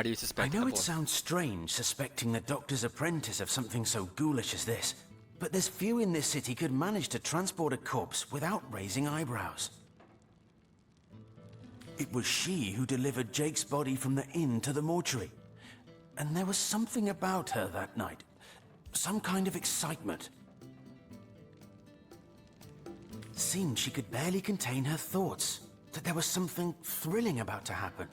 do you suspect I know Evelyn? it sounds strange suspecting the doctor's apprentice of something so ghoulish as this, but there's few in this city could manage to transport a corpse without raising eyebrows. It was she who delivered Jake's body from the inn to the mortuary, and there was something about her that night. Some kind of excitement. Seemed she could barely contain her thoughts, that there was something thrilling about to happen.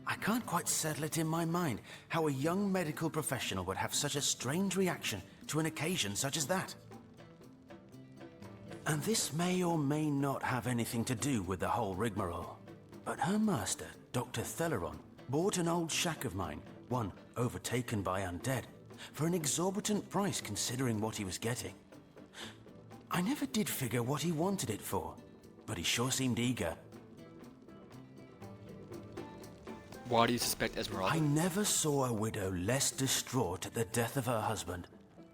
I can't quite settle it in my mind how a young medical professional would have such a strange reaction to an occasion such as that. And this may or may not have anything to do with the whole rigmarole, but her master, Dr. Theleron, bought an old shack of mine, one overtaken by undead, for an exorbitant price considering what he was getting. I never did figure what he wanted it for, but he sure seemed eager. Why do you suspect Esmeralda? I never saw a widow less distraught at the death of her husband,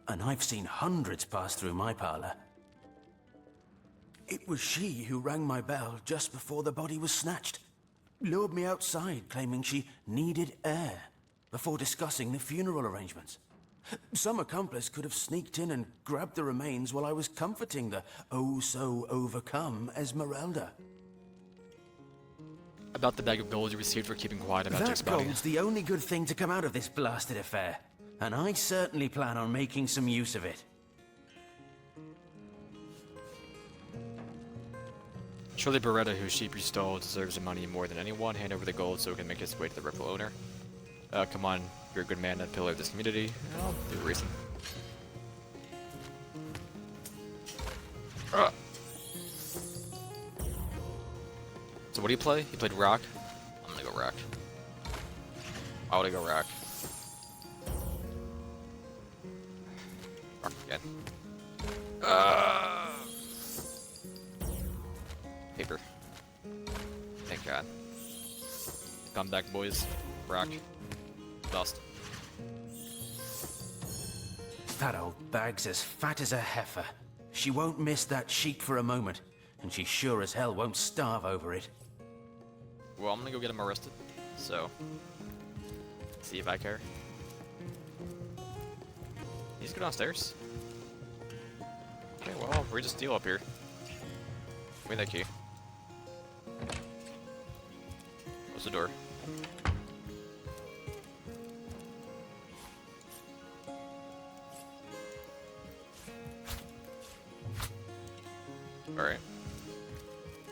and I've seen hundreds pass through my parlor. It was she who rang my bell just before the body was snatched, lured me outside claiming she needed air, before discussing the funeral arrangements. Some accomplice could have sneaked in and grabbed the remains while I was comforting the oh-so-overcome Esmeralda. About the bag of gold you received for keeping quiet about Jake's That body. gold's the only good thing to come out of this blasted affair, and I certainly plan on making some use of it. Surely Beretta, whose sheep you stole, deserves the money more than anyone. Hand over the gold so it can make its way to the rightful owner. Come on, you're a good man and a pillar of this community. I'll do the reason. So what do you play? You played rock? I'm gonna go rock. Why would I go rock? Rock again. Paper. Thank God. Come back, boys. Rock. Dust. That old bag's as fat as a heifer. She won't miss that sheep for a moment, and she sure as hell won't starve over it. Well, I'm gonna go get him arrested. So, see if I care. You just go downstairs. Okay, well, we just deal up here. Give me that key. Close the door. Alright.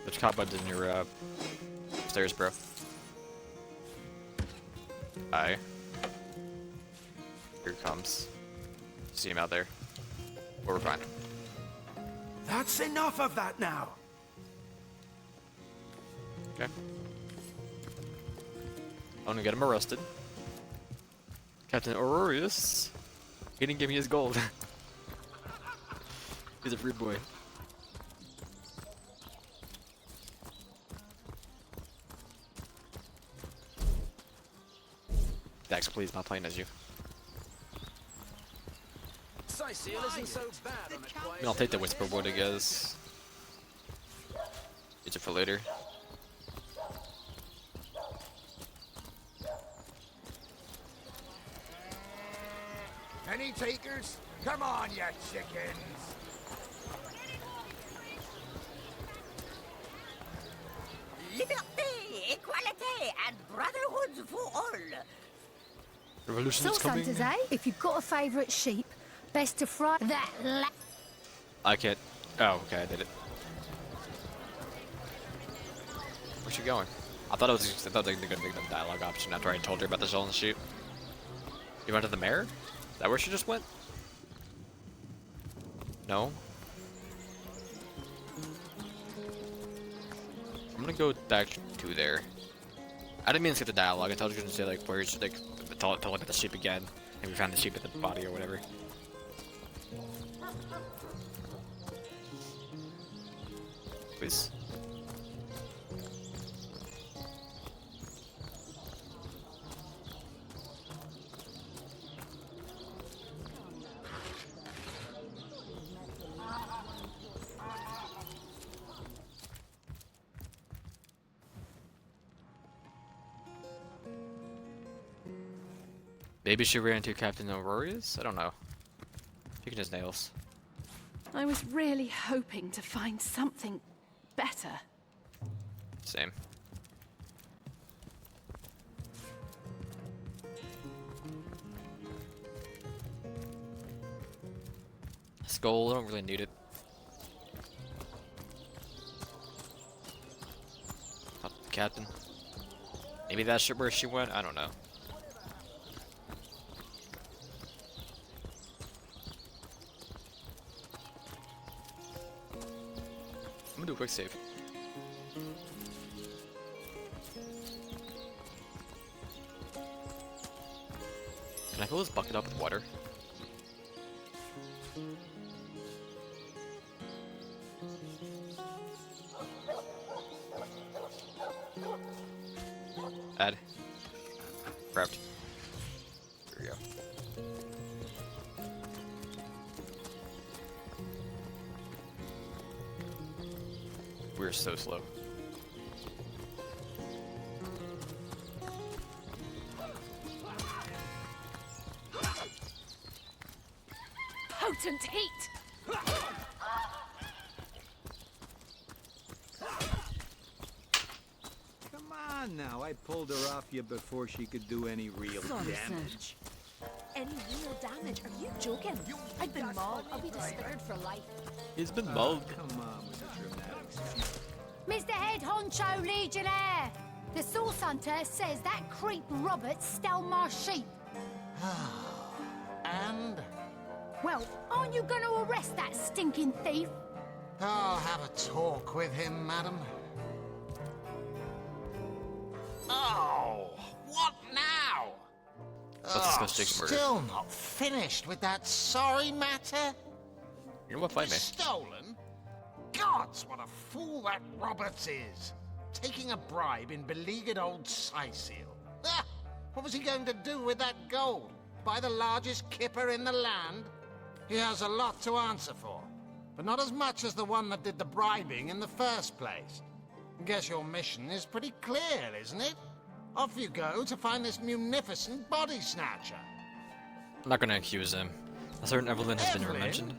Which cop buttons in your stairs, bro? Aye. Here it comes. See him out there. But we're fine. That's enough of that now! Okay. I'm gonna get him arrested. Captain Aureus. He didn't give me his gold. He's a rude boy. Dax, please, not playing as you. I mean, I'll take the whisper wood, I guess. Use it for later. Any takers? Come on, you chickens! Liberté, equality, and brotherhood for all. Revolution is Sauce coming. hunters, eh? If you've got a favourite sheep, best to fry that I can't. Oh, okay, I did it. Where's she going? I thought it was. I thought they were gonna make the dialogue option after I told her about the stolen sheep. You went to the mayor? Is that where she just went? No. I'm gonna go back to there. I didn't mean to skip the dialogue. I thought I was gonna say like where's like to look at the sheep again, and we found the sheep at the body or whatever. Please. Maybe she ran into Captain Aurorius? I don't know. Picking his nails. I was really hoping to find something better. Same. Skull, I don't really need it. Not the captain. Maybe that's where she went? I don't know. I'm gonna do a quick save. Can I fill this bucket up with water? Add. Prepped. There we go. We're so slow. Potent heat! Come on now, I pulled her off you before she could do any real damage. Any real damage? Are you joking? I've been mauled. I'll be disfigured for life. He's been mauled. Come on with the dramatics. Mr. Head Honcho Legionnaire! The Source Hunter says that creep Robert stole my sheep. And? Well, aren't you going to arrest that stinking thief? I'll have a talk with him, madam. Oh, what now? Let's discuss murder. Still not finished with that sorry matter? You know what, fight me. Stolen? Gods, what a fool that Roberts is. Taking a bribe in beleaguered old Scythiel. Ah, what was he going to do with that gold? Buy the largest kipper in the land? He has a lot to answer for, but not as much as the one that did the bribing in the first place. Guess your mission is pretty clear, isn't it? Off you go to find this munificent body snatcher. I'm not gonna accuse him. A certain Evelyn has been mentioned.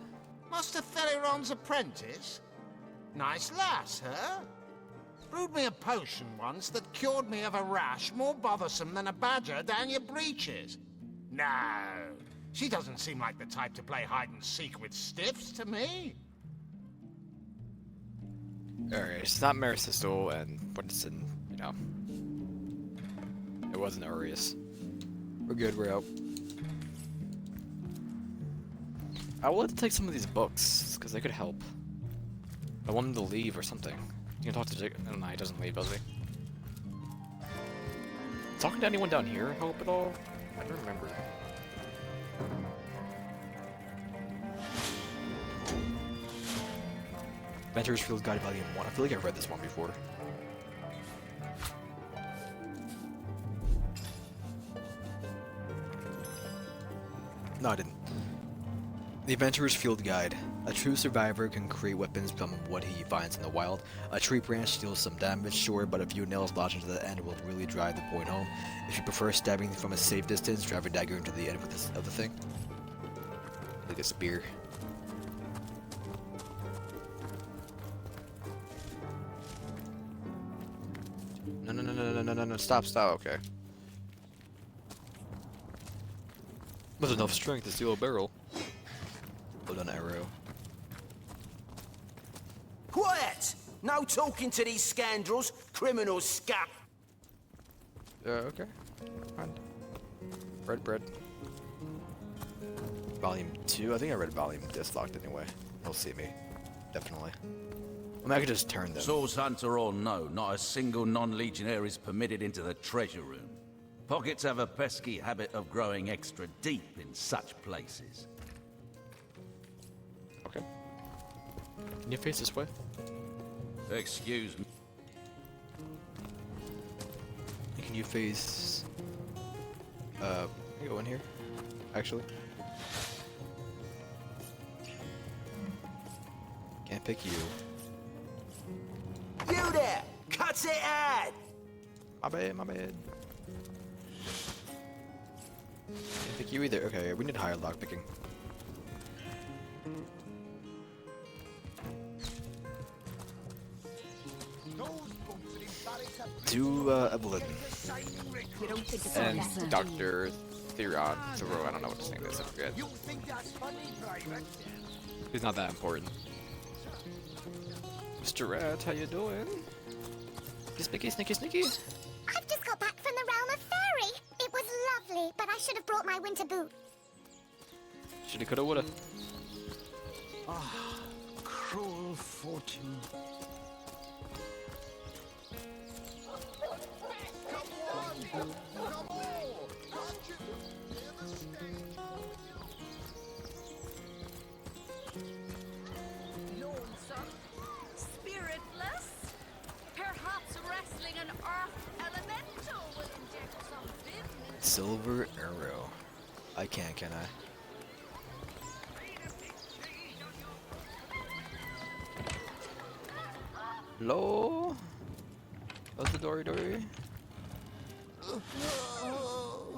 Master Theliron's apprentice? Nice lass, huh? Brewed me a potion once that cured me of a rash more bothersome than a badger down your breeches. No, she doesn't seem like the type to play hide-and-seek with stiffs to me. Alright, it's not Marisistol, and but it's in, you know. It wasn't Aureus. We're good, we're out. I will have to take some of these books, because they could help. I want him to leave or something. You can talk to Jake. Oh, no, he doesn't leave, does he? Talking to anyone down here help at all? I don't remember. Adventurers Field Guide Volume 1. I feel like I've read this one before. No, I didn't. The Adventurer's Field Guide. A true survivor can create weapons from what he finds in the wild. A tree branch deals some damage, sure, but a few nails lodged into the end will really drive the point home. If you prefer stabbing from a safe distance, drive a dagger into the end of the thing. Like a spear. No, stop, okay. With enough strength to steal a barrel. Put an arrow. Quiet! No talking to these scoundrels, criminal scum! Okay. Fine. Red bread. Volume 2? I think I read volume dislocked anyway. He'll see me. Definitely. I mean, I could just turn them. Source hunter or no, not a single non-legionnaire is permitted into the treasure room. Pockets have a pesky habit of growing extra deep in such places. Okay. Can you face this way? Excuse me. Can you face... you go in here, actually. Can't pick you. You there! Cut it out! My bad, my bad. Can't pick you either. Okay, we need higher lockpicking. To Evelyn. And Dr. Theron. Thoreau, I don't know what his name is, I forget. He's not that important. Mr. Rat, how you doing? Snicky, snicky, snicky. I've just got back from the realm of fairy. It was lovely, but I should have brought my winter boot. Shoulda, coulda, woulda. Ah, cruel fortune. Lonesome, spiritless. Perhaps wrestling an earth elemental will inject some vim. Silver arrow. I can I? Hello? How's the dory?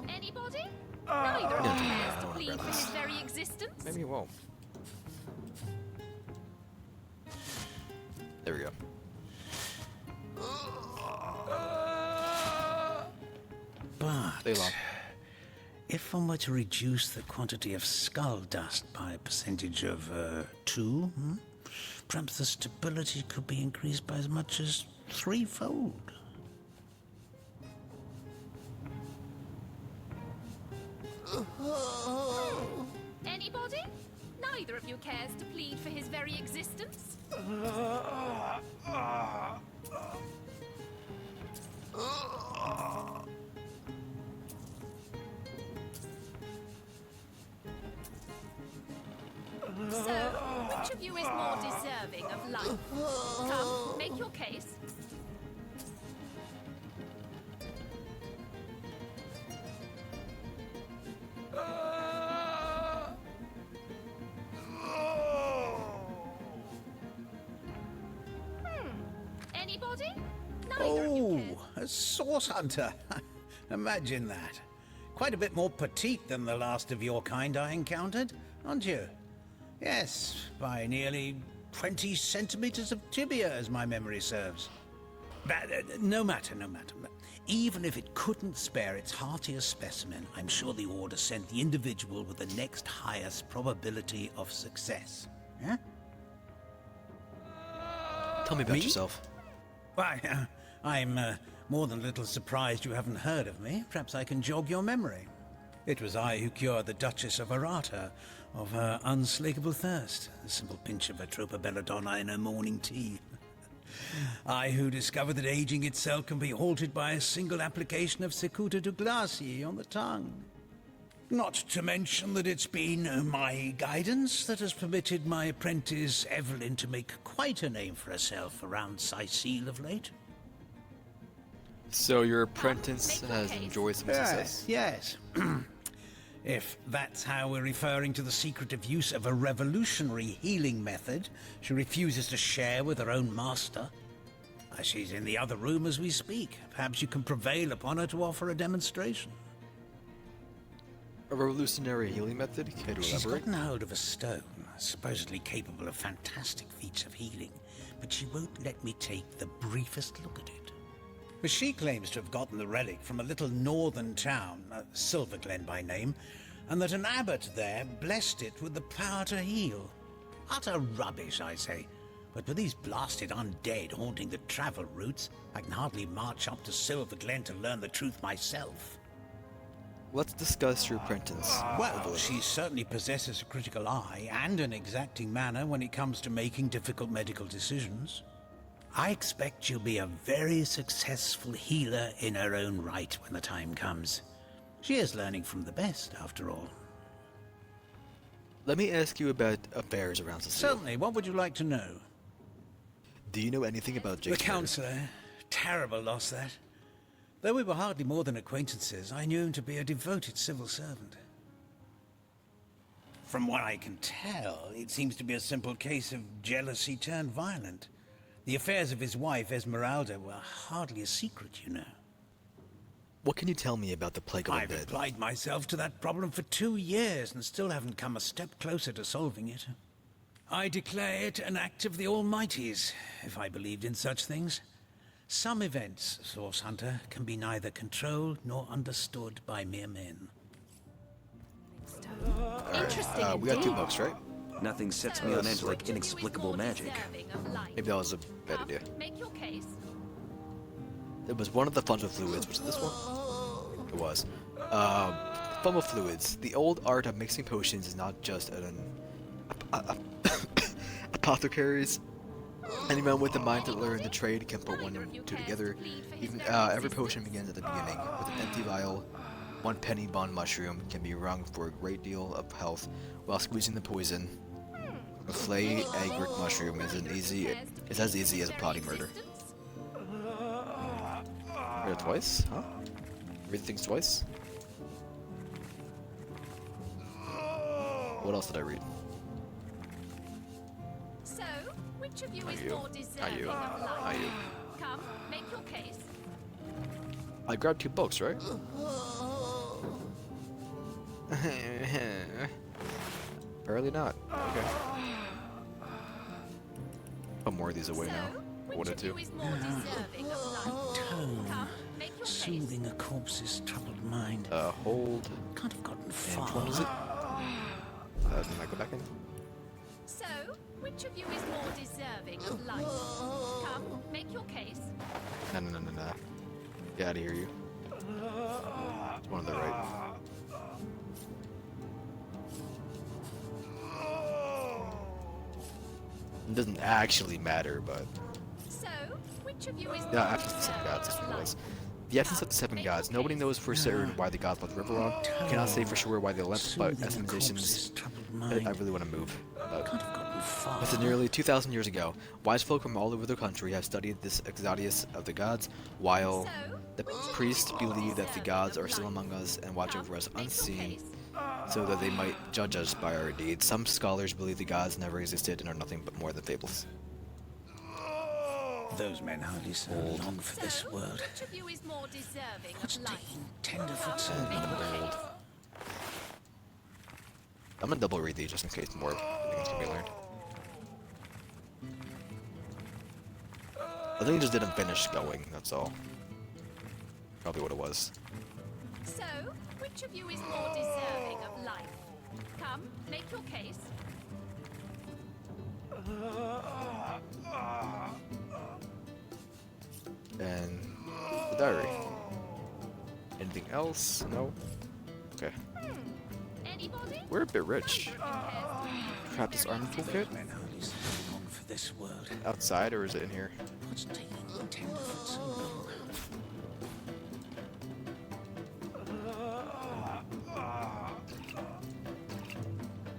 Anybody? Neither of you cares to plead grab for this. his very existence. Maybe you won't. There we go. Stay But long. if one were to reduce the quantity of skull dust by a percentage of 2, perhaps the stability could be increased by as much as 3-fold. Anybody? Neither of you cares to plead for his very existence. So, which of you is more deserving of life? Come, make your case. Anybody? Neither of you Oh, cares. a source hunter. Imagine that. Quite a bit more petite than the last of your kind I encountered, aren't you? Yes, by nearly 20 centimeters of tibia, as my memory serves. But no matter. Even if it couldn't spare its heartiest specimen, I'm sure the Order sent the individual with the next highest probability of success. Huh? Tell me about yourself. Why, I'm more than a little surprised you haven't heard of me. Perhaps I can jog your memory. It was I who cured the Duchess of Arata of her unslakable thirst. A simple pinch of Atropa belladonna in her morning tea. I who discovered that aging itself can be halted by a single application of Secuta Douglasii on the tongue. Not to mention that it's been my guidance that has permitted my apprentice Evelyn to make quite a name for herself around Sicile of late. So your apprentice has enjoyed some success? Yes. If that's how we're referring to the secretive use of a revolutionary healing method she refuses to share with her own master. She's in the other room as we speak. Perhaps you can prevail upon her to offer a demonstration. A revolutionary healing method? Can you She's elaborate? gotten hold of a stone, supposedly capable of fantastic feats of healing, but she won't let me take the briefest look at it. But she claims to have gotten the relic from a little northern town, Silver Glen by name, and that an abbot there blessed it with the power to heal. Utter rubbish, I say. But with these blasted undead haunting the travel routes, I can hardly march up to Silver Glen to learn the truth myself. Let's discuss your apprentice. Well, she certainly possesses a critical eye and an exacting manner when it comes to making difficult medical decisions. I expect she'll be a very successful healer in her own right when the time comes. She is learning from the best, after all. Let me ask you about affairs around Cecile. Certainly. What would you like to know? Do you know anything about Jake's The Councillor. Terrible loss, that. Though we were hardly more than acquaintances, I knew him to be a devoted civil servant. From what I can tell, it seems to be a simple case of jealousy turned violent. The affairs of his wife, Esmeralda, were hardly a secret, you know. What can you tell me about the Plague of I've Undead? applied myself to that problem for 2 years and still haven't come a step closer to solving it. I declare it an act of the Almighty's, if I believed in such things. Some events, Source Hunter, can be neither controlled nor understood by mere men. We got 2 books, right? Nothing sets me on edge like inexplicable magic. Maybe that was a bad idea. Make your case. It was one of the fungal fluids. Was it this one? It was. Fungal fluids. The old art of mixing potions is not just an apothecaries. Anyone with the mind to learn the trade can put 1 and 2 together. Even every potion begins at the beginning with an empty vial. 1 penny bond mushroom can be wrung for a great deal of health while squeezing the poison. A flay agric mushroom is as easy as a plotting murder. Read it twice? Huh? Read things twice? What else did I read? So, which of you Are is you? more Are deserving you? of life? Are you? Come, make your case. I grabbed 2 books, right? Apparently not. Okay. Put more of these away now. I wanted to. Tone, soothing a corpse's troubled mind. Hold. Can't have gotten And far. which one was it? Can I go back in? So, which of you is more deserving of life? Come, make your case. No. Get out of here, you. It's one on the right. It doesn't actually matter, but... So, which of you is Yeah, after the 7 gods, that's what it was. The essence of the 7 gods. Nobody knows for certain why the gods left Riverrun. Cannot say for sure why they left, but estimations I really want to move. It's nearly 2,000 years ago. Wise folk from all over the country have studied this exodus of the gods, while the priests believe that the gods are still among us and watch over us unseen, so that they might judge us by our deeds. Some scholars believe the gods never existed and are nothing but more than fables. Those men hardly so long for this world. Which of you is more deserving What's of life? taking tenderfoot so Make your long? case. I'm gonna double read these just in case more things can be learned. I think he just didn't finish going, that's all. Probably what it was. So, which of you is more deserving of life? Come, make your case. And the diary. Anything else? No? Okay. Anybody? We're a bit rich. Practice armor toolkit? Men hardly so long for this world. Outside, or is it in here? What's taking tenderfoot so long?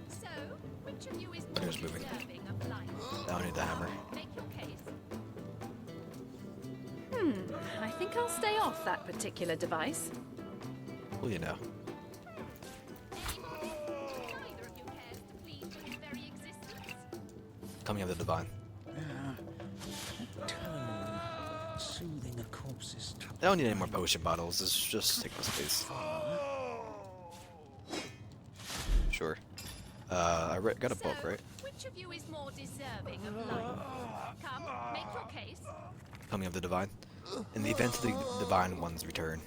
So, which of you is I more was moving. deserving of life? I don't need the hammer. Make your case. I think I'll stay off that particular device. Well, you know. Neither of you cares to plead for his very existence. Coming of the divine. Tone, soothing a corpse's trouble. I don't need any more potion bottles. It's just take up space. Sure. Got a book, right? Which of you is more deserving of life? Come, make your case. Coming of the divine. In the event of the divine one's return.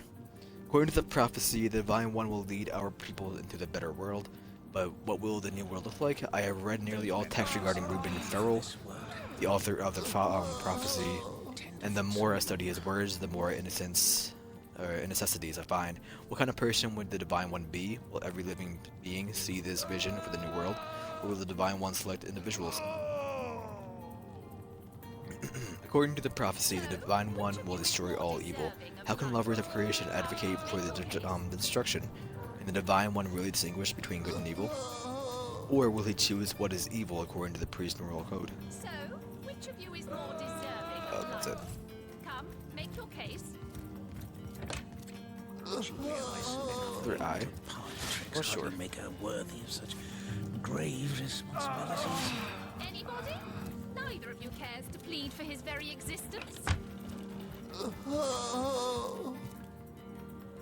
According to the prophecy, the divine one will lead our people into the better world. But what will the new world look like? I have read nearly all texts regarding Reuben Farrell, the author of the prophecy, and the more I study his words, the more necessities I find. What kind of person would the Divine One be? Will every living being see this vision for the new world, or will the Divine One select individuals? According to the prophecy, the Divine One will destroy all evil. How can lovers of creation advocate for the destruction? Can the Divine One really distinguish between good and evil? Or will he choose what is evil according to the priest's moral code? So, which of you is more deserving? That's it. Come, make your case. Third eye? Well, sure. Make her worthy of such grave responsibilities. Anybody? Neither of you cares to plead for his very existence.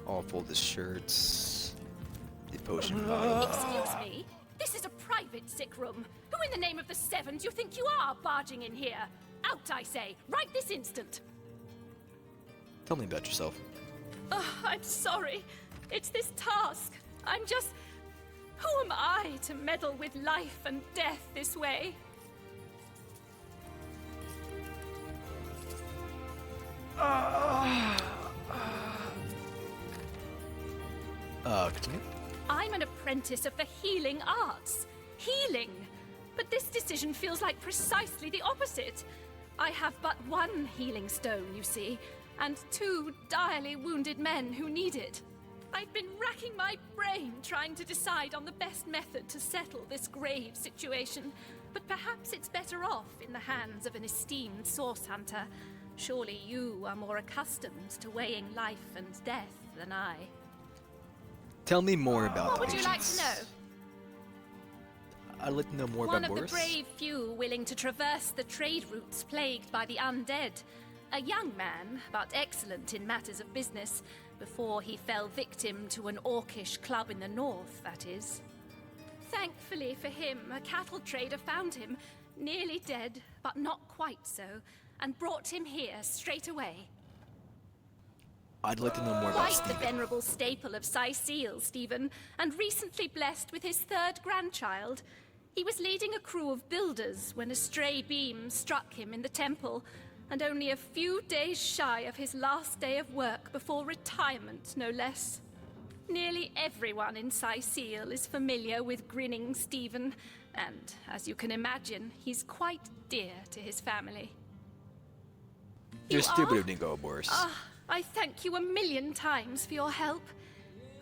I'll fold the shirts. The potion bottle. Excuse me? This is a private sick room. Who in the name of the Seven do you think you are barging in here? Out, I say, right this instant. Tell me about yourself. I'm sorry. It's this task. I'm just... Who am I to meddle with life and death this way? Continue? I'm an apprentice of the healing arts. Healing! But this decision feels like precisely the opposite. I have but one healing stone, you see, and 2 direly wounded men who need it. I've been racking my brain trying to decide on the best method to settle this grave situation, but perhaps it's better off in the hands of an esteemed source hunter. Surely you are more accustomed to weighing life and death than I. Tell me more about What the would you like to patients. know? I'd like to know more One about of Boris. the brave few willing to traverse the trade routes plagued by the undead. A young man, but excellent in matters of business, before he fell victim to an orcish club in the north, that is. Thankfully for him, a cattle trader found him, nearly dead, but not quite so, and brought him here straight away. I'd like to know more about Quite the Stephen. venerable staple of Seal, Stephen, and recently blessed with his 3rd grandchild. He was leading a crew of builders when a stray beam struck him in the temple, and only a few days shy of his last day of work before retirement, no less. Nearly everyone in Seal is familiar with grinning Stephen, and, as you can imagine, he's quite dear to his family. You're You stupid are? if you didn't go, Boris. I thank you 1,000,000 times for your help.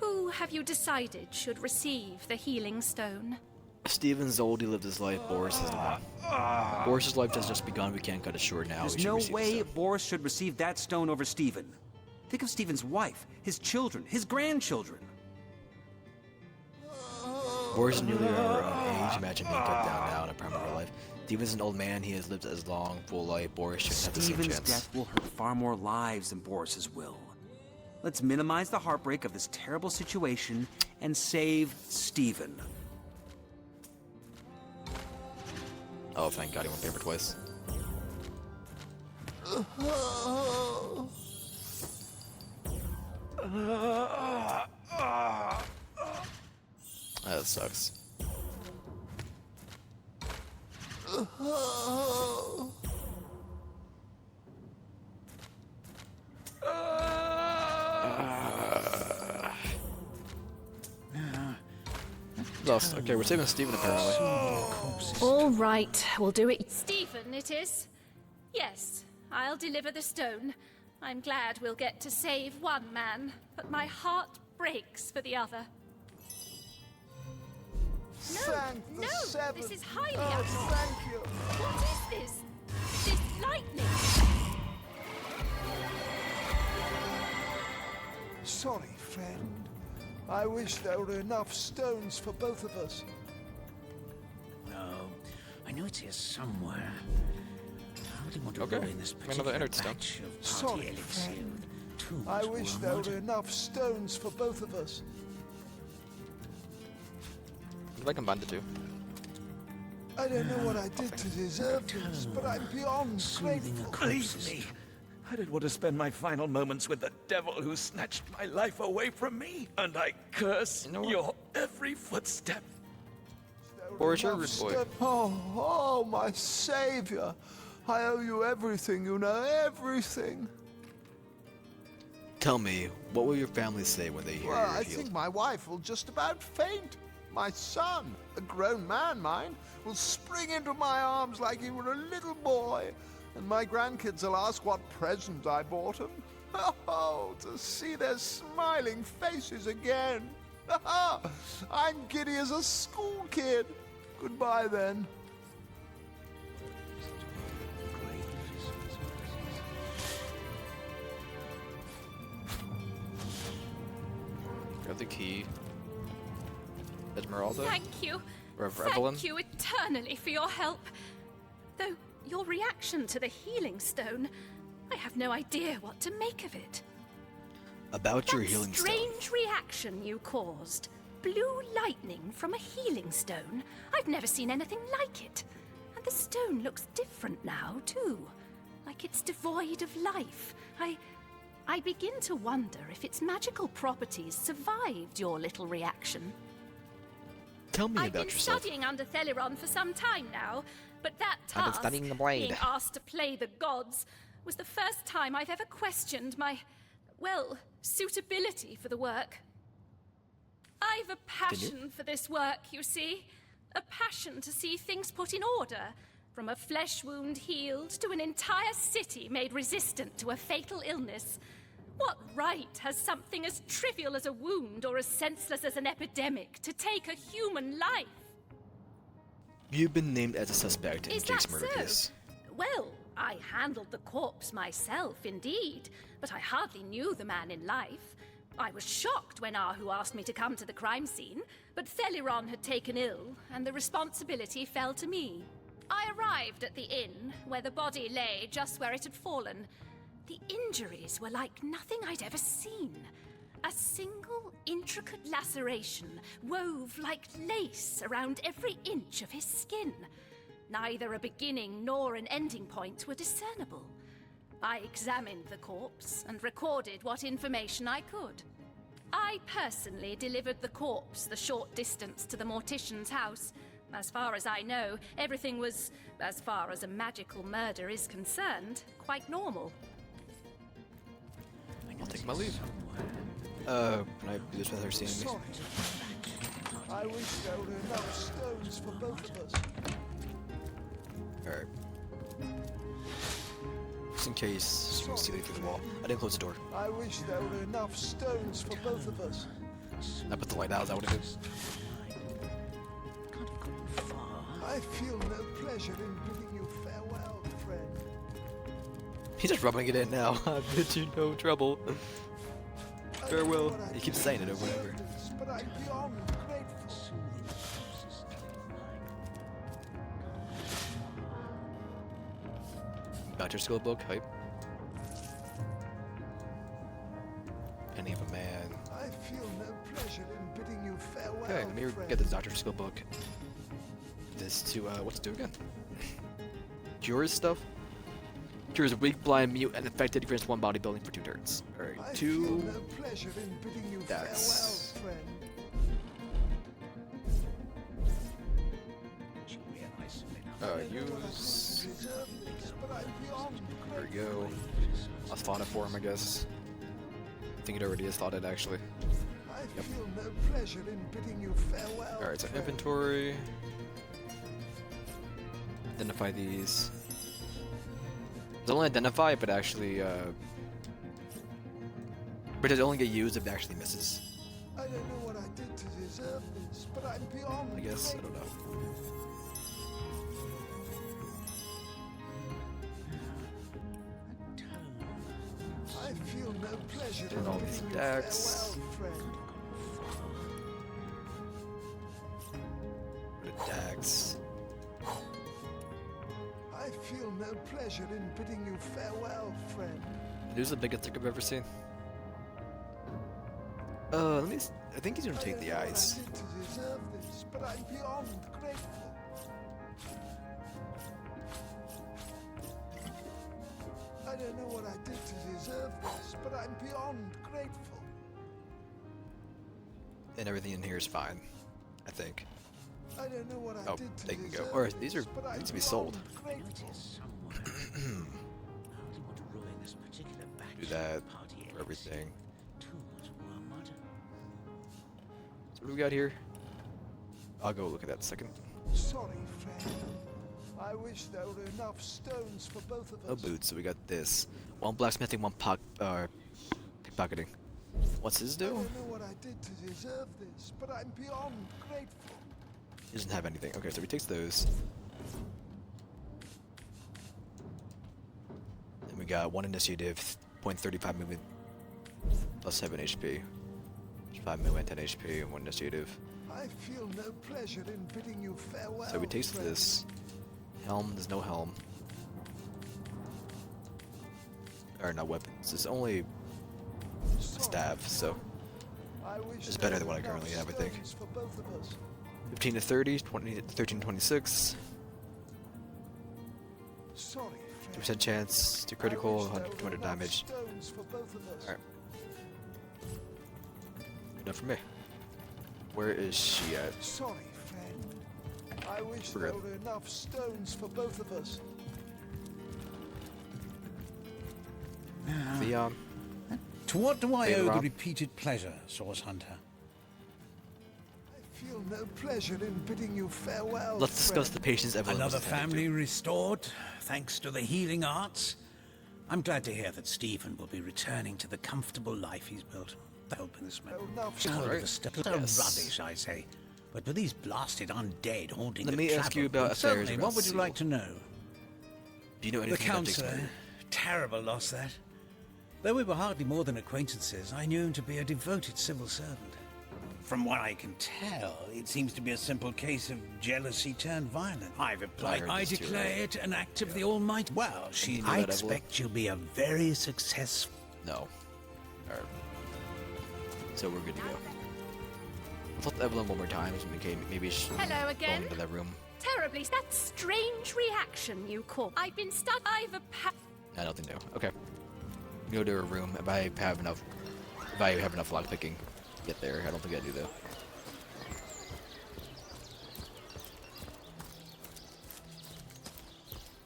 Who have you decided should receive the healing stone? Stephen's old, he lived his life. Boris has not. Boris's life has just begun. We can't cut it short now. There's We should no receive the way stone. Boris should receive that stone over Stephen. Think of Stephen's wife, his children, his grandchildren. Boris is nearly our own age. Imagine being cut down now in a prime of our life. Stephen's an old man. He has lived as long, full life. Boris shouldn't have the same Stephen's chance. death will hurt far more lives than Boris's will. Let's minimize the heartbreak of this terrible situation and save Stephen. Oh, thank God he went paper twice. That sucks. Lost. Okay, we're saving Stephen apparently. All right, we'll do it. Stephen, it is? Yes, I'll deliver the stone. I'm glad we'll get to save one man, but my heart breaks for the other. No, this is highly abnormal. Thank you. What is this? This lightning? Sorry, friend. I wish there were enough stones for both of us. No, I know it's here somewhere. I wouldn't want to Okay, ruin this another particular innard stone. batch of Sorry, party elixir friend. with too I much wish there wormwood. were enough stones for both of us. If I combine the two. I don't know what I did to deserve this, but I'm beyond grateful. Believe me, I don't want to spend my final moments with the devil who snatched my life away from me, and I curse your every footstep. Boris, you're a Enough rude boy. oh, my savior. I owe you everything, you know, everything. Tell me, what will your family say when they hear Well, you're I healed? think my wife will just about faint. My son, a grown man, mind, will spring into my arms like he were a little boy. And my grandkids will ask what present I bought them. Oh, to see their smiling faces again. I'm giddy as a school kid. Goodbye, then. Got the key. Esmeralda? Thank you. Or Evelyn? Thank you eternally for your help. Though your reaction to the healing stone, I have no idea what to make of it. About your healing stone. Strange reaction you caused. Blue lightning from a healing stone. I've never seen anything like it. And the stone looks different now, too. Like it's devoid of life. I begin to wonder if its magical properties survived your little reaction. Tell me I've about been yourself. studying under Theliron for some time now, but that I've been task, studying the blade. being asked to play the gods, was the first time I've ever questioned my, well, suitability for the work. I've a passion for this work, you see. A passion to see things put in order. From a flesh wound healed to an entire city made resistant to a fatal illness. What right has something as trivial as a wound or as senseless as an epidemic to take a human life? You've been named as a suspect in Is Jake's that murder so? case. Well, I handled the corpse myself, indeed, but I hardly knew the man in life. I was shocked when Ahu asked me to come to the crime scene, but Theliron had taken ill, and the responsibility fell to me. I arrived at the inn, where the body lay just where it had fallen. The injuries were like nothing I'd ever seen. A single intricate laceration wove like lace around every inch of his skin. Neither a beginning nor an ending point were discernible. I examined the corpse and recorded what information I could. I personally delivered the corpse the short distance to the mortician's house. As far as I know, everything was, as far as a magical murder is concerned, quite normal. I'll take my leave. Can I do this without her seeing me? I wish there were enough stones for both of us. Alright. Just in case she wants to leave through the wall. I didn't close the door. I wish there were enough stones for both of us. I put the light out, is that what it is? I feel no pleasure in bidding you farewell, friend. He's just rubbing it in now. I bid you no trouble. Farewell. He keeps saying it over and over. But I'm beyond grateful. Got your skill book, hype. Penny of a man. I feel no pleasure in bidding you farewell. Okay, let me get the doctor's skill book. This to what to do again? Cures stuff. Cures weak, blind, mute, and infected. Grants 1 body building for 2 turns. Alright, I 2. feel no pleasure in bidding you That's farewell, friend. Use. But I'm beyond There we go. I thought it for him, I guess. I think it already is thought it actually. I feel no pleasure in bidding you farewell. Alright, so inventory. Identify these. It's only identify, but actually, but it only get used if it actually misses. I don't know what I did to deserve this, but I'm beyond I guess, I don't know. I feel no pleasure Doing in all these bidding you decks. farewell, friend. What a dax. I feel no pleasure in bidding you farewell, friend. This is the biggest trick I've ever seen. Let me. I think he's gonna take the eyes. I did to deserve this, but I'm beyond grateful. I don't know what I did to deserve this, but I'm beyond grateful. And everything in here is fine, I think. I don't know what I Oh, did to they can go. deserve Or this, these are but I'm need to be sold. beyond grateful. Do that for everything. So what do we got here? I'll go look at that in a second. Sorry, friend. I wish there were enough stones for both of us. No boots, so we got this. One blacksmithing, one pickpocketing. What's his I do? don't know what I did to deserve this, but I'm beyond grateful. He doesn't have anything. Okay, so he takes those. Then we got 1 initiative, 0.35 movement, plus 7 HP. 5 movement, 10 HP, and 1 initiative. I feel no pleasure in bidding you farewell. So we taste friend. this. Helm, there's no helm. Or no weapons. It's only a staff, so it's better than what I currently have, I think. 15 to 30, 20 to 13 to 26. Sorry, 2% chance to critical, 100 200 damage. Alright. Enough for me. Where is she at? Sorry, friend. I wish We're there good. were enough stones for both of us. Theon. To what do I Hey, owe the Rob. repeated pleasure, Source Hunter? I feel no pleasure in bidding you farewell. Let's discuss friend. the patient's evidence. Another family restored, thanks to the healing arts. I'm glad to hear that Stephen will be returning to the comfortable life he's built. Open this man. Rubbish, I say. But with these blasted undead haunting Let the me ask you travel about route, affairs certainly, about what would you Seal. like to know? Do you know The anything about Jake's counselor, murder? terrible loss that. Though we were hardly more than acquaintances, I knew him to be a devoted civil servant. From what I can tell, it seems to be a simple case of jealousy turned violent. I've applied. I this too, declare right? it an act of the Almighty. Well, you know I that, Evelyn? expect you'll be a very successful. No. Alright. So we're good to go. I'll talk to Evelyn one more time, so maybe she Hello go again. into that room. Terribly. That strange reaction you call. I've been stuck. I've a Nothing new. Okay. Go to her room. If I have enough lockpicking, get there. I don't think I do though.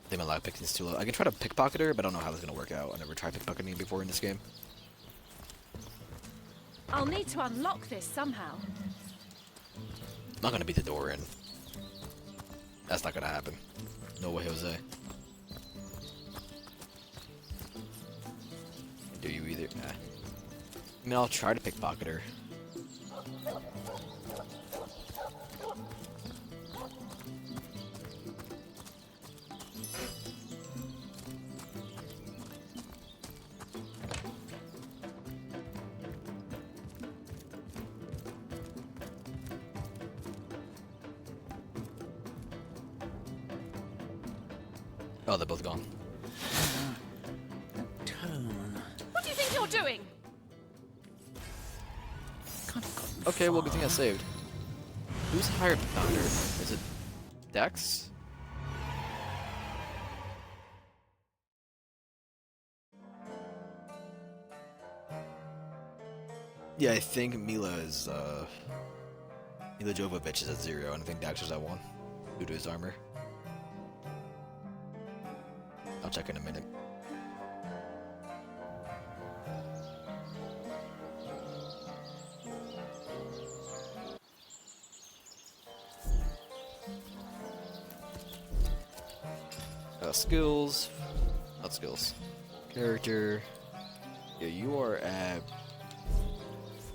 I think my lockpicking is too low. I can try to pickpocket her, but I don't know how this is gonna work out. I never tried pickpocketing before in this game. I'll need to unlock this somehow. I'm not gonna beat the door in. That's not gonna happen. No way, Jose. Do you either? Nah. I mean, I'll try to pickpocket her. Oh, they're both gone. What do you think you're doing? Okay, well, good thing I saved. Who's hired Thunder? Is it Dex? Yeah, I think Mila Jovovich is at 0, and I think Dax is at 1 due to his armor. I'll check in a minute. Skills. Not skills. Character. Yeah, you are at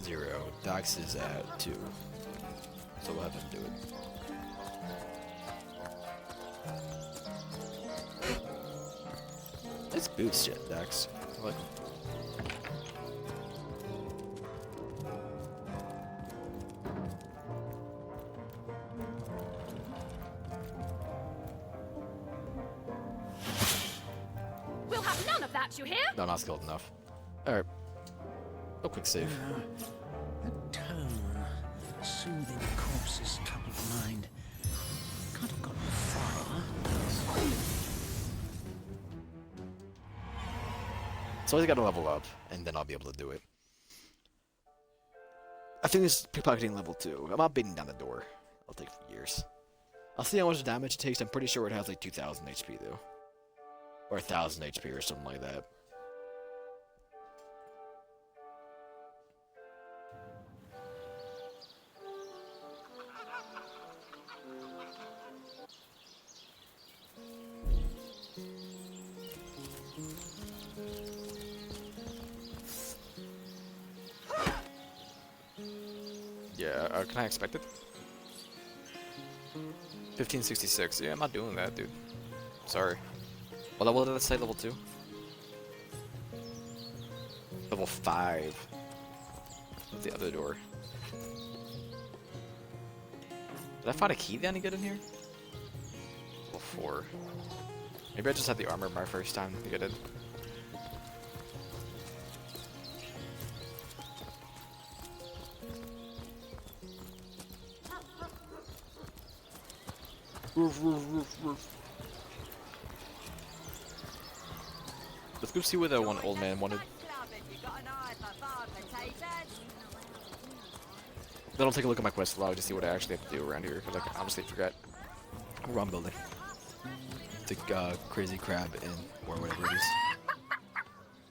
0. Dax is at 2. So we'll have him do it. It's boots shit, Dax. I like 'em. We'll have none of that, you hear? No, not skilled enough. Alright. A quick save. That tone, soothing a corpse's troubled mind. Can't have gotten far. So I just gotta level up, and then I'll be able to do it. I think this is pickpocketing level 2. I'm not beating down the door. It'll take years. I'll see how much damage it takes. I'm pretty sure it has like 2,000 HP though. Or 1,000 HP or something like that. Can I expect it? 1566. Yeah, I'm not doing that, dude. Sorry. What level did I say? Level 2? Level 5. What's the other door? Did I find a key then to get in here? Level 4. Maybe I just had the armor my first time. I think I did. Roof, roof, roof, roof. Let's go see what that one old man wanted. Then I'll take a look at my quest log to see what I actually have to do around here, because I honestly forgot. Wrong building. The crazy crab inn, or whatever it is.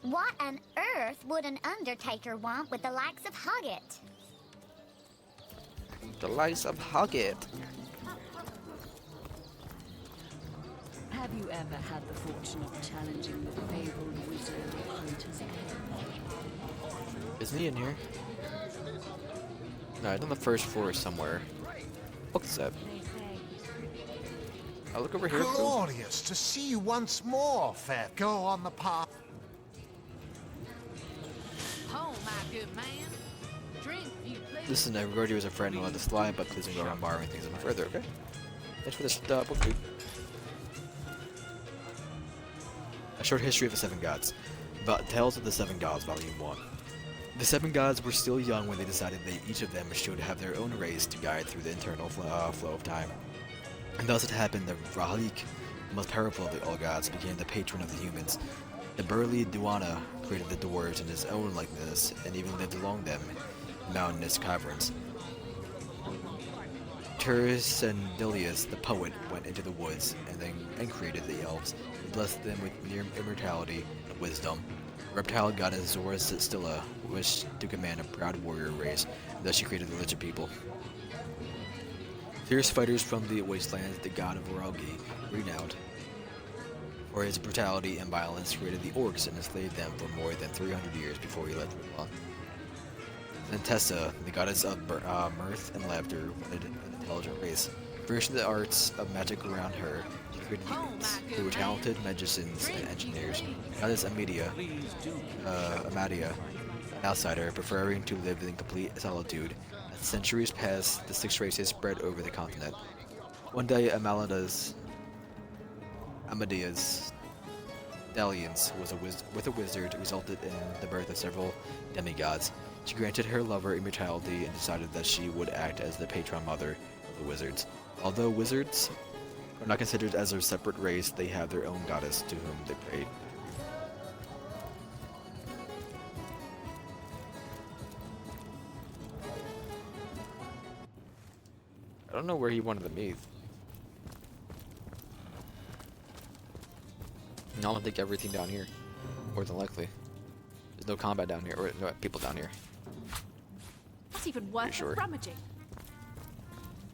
What on earth would an undertaker want with the likes of Huggett? The likes of Huggett. Have you ever had the fortune of challenging the fabled wizard of Hunter's End? Isn't he in here? No, it's on the first floor somewhere. What's that? I look over here. Glorious to see you once more, fair. Go on the path. Oh, my good man. Drink, you please. Listen, I regard you as a friend and let this slide, but please don't go around borrowing things any further, okay? Thanks for this book, dude. A short history of the Seven Gods. Tales of the Seven Gods, Volume 1. The Seven Gods were still young when they decided that each of them should have their own race to guide through the internal flow of time. And thus it happened that Rahalik, the most powerful of the All Gods, became the patron of the humans. The burly Duana created the dwarves in his own likeness, and even lived along them in mountainous caverns. Tursendilius, the poet, went into the woods and created the elves. He blessed them with near immortality and wisdom. Reptile goddess Zora wished to command a proud warrior race, and thus she created the legend people. Fierce fighters from the wastelands, the god of Oralgi, renowned for his brutality and violence, created the orcs and enslaved them for more than 300 years before he left Rivlon. Then Tessa, the goddess of mirth and laughter, wanted an intelligent race. Furnishing the arts of magic around her, she created humans, who were talented magicians and engineers. Goddess Amadia, an outsider, preferring to live in complete solitude. As centuries passed, the six races spread over the continent. One day, Amadea's dalliance with a wizard resulted in the birth of several demigods. She granted her lover immortality and decided that she would act as the patron mother of the wizards. Although wizards are not considered as a separate race, they have their own goddess to whom they pray. I don't know where he wanted to meet. No, I'll take everything down here. More than likely. There's no combat down here, or no people down here. Not even worth rummaging.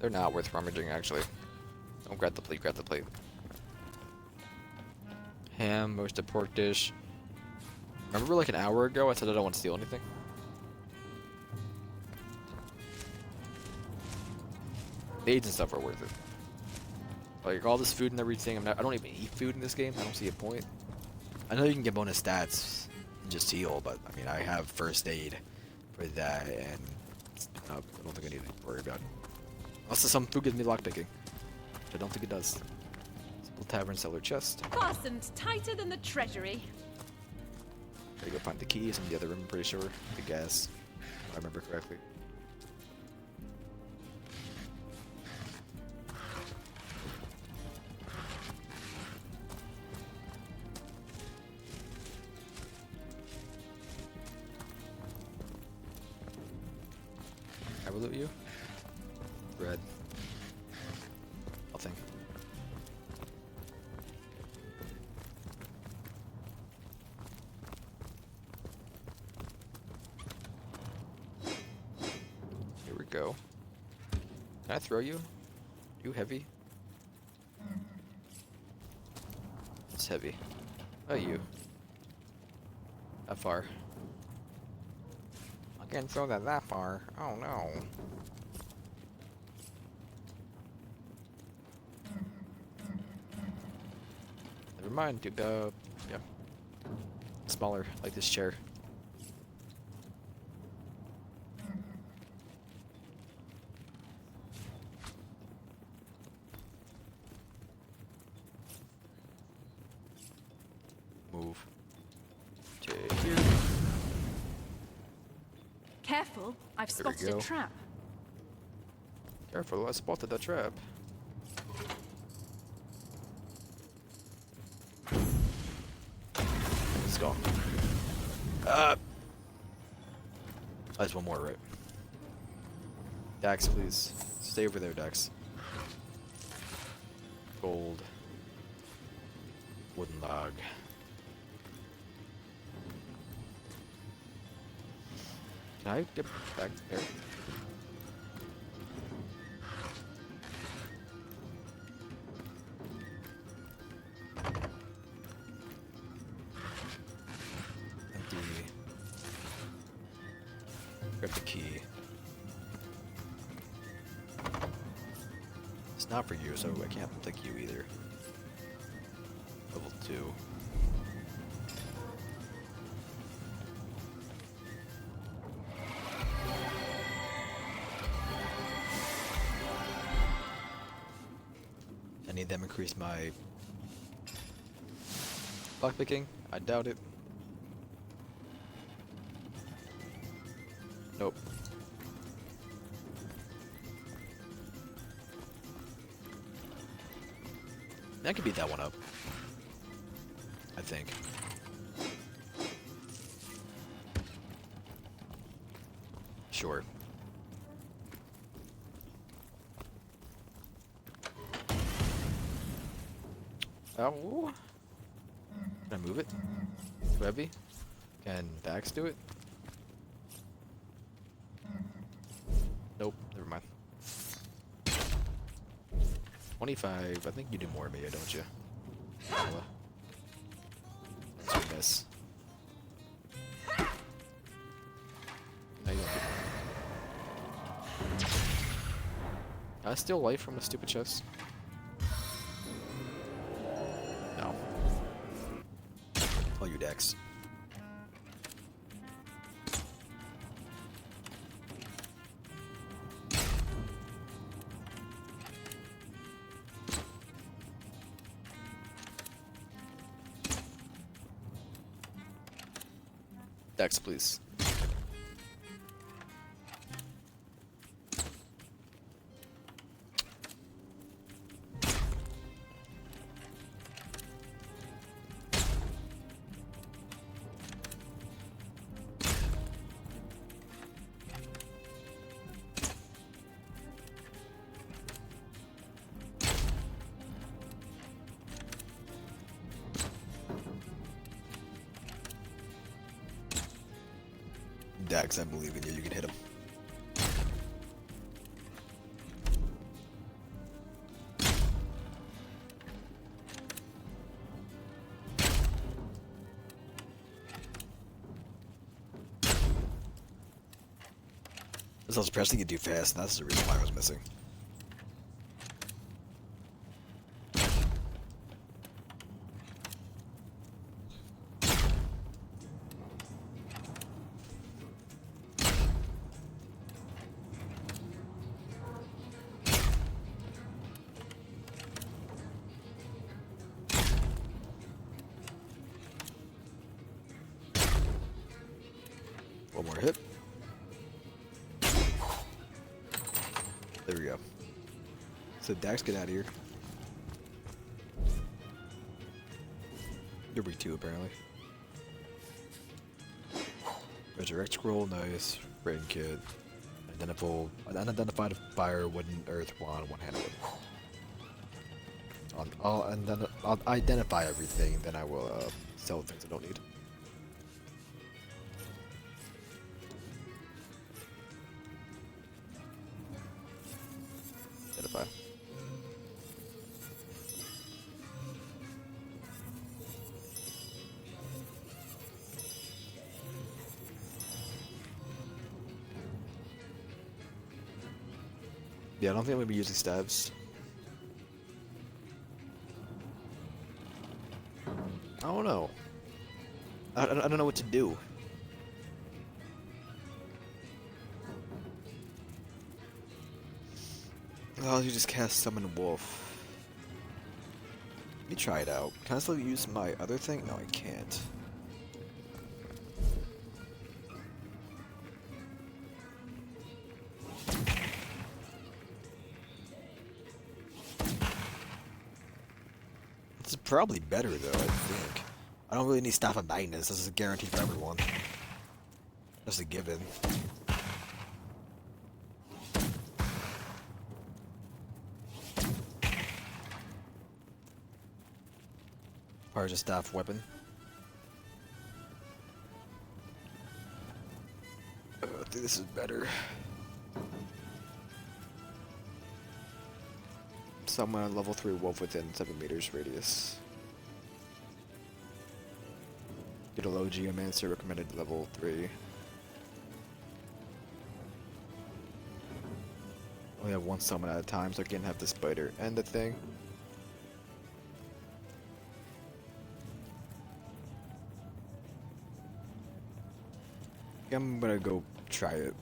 They're not worth rummaging, actually. Don't grab the plate, grab the plate. Ham, roasted pork dish. Remember like an hour ago I said I don't want to steal anything? The aids and stuff are worth it. Like all this food and everything, I don't even eat food in this game. I don't see a point. I know you can get bonus stats and just heal, but I mean I have first aid for that, and I don't think I need to worry about it. Unless some food gives me lockpicking. I don't think it does. Simple tavern cellar chest. Fastened tighter than the treasury. Gotta go find the keys in the other room, I'm pretty sure. The gas, if I remember correctly. I will loot you. Bread. Nothing. Here we go. Can I throw you? You heavy? It's heavy. Oh, you. That far. I can't throw that far. Oh no. never mind, dude. Yeah. Smaller, like this chair. Move. Take here. Careful, I've There we spotted a go. trap. Careful, I spotted the trap. Let's go. There's one more, right? Dax, please. Stay over there, Dax. Gold. Wooden log. Can I get back there? Empty. Grab the key. It's not for you, so I can't take you either. Level 2. Any of them increase my lockpicking? I doubt it. Nope. I could beat that one up. I think. Sure. Oh. Can I move it? Too heavy? Can Dax do it? Nope, never mind. 25. I think you do more than me, don't you? Noah. That's your miss. No, you don't do more. Can I steal life from a stupid chest? No. Oh, you Dex. Dex, please. Dax, I believe in you. You can hit him. This was pressing you too fast, and that's the reason why I was missing. One more hit. There we go. So Dax, get out of here. You're weak too, apparently. Resurrect scroll, nice. Rain kit. Unidentified fire, wooden, earth, wand, one-handed weapon. I'll identify everything, then I will sell things I don't need. Identify. Yeah, I don't think I'm gonna be using stabs. I don't know. I don't know what to do. Oh, you just cast Summon Wolf. Let me try it out. Can I still use my other thing? No, I can't. This is probably better though, I think. I don't really need Staff of Magnus. This is a guarantee for everyone. Just a given. Or just staff weapon. I think this is better. Summon level 3 wolf within 7 meters radius. Get a low geomancer recommended level 3. Only have one summon at a time, so I can have the spider and the thing. I'm gonna go try it.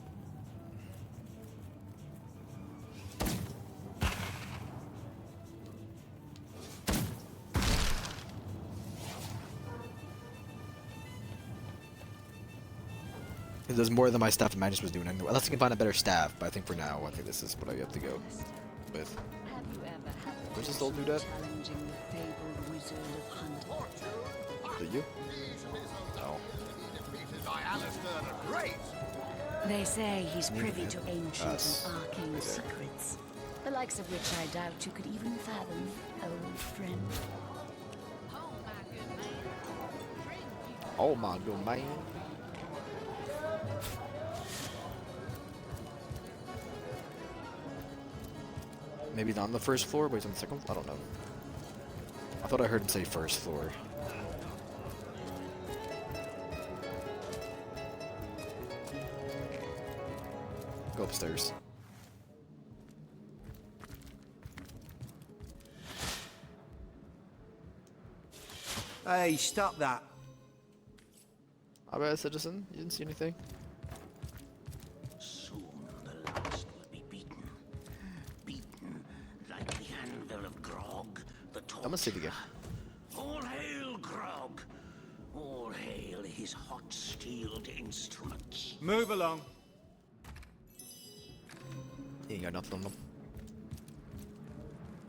It does more than my staff of Magnus was doing anyway. Unless I can find a better staff, but I think for now, I think this is what I have to go with. Where's this old dude at? Is it you? Oh. They say he's privy to ancient and arcane secrets, the likes of which I doubt you could even fathom, old friend. Oh my good man. Maybe not on the first floor, but he's on the second. I don't know. I thought I heard him say first floor. Go upstairs. Hey, stop that. My bad, citizen. You didn't see anything? Soon the last will be beaten. Beaten like the anvil of Grog, the torture. I'm gonna save again. All hail Grog. All hail his hot-steeled instruments. Move along. He ain't got nothing on them.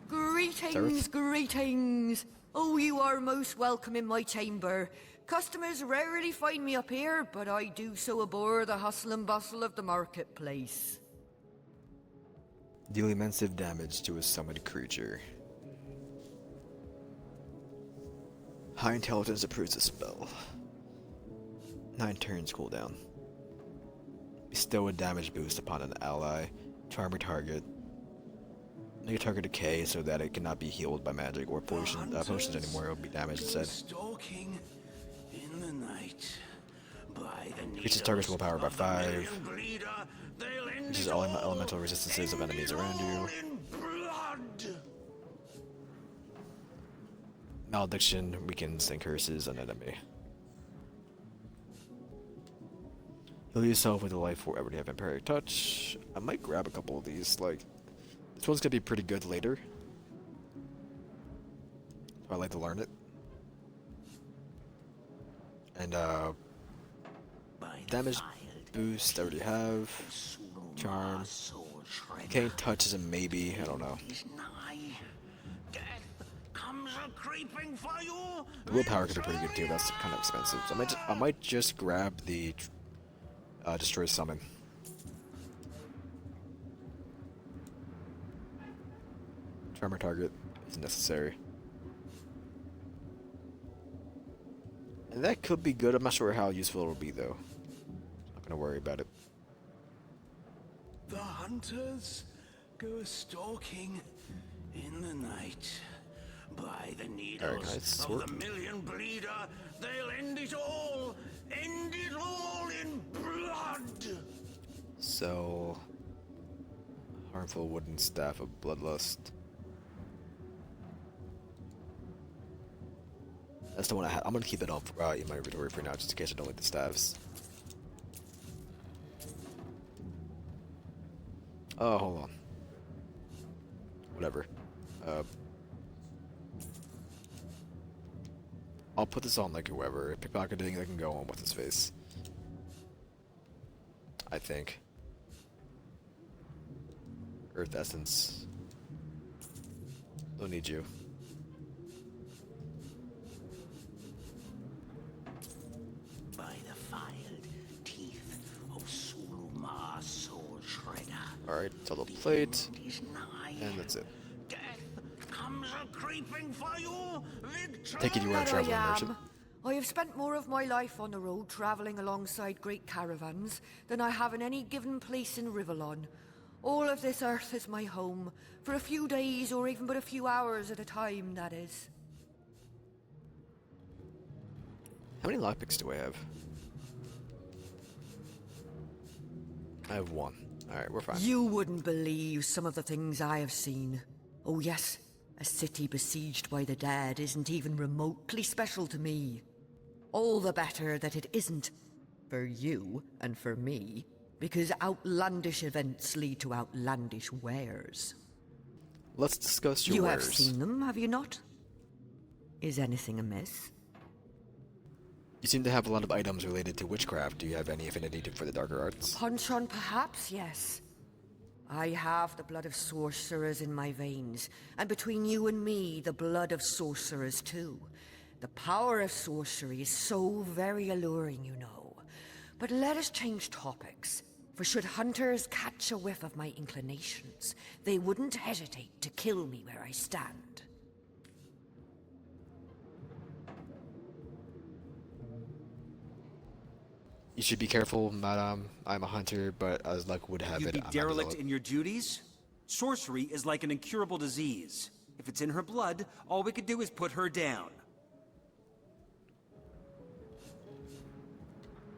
Greetings, greetings. Oh, you are most welcome in my chamber. Customers rarely find me up here, but I do so abhor the hustle and bustle of the marketplace. Deal immense damage to a summoned creature. High intelligence approves the spell. 9 turns cooldown. Bestow a damage boost upon an ally. Charm a target. Make a target decay so that it cannot be healed by magic or potions anymore. It will be damaged instead. Stalking in the night by the Increases target's willpower by 5. Reduces all elemental resistances of enemies around you. Malediction weakens and curses an enemy. Heal yourself with a life forever to have Vampiric Touch. I might grab a couple of these, like, this one's gonna be pretty good later. So I'd like to learn it. And, damage boost, I already have. Charm. Decaying Touch is a maybe, I don't know. The willpower could be pretty good too, that's kind of expensive. So I might just grab the Destroy Summon. Charmer target is necessary. And that could be good, I'm not sure how useful it will be though. Not gonna worry about it. The hunters go stalking in the night by the needles of the million bleeder. They'll end it all in blood. So, harmful wooden staff of bloodlust. That's the one I had. I'm gonna keep it up in my inventory for now, just in case I don't like the staves. Oh, hold on. Whatever. I'll put this on like whoever. Pickpocketing, I can go on with his face. I think. Earth Essence. Don't need you. By the filed teeth of Suluma Soul Shredder. Alright, tell the plate. And that's it. Comes a creeping for you, Victor. Take it you are a That traveling I merchant. am. I have spent more of my life on the road travelling alongside great caravans than I have in any given place in Rivellon. All of this earth is my home, for a few days or even but a few hours at a time, that is. How many lockpicks do I have? I have one. Alright, we're fine. You wouldn't believe some of the things I have seen. Oh yes, a city besieged by the dead isn't even remotely special to me. All the better that it isn't. For you and for me. Because outlandish events lead to outlandish wares. Let's discuss your You wares. have seen them, have you not? Is anything amiss? You seem to have a lot of items related to witchcraft. Do you have any affinity for the darker arts? Punch on perhaps, yes. I have the blood of sorcerers in my veins, and between you and me, the blood of sorcerers too. The power of sorcery is so very alluring, you know. But let us change topics, for should hunters catch a whiff of my inclinations, they wouldn't hesitate to kill me where I stand. You should be careful, madam. I'm a hunter, but as luck would have You'd it, be I'm not derelict developed. in your duties? Sorcery is like an incurable disease. If it's in her blood, all we could do is put her down.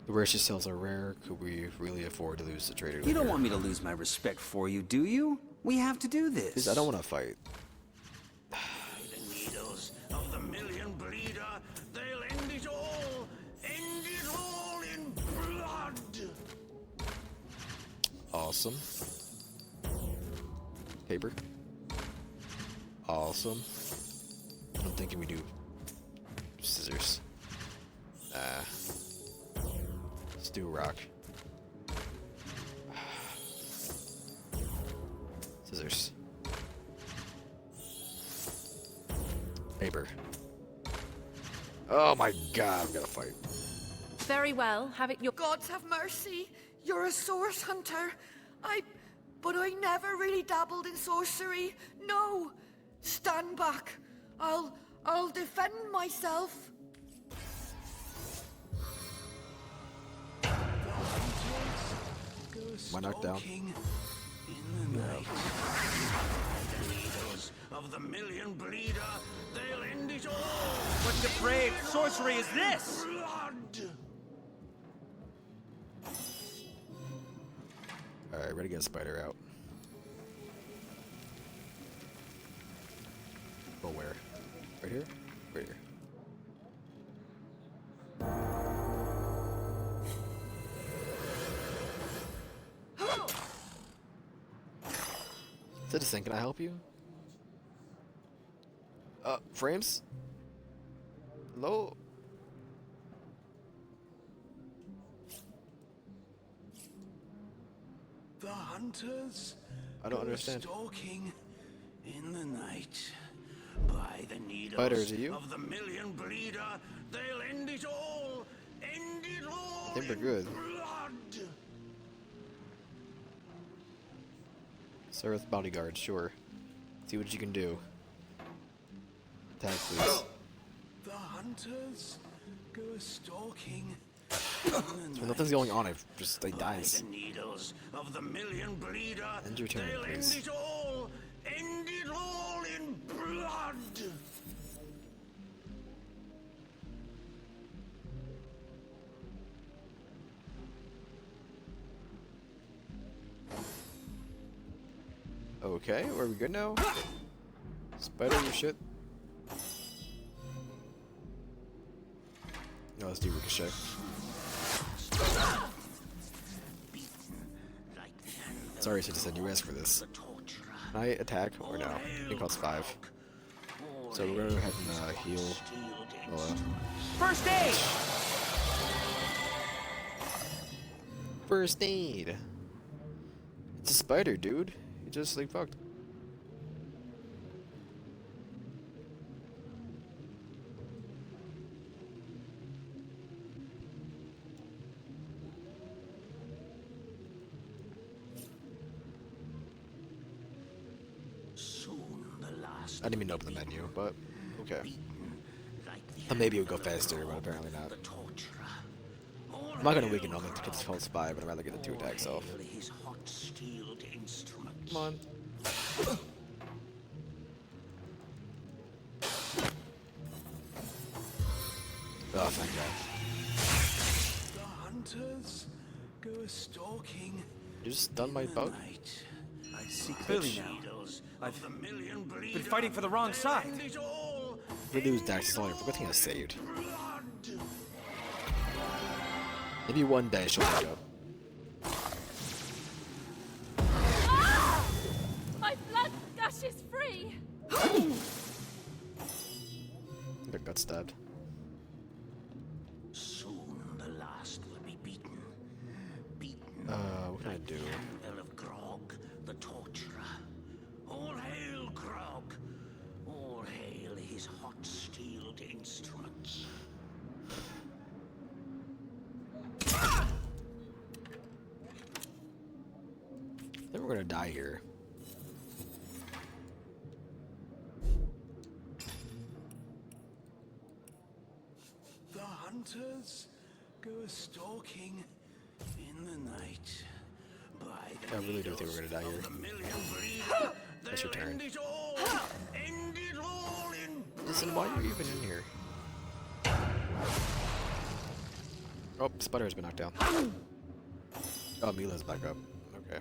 The wares she sells are rare. Could we really afford to lose the trader? You don't want me to lose my respect for you, do you? We have to do this. Please, I don't want to fight. The needles of the million bleeder, they'll end it all in blood. Awesome. Paper. Awesome. I'm thinking we do scissors. Let's do rock. Scissors. Paper. Oh my god, I'm gonna fight. Very well, have it your... Gods have mercy! You're a source hunter! But I never really dabbled in sorcery. No! Stand back! I'll defend myself. Am I knocked down? In the night. The needles of the million bleeder, they'll end it all. What depraved sorcery is this? Blood. Alright, ready to get a spider out. But where? Right here? Right here. Citizen, can I help you? Frames? Hello? The hunters I don't go understand. stalking in the night by the needles Spider, is it you? Of the million bleeder, they'll end it all. End it all. I think we're good. Blood. Seraph bodyguard, sure. See what you can do. Attack, please. The hunters go stalking. So nothing's going on, they dies. The needles of the million bleeder, End your turn, they'll please. end it all in blood. Okay, are we good now? Spider, your shit. No, let's do Ricochet. Sorry, Citizen, you asked for this. Can I attack or no? I think costs 5. So we're gonna go ahead and heal. First aid! First aid! It's a spider, dude. You just like fucked. I didn't even open the menu, but okay. Thought maybe it would go faster, but apparently not. I'm not gonna weaken him to get this whole spy, but I'd rather get the 2 attacks off. Come on. Oh, thank God. The hunters go stalking. You just stunned my bug? I see clearly now. I've been fighting for the wrong side. We lose Dax, it's only a good thing I saved. Maybe one day she'll wake up. Ah! My blood gushes free. I got stabbed. Soon the last will be beaten. What can I do? Anvil of Grog, the torturer. All hail Grog. All hail his hot-steeled instruments. Then we're gonna die here. The hunters go stalking in the night. By I really do think we're gonna die here. That's your turn. Listen, why are you even in here? Oh, Spider has been knocked down. Oh, Mila's back up. Okay.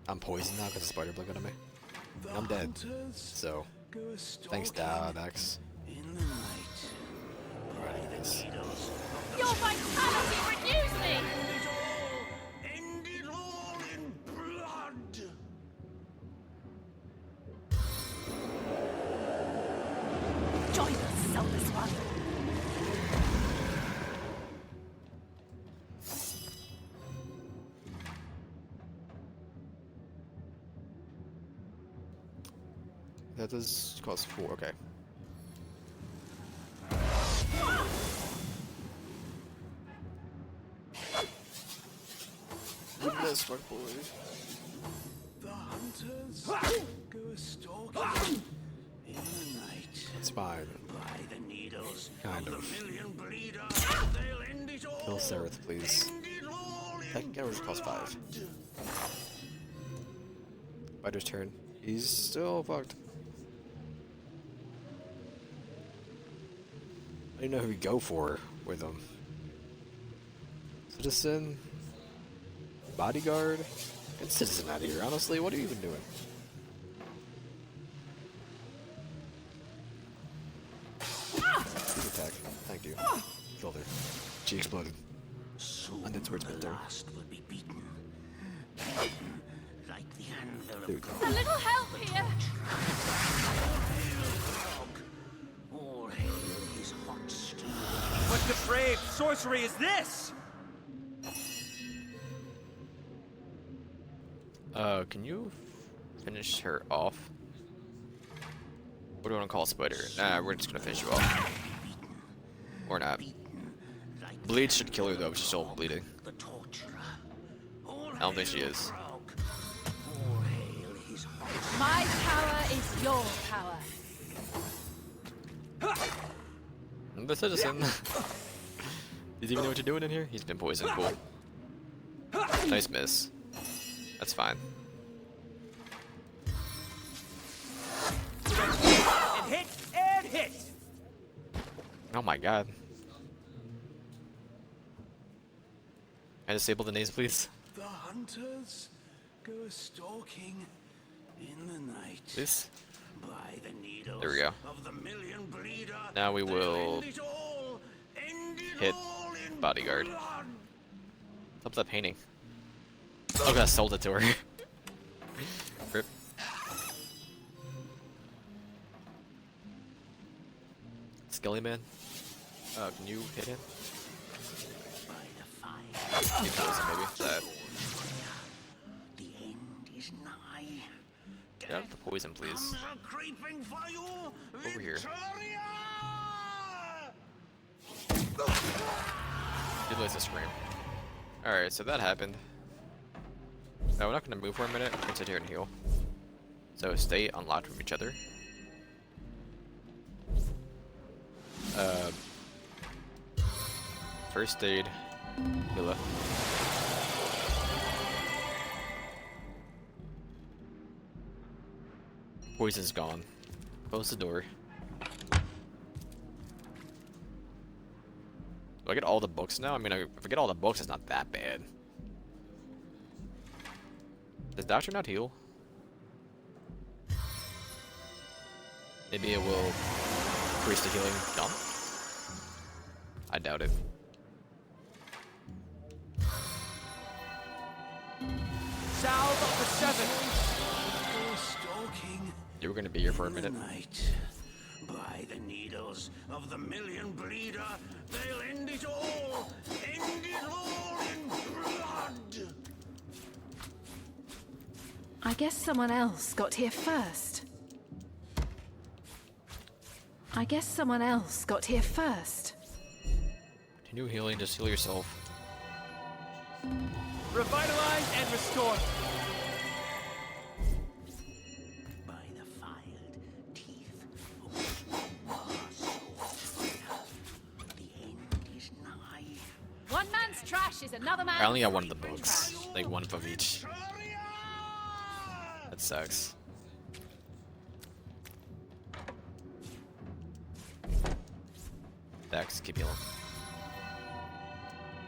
I'm poisoned now because the spider blinked at me. And I'm dead. So, thanks, Dax. Alright, this. Your vitality renews me. End it all in blood. Join us, soulless one. That does cost 4, okay. Goodness, fuck boy. the hunters go stalking in the night. It's fine. By the needles Kind of of. the million bleeder, they'll end it all. Kill Sereth, please. That guy just cost 5. Spider's turn. He's still fucked. I don't know who we go for with him. Citizen? Bodyguard? Get Citizen out of here, honestly. What are you even doing? Good attack. Thank you. Killed her. She exploded. And that's where it's been there. Will be beaten. Like the anvil Dude. of Grog. A little help here. All hail his hot steel. What depraved sorcery is this? Can you finish her off? What do you want to call Spider? Nah, we're just gonna finish you off. Or not. Bleed should kill her though, if she's still bleeding. I don't think she is. My power is your power. The Citizen. Does he even know what you're doing in here? He's been poisoned. Cool. Nice miss. That's fine. And hit, and hit! Oh my god. I disable the names, please? The hunters go stalking in the night. Please? By the needles There we go. of the million bleeder, Now we they'll will end it all, end it hit all in bodyguard. blood. What's that painting? Oh, I sold it to her. Rip. Skelly Man. Can you hit him? You poison, maybe. That. The end is nigh. Get out of the poison, please. Comes a creeping for you, Over here. Victoria! Did lose a scream. Alright, so that happened. Now we're not gonna move for a minute. We're gonna sit here and heal. So stay unlocked from each other. First aid. Mila. Poison's gone. Close the door. Do I get all the books now? I mean, if I get all the books, it's not that bad. Does Doctor not heal? Maybe it will increase the healing. No. I doubt it. Salve of the Seven. Go stalking You were gonna be here for a minute. night. By the needles of the million bleeder, they'll end it all, end it all in blood. I guess someone else got here first. I guess someone else got here first. Continue healing, just heal yourself. Revitalize and restore. By the filed teeth of the end is nigh. One man's trash is another man's. I only got one of the books. Like one of each. That sucks. Dex, keep healing.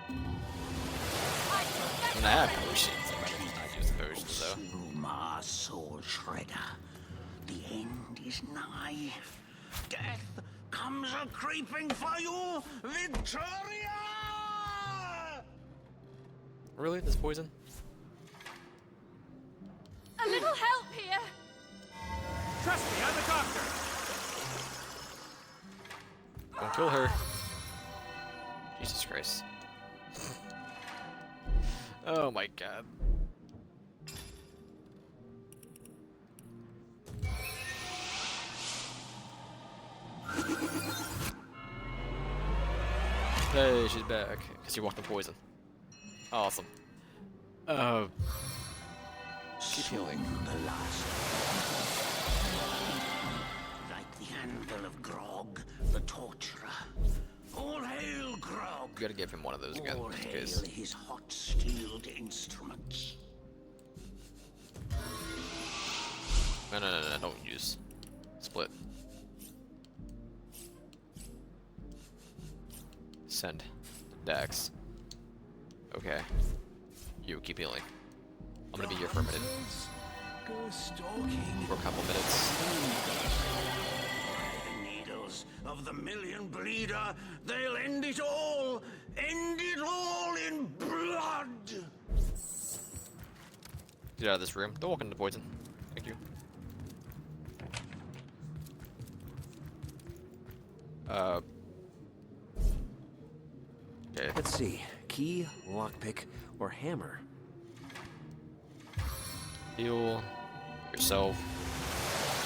I mean, I have potions. I might just not use the potions though. Suma Soul Shredder, the end is nigh. Death comes a creeping for you, Victoria! Really? This poison? A little help here. Trust me, I'm a doctor. Don't kill her. Jesus Christ. Oh my god. Hey, she's back. Because you walked the poison. Awesome. Keep healing. The last. Like the anvil of Grog, the torturer. All hail Grog! You gotta give him one of those again, All just in hail case. his hot-steeled instruments. No, don't use. Split. Send. Dax. Okay. You keep healing. I'm gonna be here for a minute. Go stalking. For a couple minutes. By the needles of the million bleeder, they'll end it all in blood. Get out of this room. Don't walk into poison. Thank you. Okay. Let's see. Key, lockpick, or hammer. Heal yourself.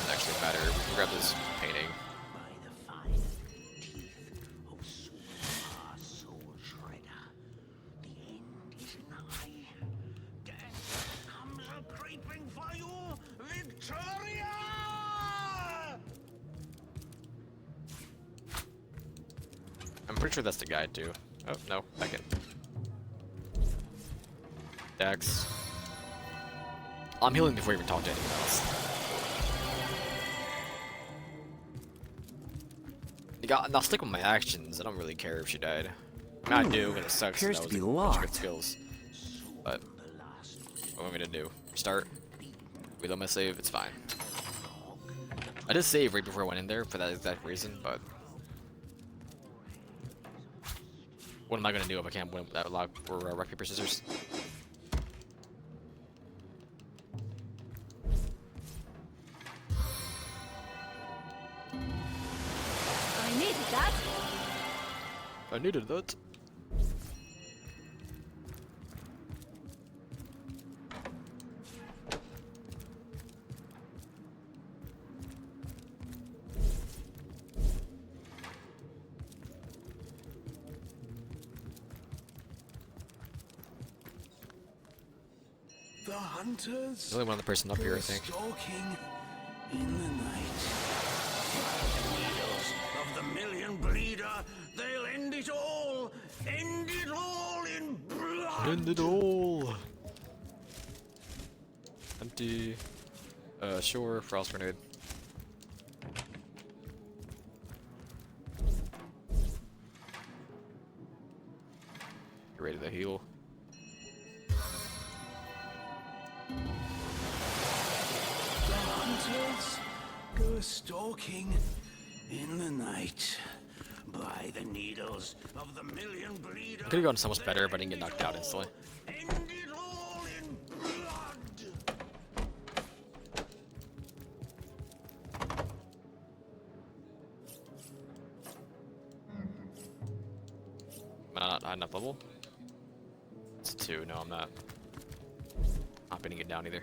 Doesn't actually matter. We can grab this painting. By the fine teeth of Suma Soul Shredder, the end is nigh. Death comes a creeping for you, Victoria! I'm pretty sure that's the guide too. Oh no, back in. Dax. I'm healing before you even talk to anyone else. I'll stick with my actions. I don't really care if she died. I mean, I do, and it sucks. Appears that to was be a bunch of good locked. skills. But what am I gonna do? Start. Reload my save. It's fine. I did save right before I went in there for that exact reason, but what am I gonna do if I can't win that log for rock paper scissors? I needed that. I needed that. The hunters. There's only one other person up here, I think. Stalking in the night. Needles of the million breeder, they'll end it all! End it all in blood! End it all. Empty. Sure. Frost grenade. Get ready to heal. The hunters go stalking in the night. By the needles of the million breeder. I could have gone so much better if I didn't get knocked out instantly. End it all in blood! Am I not high enough level? It's a 2. No, I'm not. Not beating it down either.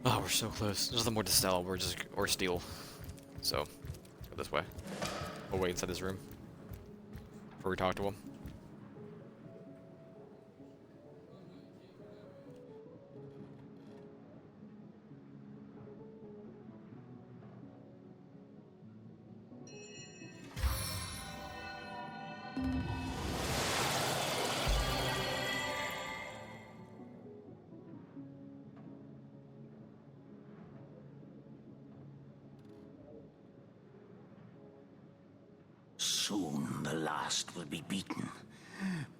Oh, we're so close. There's nothing more to sell. We're just or steal. So, let's go this way. We'll wait inside this room before we talk to him. Soon the last will be beaten.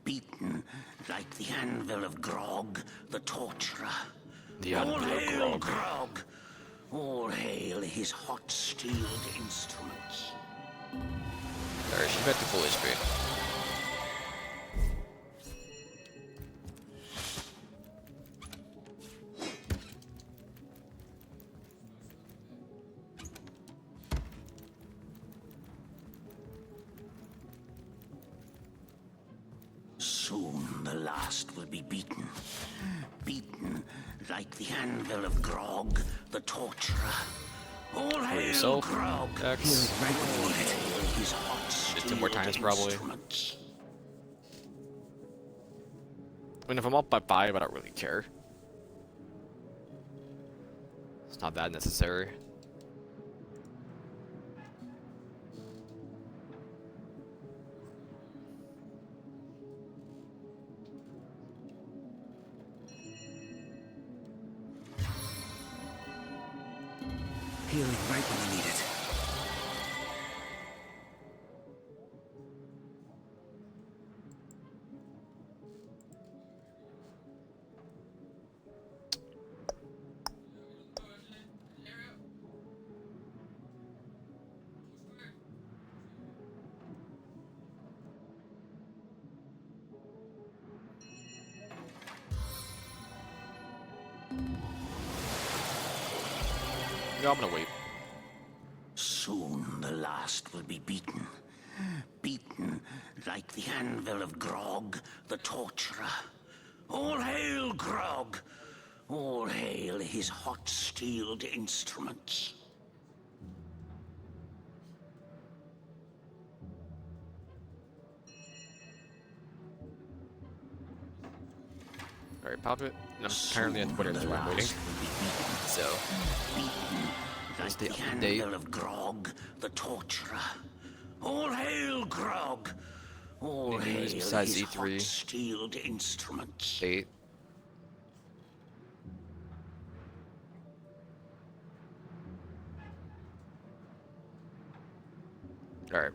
Beaten like the anvil of Grog, the torturer. The All anvil of hail Grog. Grog! All hail his hot-steeled instruments. Alright, she's back to full HP. Soon the last will be beaten. Beaten like the anvil of Grog, the torturer. All hail yourself, Grog! Dex. All hail his hot-steeled 2 more times probably. instruments. I mean, if I'm up by 5, I don't really care. It's not that necessary. Healing right when we need it. Yeah, I'm gonna wait. Soon the last will be beaten. Beaten like the anvil of Grog, the torturer. All hail Grog! All hail his hot-steeled instruments. Alright, pop it. No, apparently on Twitter that's why I'm waiting. So, stay up to date. Anvil of Grog, the torturer. All hail Grog! All Any news hail besides his E3? hot-steeled instruments. 8. Alright.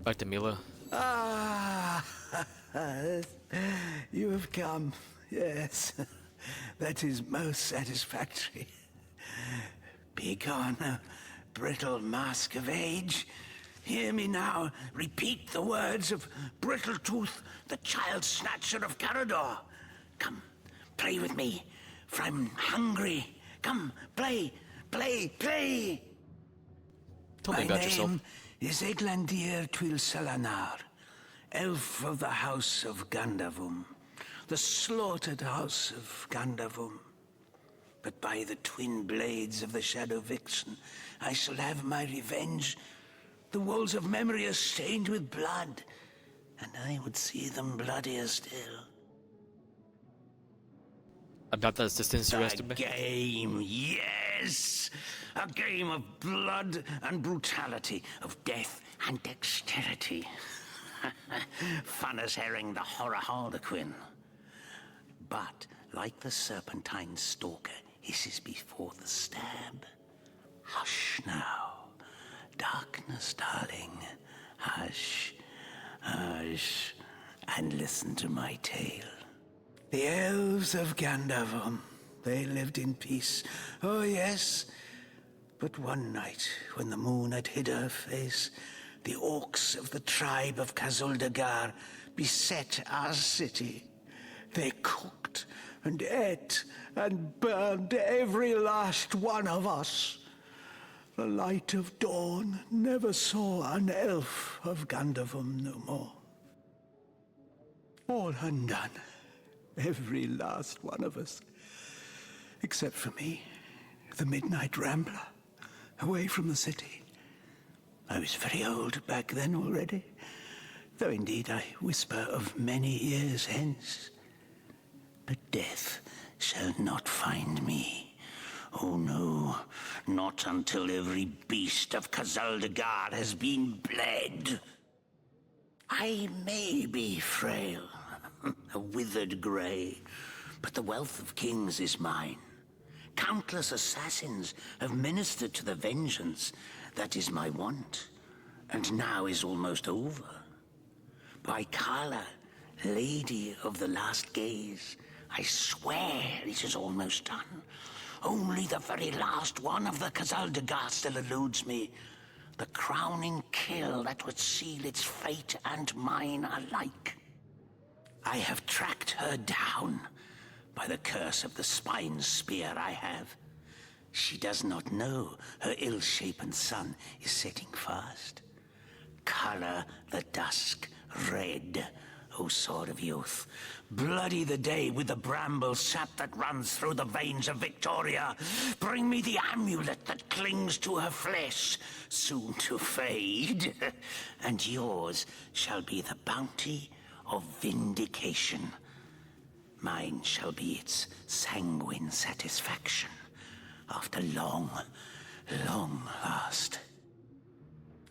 Back to Mila. Ah, you have come. Yes, that is most satisfactory. Begone, brittle mask of age. Hear me now repeat the words of Brittletooth, the child snatcher of Carador. Come, play with me, for I'm hungry. Come, play, play, play. Tell me My about yourself. name is Eglandir Twil Selanar, elf of the House of Gandavum, the slaughtered House of Gandavum. But by the twin blades of the Shadow Vixen, I shall have my revenge. The walls of memory are stained with blood, and I would see them bloodier still. About that distance you A estimate? game, yes! A game of blood and brutality, of death and dexterity. Fun as herring the horror harlequin. But, like the serpentine stalker hisses before the stab, hush now. Darkness, darling. Hush, hush, and listen to my tale. The elves of Gandavum, they lived in peace. Oh, yes. But one night, when the moon had hid her face, the orcs of the tribe of Kazuldagar beset our city. They cooked and ate and burned every last one of us. The light of dawn never saw an elf of Gandavum no more. All undone. Every last one of us. Except for me, the midnight rambler, away from the city. I was very old back then already, though indeed I whisper of many years hence. But death shall not find me. Oh no, not until every beast of Kazuldagar has been bled. I may be frail, a withered grey, but the wealth of kings is mine. Countless assassins have ministered to the vengeance that is my want, and now is almost over. By Kala, Lady of the Last Gaze, I swear it is almost done. Only the very last one of the Kazuldagar still eludes me. The crowning kill that would seal its fate and mine alike. I have tracked her down by the curse of the spine spear I have. She does not know her ill-shapen son is setting fast. Color the dusk red, O sword of youth. Bloody the day with the bramble sap that runs through the veins of Victoria. Bring me the amulet that clings to her flesh, soon to fade. And yours shall be the bounty of vindication. Mine shall be its sanguine satisfaction after long, long last.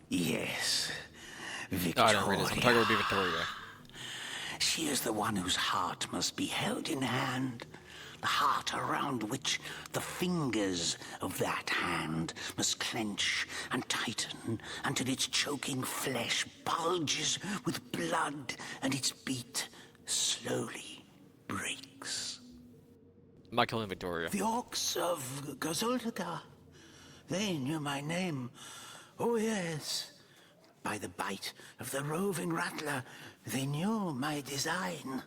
Yes, Victoria. I don't read this. I'm talking about Victoria. She is the one whose heart must be held in hand. The heart around which the fingers of that hand must clench and tighten until its choking flesh bulges with blood and its beat slowly breaks. I'm not killing Victoria. The orcs of Kazuldagar, they knew my name. Oh yes, by the bite of the roving rattler, they knew my design.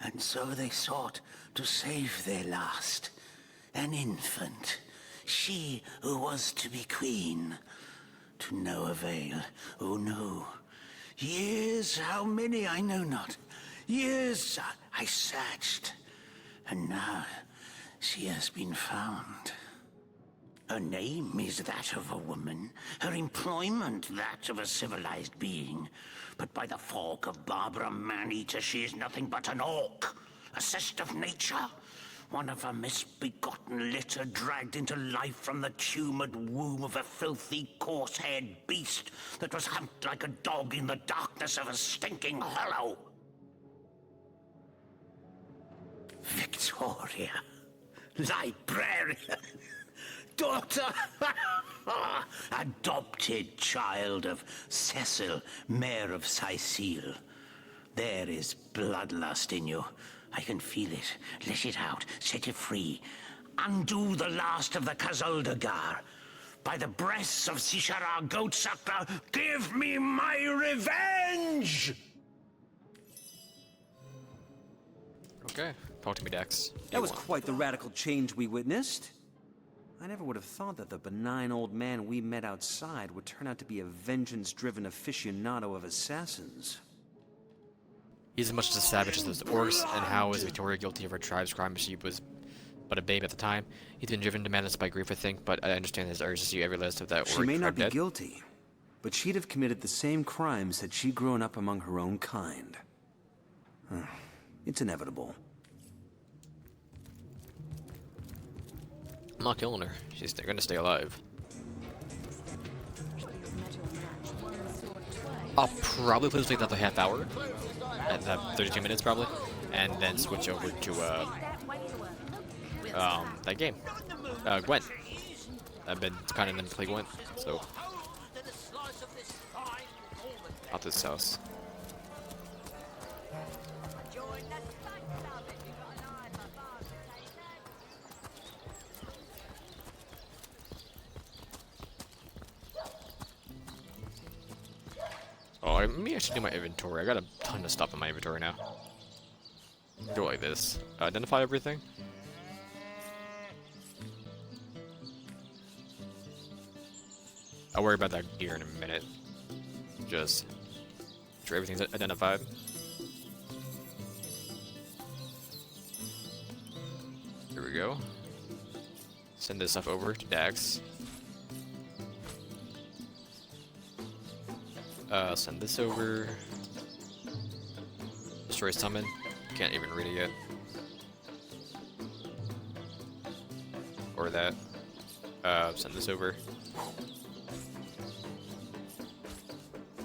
And so they sought to save their last, an infant, she who was to be queen. To no avail, oh no. Years, how many I know not. Years I searched, and now she has been found. Her name is that of a woman, her employment that of a civilized being. But by the fork of Barbara Man-Eater, she is nothing but an orc, a cyst of nature, one of a misbegotten litter dragged into life from the tumoured womb of a filthy, coarse-haired beast that was humped like a dog in the darkness of a stinking hollow. Victoria, librarian, daughter! Adopted child of Cecil, Mayor of Sicile. There is bloodlust in you. I can feel it. Let it out. Set it free. Undo the last of the Kazoldagar. By the breasts of Sishara Goatsucker, give me my revenge! Okay, talk to me, Dex. That was quite the radical change we witnessed. I never would have thought that the benign old man we met outside would turn out to be a vengeance-driven aficionado of assassins. He's as much as a savage as those orcs, and how is Victoria guilty of her tribe's crime? She was but a babe at the time. He's been driven to madness by grief, I think, but I understand his urge to see every last of that orc She may not be dead. guilty, but she'd have committed the same crimes had she grown up among her own kind. It's inevitable. I'm not killing her. She's gonna stay alive. I'll probably play this like another half hour, at 32 minutes probably, and then switch over to that game, Gwent. I've been kind of in play Gwent, so out this house. Oh, let me actually do my inventory. I got a ton of stuff in my inventory now. Go like this. Identify everything. I'll worry about that gear in a minute. Just make sure everything's identified. Here we go. Send this stuff over to Dax. Send this over. Destroy summon. Can't even read it yet. Or that. Send this over.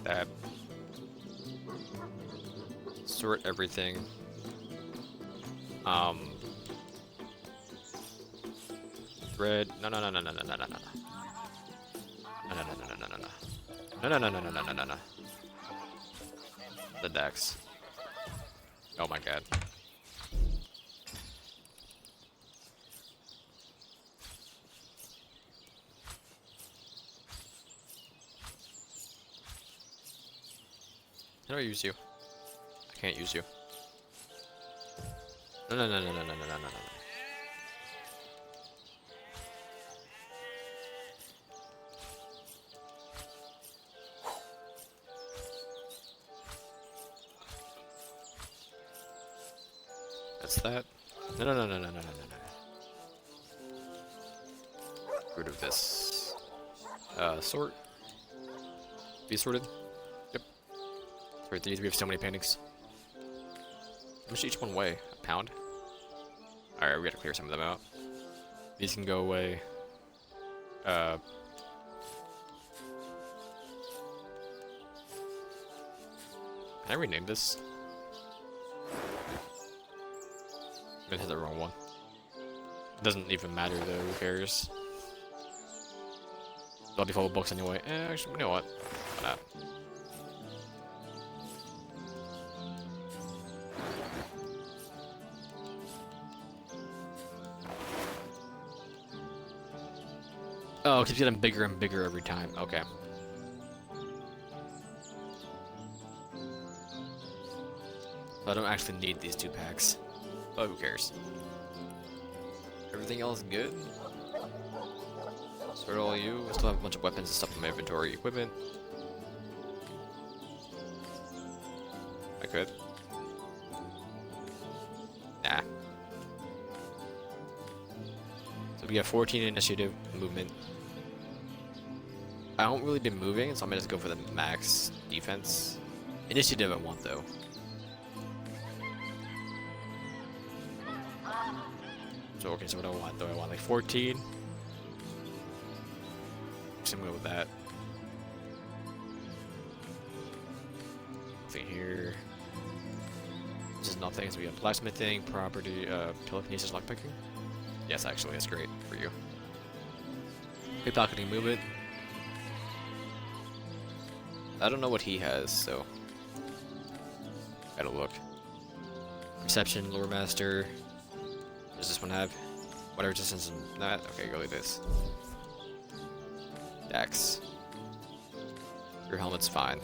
That. Sort everything. Thread. No. No. The Dex. Oh my god. How do I use you? I can't use you. No. That's that. No. Get rid of this. Sort. Be sorted. Yep. Sort these. We have so many paintings. How much each one weigh? A pound? Alright, we gotta clear some of them out. These can go away. Can I rename this? I hit the wrong one. It doesn't even matter though, who cares? I'll be full of books anyway. Actually, you know what? Why not? Oh, it keeps getting bigger and bigger every time. Okay. I don't actually need these 2 packs. But who cares? Everything else good? Sort all you. I still have a bunch of weapons and stuff in my inventory. Equipment. I could. Nah. So we have 14 initiative movement. I don't really been moving, so I'm gonna just go for the max defense. Initiative I want though. So okay, so what do I want though? I want like 14. So I'm gonna go with that. Nothing here. This is nothing, so we have blacksmithing, property, telekinesis, lockpicking. Yes, actually, that's great for you. Pickpocketing movement. I don't know what he has, so gotta look. Perception, Lore Master. Does this one have whatever resistance and that? Okay, go like this. Dax. Your helmet's fine.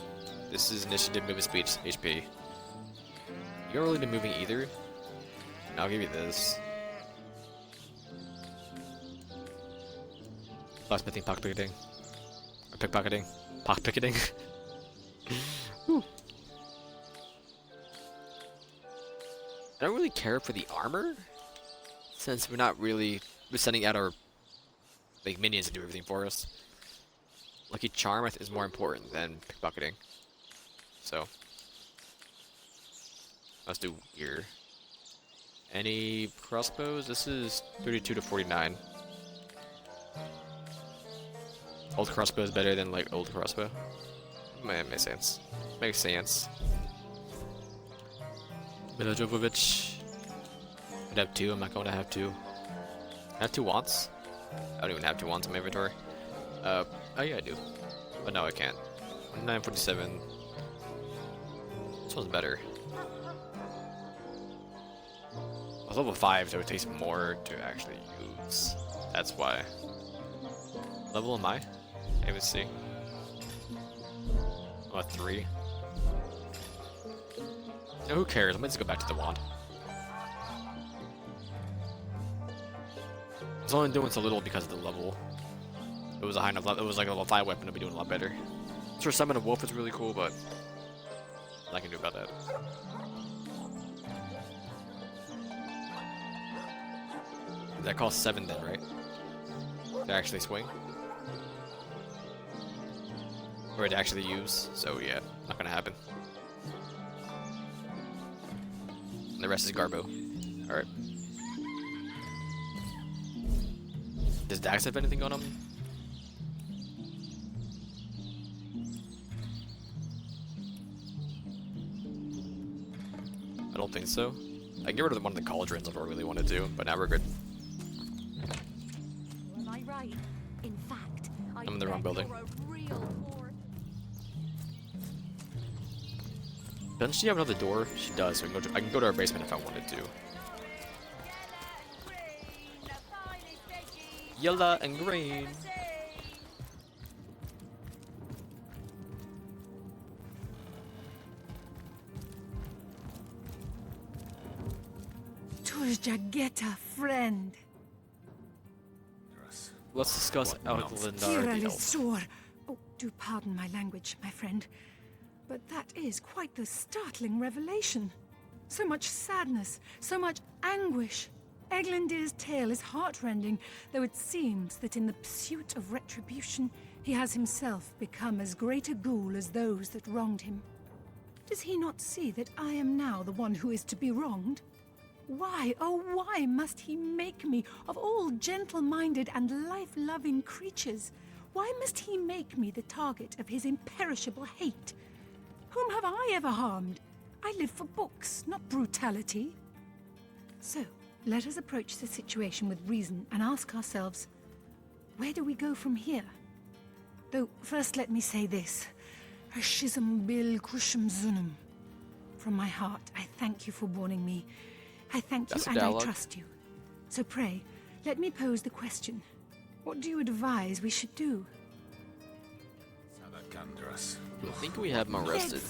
This is initiative, movement speed, HP. You don't really been moving either. I'll give you this. Blacksmithing, pocketpicketing. Or pickpocketing. Pocketpicketing. I don't really care for the armor, since we're sending out our like minions to do everything for us. Lucky Charm is more important than pickpocketing. So let's do gear. Any crossbows? This is 32 to 49. Old crossbow is better than like old crossbow. Makes sense. Makes sense. Milo Jovovich. I'd have 2. I'm not going to have 2. I have 2 wands. I don't even have 2 wands in my inventory. Oh yeah, I do. But no, I can't. 947. This one's better. I was level 5, so it takes more to actually use. That's why. Level am I? I can't even see. I'm at 3. No, who cares? I'm gonna just go back to the wand. I was only doing so little because of the level. It was a high enough level. It was like a level 5 weapon. I'd be doing a lot better. Sure, summon a wolf is really cool, but nothing I can do about that. That costs 7 then, right? To actually swing. Or to actually use. So yeah, not gonna happen. And the rest is Garbo. Alright. Does Dax have anything on him? I don't think so. I can get rid of one of the cauldrons if I really want to do, but now we're good. Am I right? In fact, I'm in the wrong building. Doesn't she have another door? She does, so I can go to her basement if I wanted to. Yellow and green. Turjageta, friend. Let's discuss Alglinda. Kiralisor. Oh, do pardon my language, my friend. But that is quite the startling revelation. So much sadness, so much anguish. Eglindir's tale is heartrending, though it seems that in the pursuit of retribution, he has himself become as great a ghoul as those that wronged him. Does he not see that I am now the one who is to be wronged? Why, oh why must he make me, of all gentle-minded and life-loving creatures, why must he make me the target of his imperishable hate? Whom have I ever harmed? I live for books, not brutality. So, let us approach the situation with reason and ask ourselves, where do we go from here? Though, first let me say this. Ashizum bil kushum zunum. From my heart, I thank you for warning me. I thank you and I trust you. So pray, let me pose the question. What do you advise we should do? I think we have him arrested.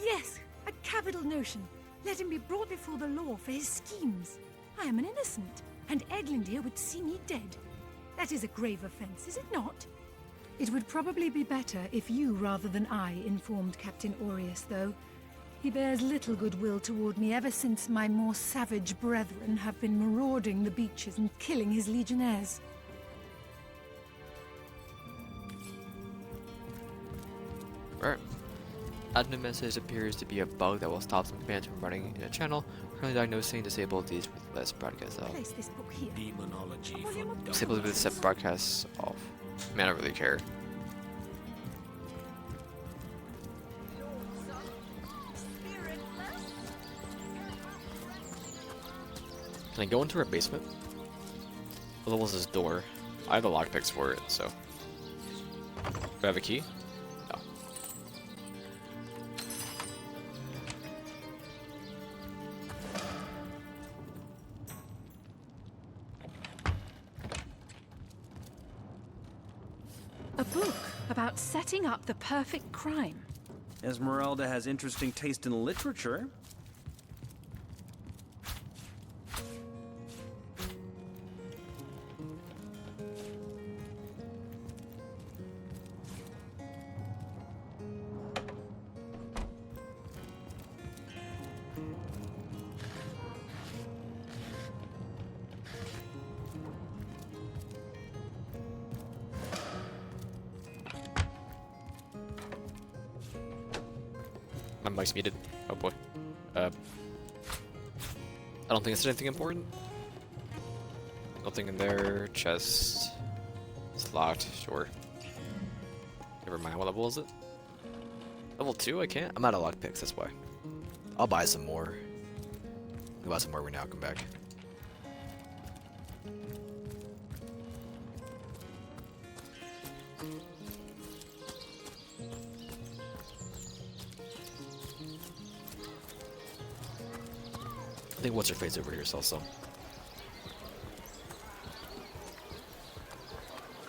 Yes, a capital notion. Let him be brought before the law for his schemes. I am an innocent, and Eglindir would see me dead. That is a grave offense, is it not? It would probably be better if you rather than I informed Captain Aureus, though. He bears little goodwill toward me ever since my more savage brethren have been marauding the beaches and killing his legionnaires. Alright. Admin message appears to be a bug that will stop some commands from running in a channel. Currently diagnosing disabled-these with less broadcast off. Place this book here. Demonology for Disabled with set broadcasts off. Man, I don't really care. Can I go into her basement? What level is this door? I have the lockpicks for it, so. Do I have a key? No. A book about setting up the perfect crime. Esmeralda has interesting taste in literature. My mic's muted. Oh boy. I don't think it's anything important. Nothing in there. Chest. It's locked. Sure. Never mind. What level is it? Level 2? I can't? I'm out of lockpicks, that's why. I'll buy some more. I'll buy some more right now. Come back. I think what's her face over here sells some.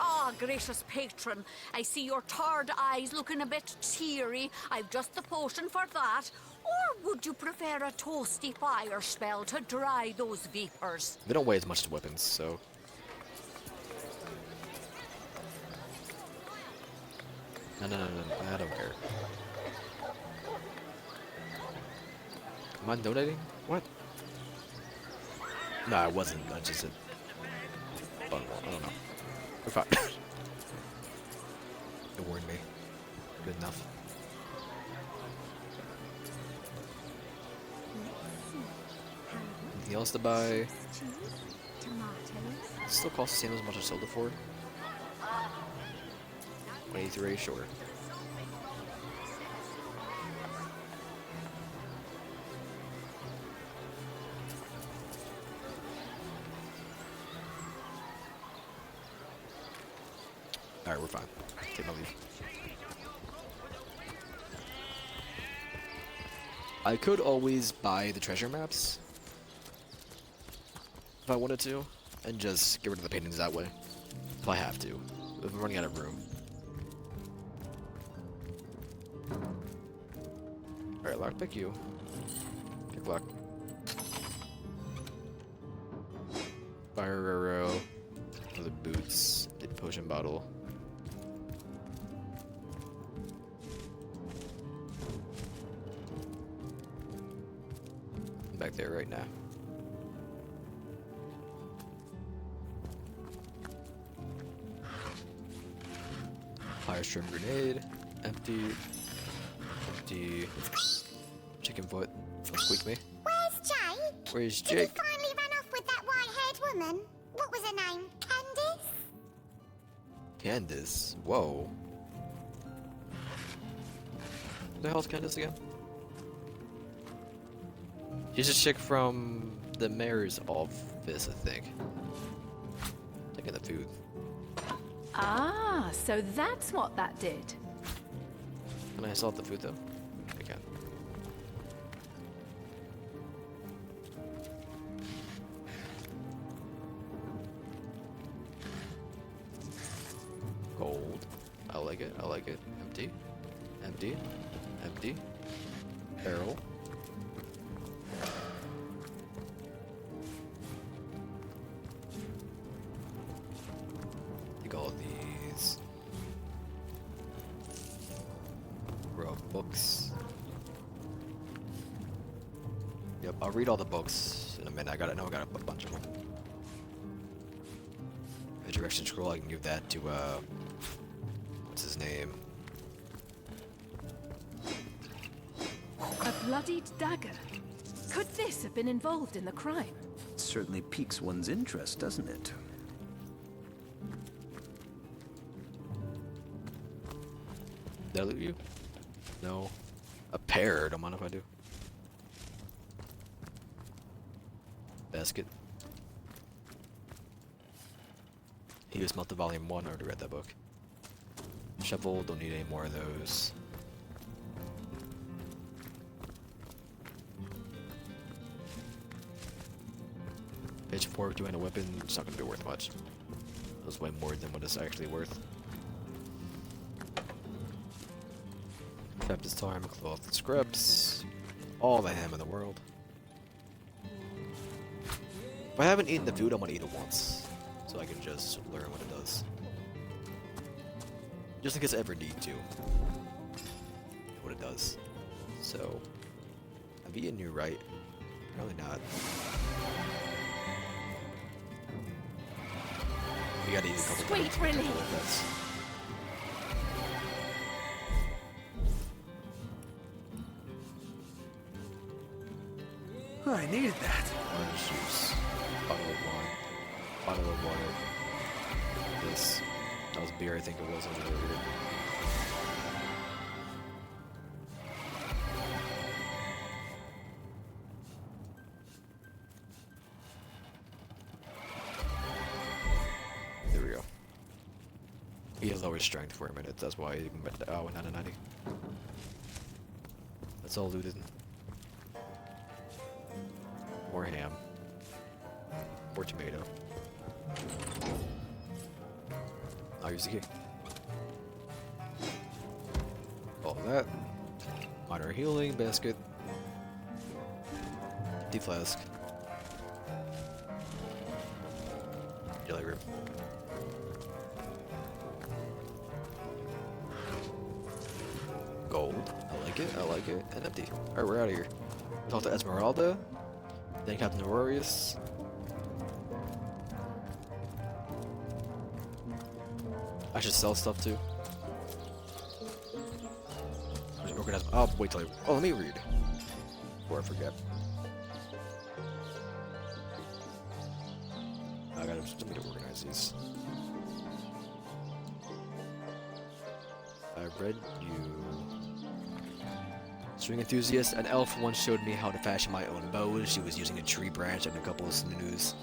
Ah, gracious patron, I see your tired eyes looking a bit teary. I've just the potion for that. Or would you prefer a toasty fire spell to dry those vapors? They don't weigh as much as weapons, so. No, I don't care. Am I donating? What? No, I wasn't. I just said. Bundle. I don't know. We're fine. It warned me. Good enough. Anything else to buy? Still costs the same as much as I sold it for. 23, sure. Alright, we're fine. Take my leave. I could always buy the treasure maps if I wanted to, and just get rid of the paintings that way. If I have to. If I'm running out of room. Alright, lockpick you. Pick lock. Fire arrow. Another boots. A potion bottle. Back there right now. Fire string grenade. Empty. Empty. Chicken foot. Don't squeak me. Where's Jake? Where's Did he Jake? finally run off with that white-haired woman? What was her name? Candice? Candace. Whoa. Who the hell's Candace again? She's a chick from the mayor's office, I think. Taking the food. Ah, so that's what that did. Can I sell the food though? I can. Gold. I like it. I like it. Empty. Empty. Empty. Barrel. Take all these. Row of books. Yep, I'll read all the books in a minute. I know I got a bunch of them. The direction scroll, I can give that to, what's his name? A bloodied dagger. Could this have been involved in the crime? It certainly piques one's interest, doesn't it? Did I loot you? No. A pear, don't mind if I do. Basket. Use Melted Volume 1, I already read that book. Shovel, don't need any more of those. Pitchfork, doing a weapon, it's not going to be worth much. It was way more than what it's actually worth. Trap this time, cloth and scripts. All the ham in the world. If I haven't eaten the food, I'm going to eat it once. So I can just learn what it does. Just in case I ever need to. What it does. So, I've eaten you right. Probably not. We gotta eat a couple Sweet times. relief. I needed that. Orange juice. Bottle of wine. Bottle of water. This. That was beer, I think it was. I was really There we go. He has lower strength for a minute, that's why he went down to 90. That's all looted. More ham. More tomato. I'll use the key. All that. Minor healing basket. Deep flask. Jelly room. Gold. I like it. I like it. And empty. Alright, we're out of here. We'll talk to Esmeralda. Then Captain Aurorius. I should sell stuff too. Organize. Oh, wait till I. Oh, let me read. Before I forget. I gotta just need to organize these. I read you. String enthusiast. An elf once showed me how to fashion my own bows. She was using a tree branch and a couple of sinews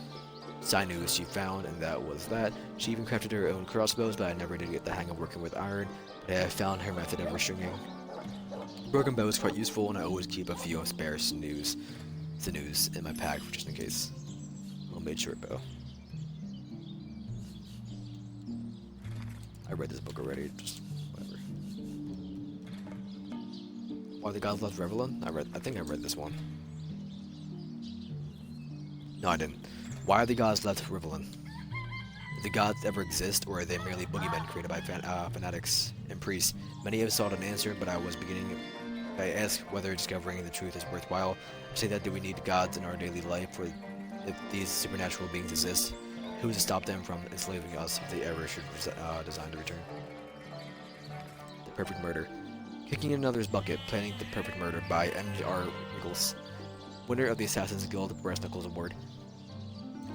she found, and that was that. She even crafted her own crossbows, but I never did get the hang of working with iron. But I found her method of restringing. Broken bow is quite useful, and I always keep a few spare sinews in my pack just in case. Homemade short bow. I read this book already, just whatever. Why the Gods Left Revelin? I think I read this one. No, I didn't. Why are the gods left Rivelin? Do the gods ever exist, or are they merely boogeymen created by fanatics and priests? Many have sought an answer, but I ask whether discovering the truth is worthwhile. I say that do we need gods in our daily life, for if these supernatural beings exist, who is to stop them from enslaving us if they ever should design to return? The Perfect Murder. Kicking in another's bucket, planning the perfect murder by M.R. Nichols, winner of the Assassin's Guild Brass Knuckles Award.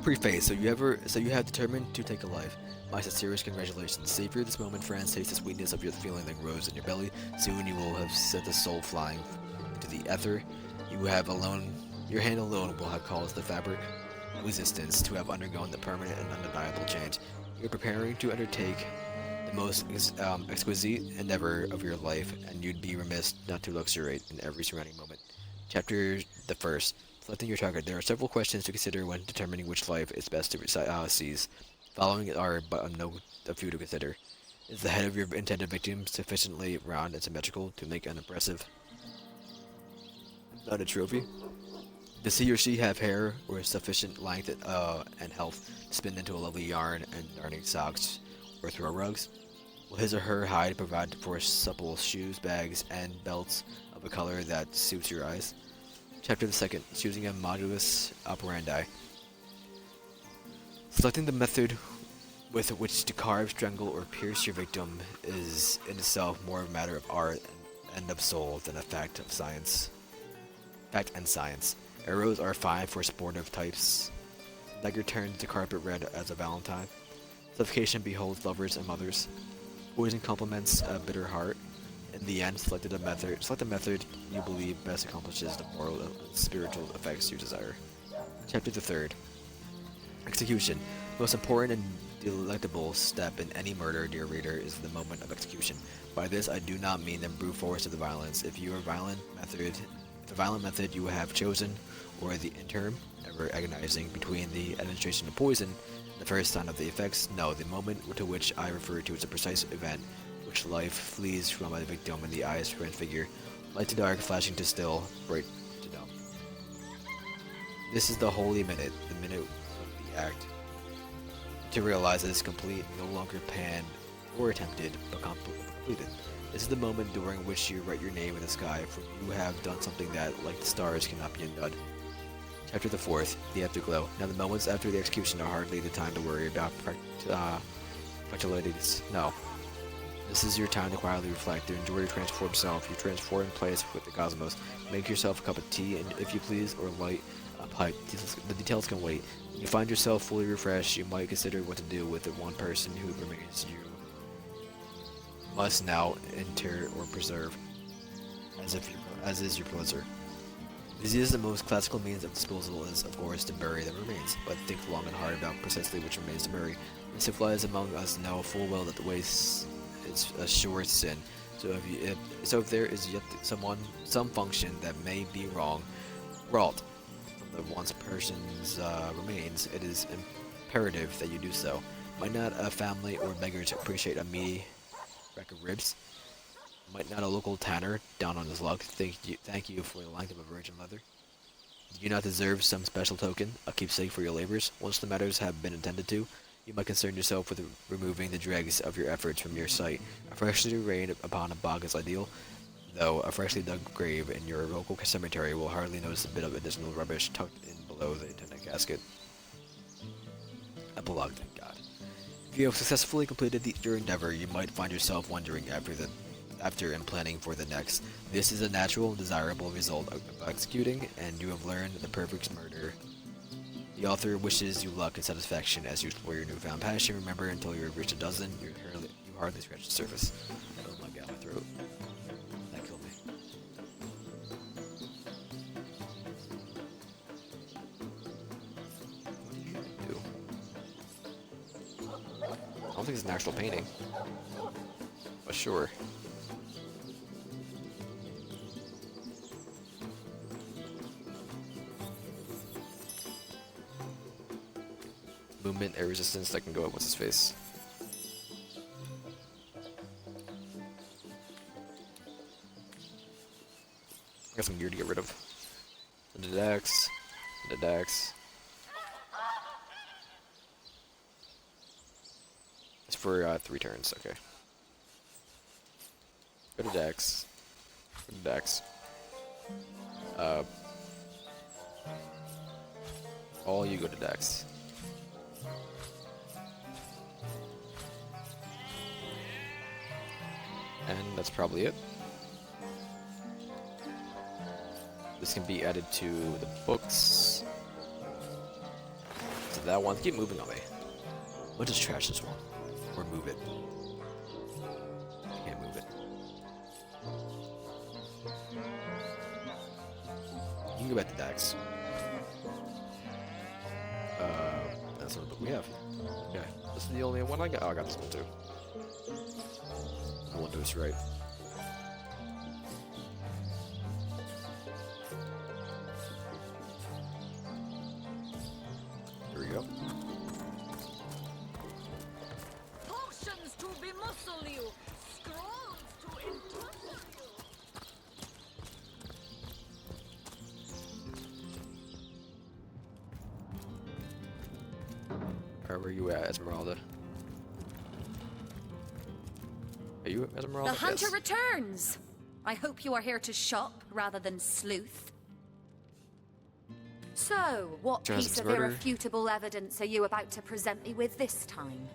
Preface, so you have determined to take a life. My sincerest congratulations. Savor this moment, friends. Taste the sweetness of your feeling that grows in your belly. Soon you will have set the soul flying into the ether. Your hand alone will have caused the fabric of existence to have undergone the permanent and undeniable change. You're preparing to undertake the most exquisite endeavor of your life, and you'd be remiss not to luxuriate in every surrounding moment. Chapter the first. Selecting your target. There are several questions to consider when determining which life is best to seize. Following are but a few to consider. Is the head of your intended victim sufficiently round and symmetrical to make an impressive a trophy? Does he or she have hair or sufficient length and health to spin into a lovely yarn and darning socks or throw rugs? Will his or her hide provide for supple shoes, bags, and belts of a color that suits your eyes? Chapter the second, choosing a modus operandi. Selecting the method with which to carve, strangle, or pierce your victim is in itself more of a matter of art and of soul than a fact and science. Arrows are fine for sportive types. Dagger turns the carpet red as a valentine. Suffocation beholds lovers and mothers. Poison complements a bitter heart. In the end, select a method you believe best accomplishes the moral and spiritual effects you desire. Chapter the third. Execution. Most important and delectable step in any murder, dear reader, is the moment of execution. By this, I do not mean the brute force of the violence. If the violent method you have chosen, or the interim, ever agonizing between the administration of poison and the first sign of the effects, no, the moment to which I refer to is a precise event, which life flees from a victim and the eyes transfigure, light to dark, flashing to still, bright to dumb. This is the holy minute, the minute of the act. To realize that it's complete, no longer planned or attempted, but completed. This is the moment during which you write your name in the sky, for you have done something that, like the stars, cannot be undone. Chapter the 4th, the afterglow. Now the moments after the execution are hardly the time to worry about practicalities. No. This is your time to quietly reflect, to enjoy your transformed self. You transform in place with the cosmos. Make yourself a cup of tea, and if you please, or light a pipe. The details can wait. When you find yourself fully refreshed, you might consider what to do with the one person who remains. You must now inter or preserve, as is your pleasure. This is the most classical means of disposal is, of course, to bury the remains, but think long and hard about precisely which remains to bury. The civilized among us know full well that the waste is a sure sin. So if there is yet some function that may be wrought from the once person's remains, it is imperative that you do so. Might not a family or beggar to appreciate a meaty rack of ribs? Might not a local tanner, down on his luck, thank you for the length of a virgin leather? Do you not deserve some special token, a keepsake for your labors? Once the matters have been attended to, you might concern yourself with removing the dregs of your efforts from your sight. A freshly rained upon a bog is ideal, though a freshly dug grave in your local cemetery will hardly notice a bit of additional rubbish tucked in below the intended casket. Epilogue, thank God. If you have successfully completed your endeavor, you might find yourself wondering after and planning for the next. This is a natural and desirable result of executing, and you have learned the perfect murder. The author wishes you luck and satisfaction as you explore your newfound passion. Remember, until you have reached a dozen, you hardly scratch the surface. Oh my God, my throat. That killed me. What did you do? I don't think it's an actual painting. But sure. Movement, air resistance, that can go up. What's his face? I got some gear to get rid of. The Dax. It's for 3 turns, okay. Go to Dax. All you go to Dax. And that's probably it. This can be added to the books. To that one. Keep moving on me. We'll just trash this one. Or move it. I can't move it. You can go back to Dax. That's not the book we have. Okay. This is the only one I got. Oh, I got this one too. I wonder it's right. Here we go. Potions to bemuscle you, scrolls to entussle you. Where are you at, Esmeralda? Are you Esmeralda? The hunter Yes. returns! I hope you are here to shop rather than sleuth. So, what Jasmine's piece of murder. irrefutable evidence are you about to present me with this time?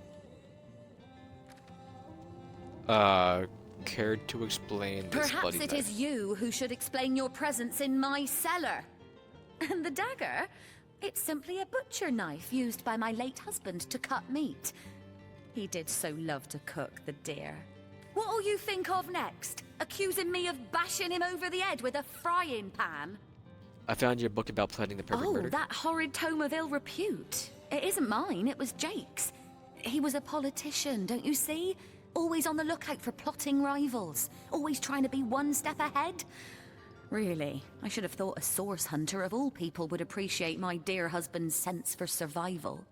Cared to explain this Perhaps bloody it knife. is you who should explain your presence in my cellar. And the dagger? It's simply a butcher knife used by my late husband to cut meat. He did so love to cook, the dear. What'll you think of next? Accusing me of bashing him over the head with a frying pan? I found your book about planning the perfect Oh, murder. that horrid tome of ill repute. It isn't mine, it was Jake's. He was a politician, don't you see? Always on the lookout for plotting rivals. Always trying to be one step ahead. Really, I should have thought a source hunter of all people would appreciate my dear husband's sense for survival.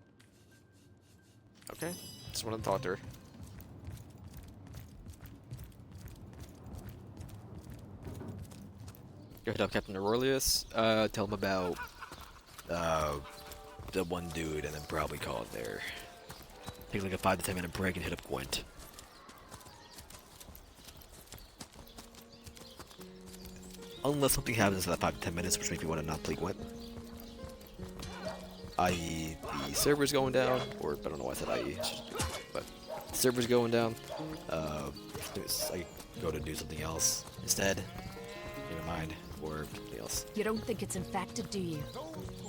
Okay, just want to talk to her. Go hit up Captain Aurelius, tell him about the one dude, and then probably call it there. Take like a 5 to 10 minute break and hit up Gwent. Unless something happens in that 5 to 10 minutes, which makes me want to not play Gwent. I.e. the server's going down, or I don't know why I said I.e. But the server's going down. I go to do something else instead. Never mind, or something else. You don't think it's infected, do you?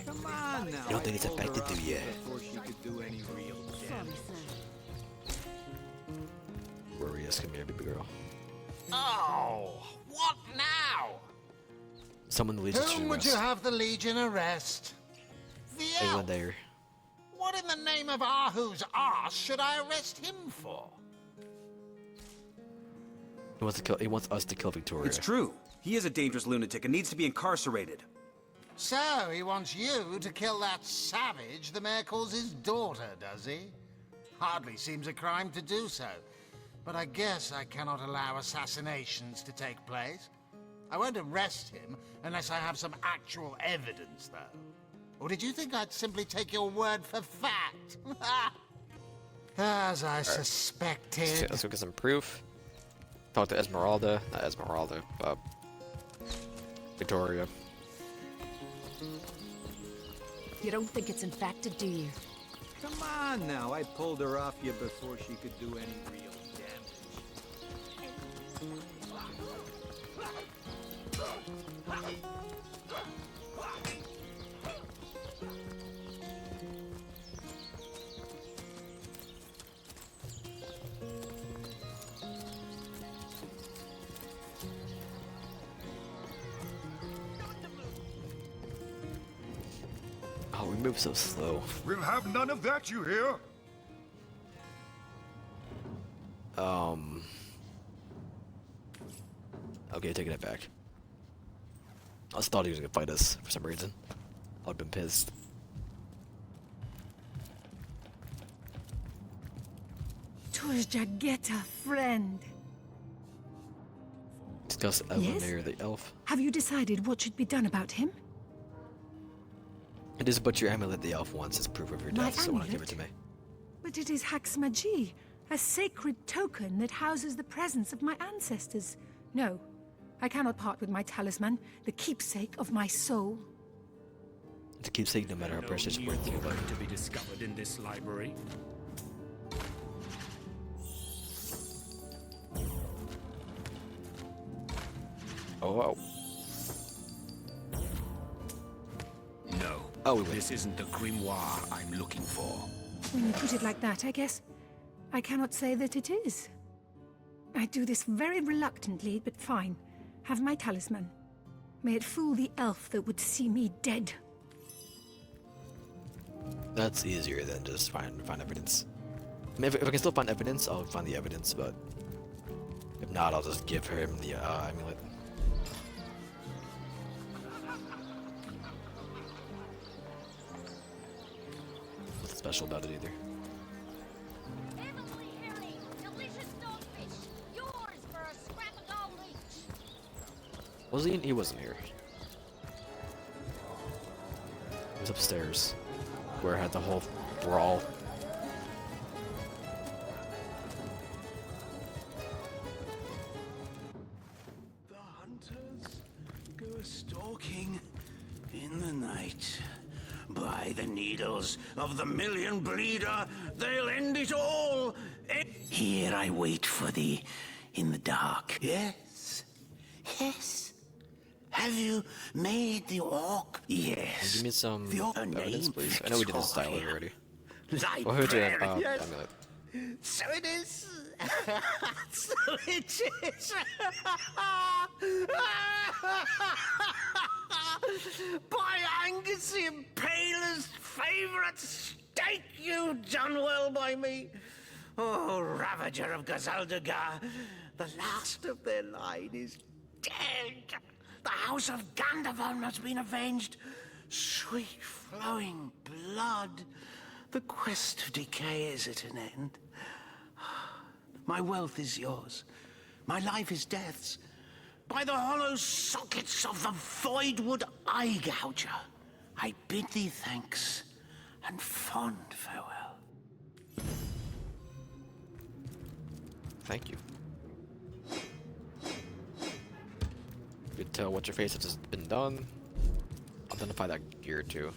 Come on now. You don't think it's infected, do you? Before she could do any real damage. Glorious, come here, baby girl. Oh, what now? Someone the Legion should Whom would you arrest. have the Legion arrest? The elf. There. What in the name of Ahu's arse should I arrest him for? He wants to kill. He wants us to kill Victoria. It's true. He is a dangerous lunatic and needs to be incarcerated. So, he wants you to kill that savage the mayor calls his daughter, does he? Hardly seems a crime to do so. But I guess I cannot allow assassinations to take place. I won't arrest him unless I have some actual evidence, though. Or did you think I'd simply take your word for fact? As I suspected. Let's go get some proof. Talk to Esmeralda. Not Esmeralda. Victoria. You don't think it's infected, do you? Come on now. I pulled her off you before she could do any real damage. Oh, we move so slow. We'll have none of that, you hear? Okay, taking it back. I just thought he was gonna fight us for some reason. I'd been pissed. Turjageta, friend. Discuss Yes? Elamir the elf. Have you decided what should be done about him? It is but your amulet the elf wants as proof of your My death, so why not give it amulet? to me? But it is Haxmagi, a sacred token that houses the presence of my ancestors. No, I cannot part with my talisman, the keepsake of my soul. To keep saying no matter how precious worth your life. to be discovered in this library. Oh, wow. No. Oh, this isn't the grimoire I'm looking for. When you put it like that, I guess I cannot say that it is. I do this very reluctantly, but fine. Have my talisman. May it fool the elf that would see me dead. That's easier than just find evidence. I mean, if I can still find evidence, I'll find the evidence, but if not, I'll just give him the amulet. Nothing special about it either. Was he? He wasn't here. He was upstairs, where I had the whole brawl. The hunters go stalking in the night. By the needles of the million bleeder, they'll end it all. Here I wait for thee in the dark. Yes. Yes. Have you made the orc? Yes. Give me some The orc evidence, name please. I know we did this dialogue Victoria. already. Well, here's your Librarian. amulet. So it is. So it is. By Angus the Impaler's favourite mistake. You've done well by me. Oh, Ravager of Gazaldagar, the last of their line is dead. The House of Gandavon has been avenged. Sweet flowing blood. The quest of decay is at an end. My wealth is yours. My life is death's. By the hollow sockets of the Voidwood Eye Gouger, I bid thee thanks and fond farewell. Thank you. You can tell what's your face has just been done. Identify that gear too.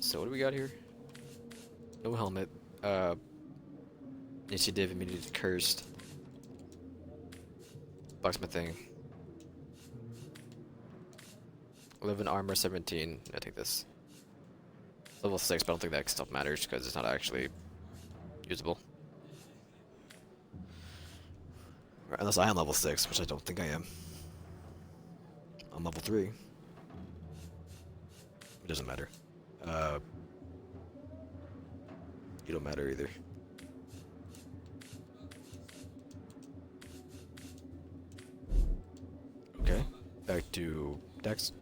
So what do we got here? No helmet. Initiative immediately cursed. Blacksmithing. 11 armor, 17. I take this. Level 6, but I don't think that stuff matters because it's not actually usable. Unless I am level 6, which I don't think I am. I'm level 3. It doesn't matter. You don't matter either. Okay, back to Dex.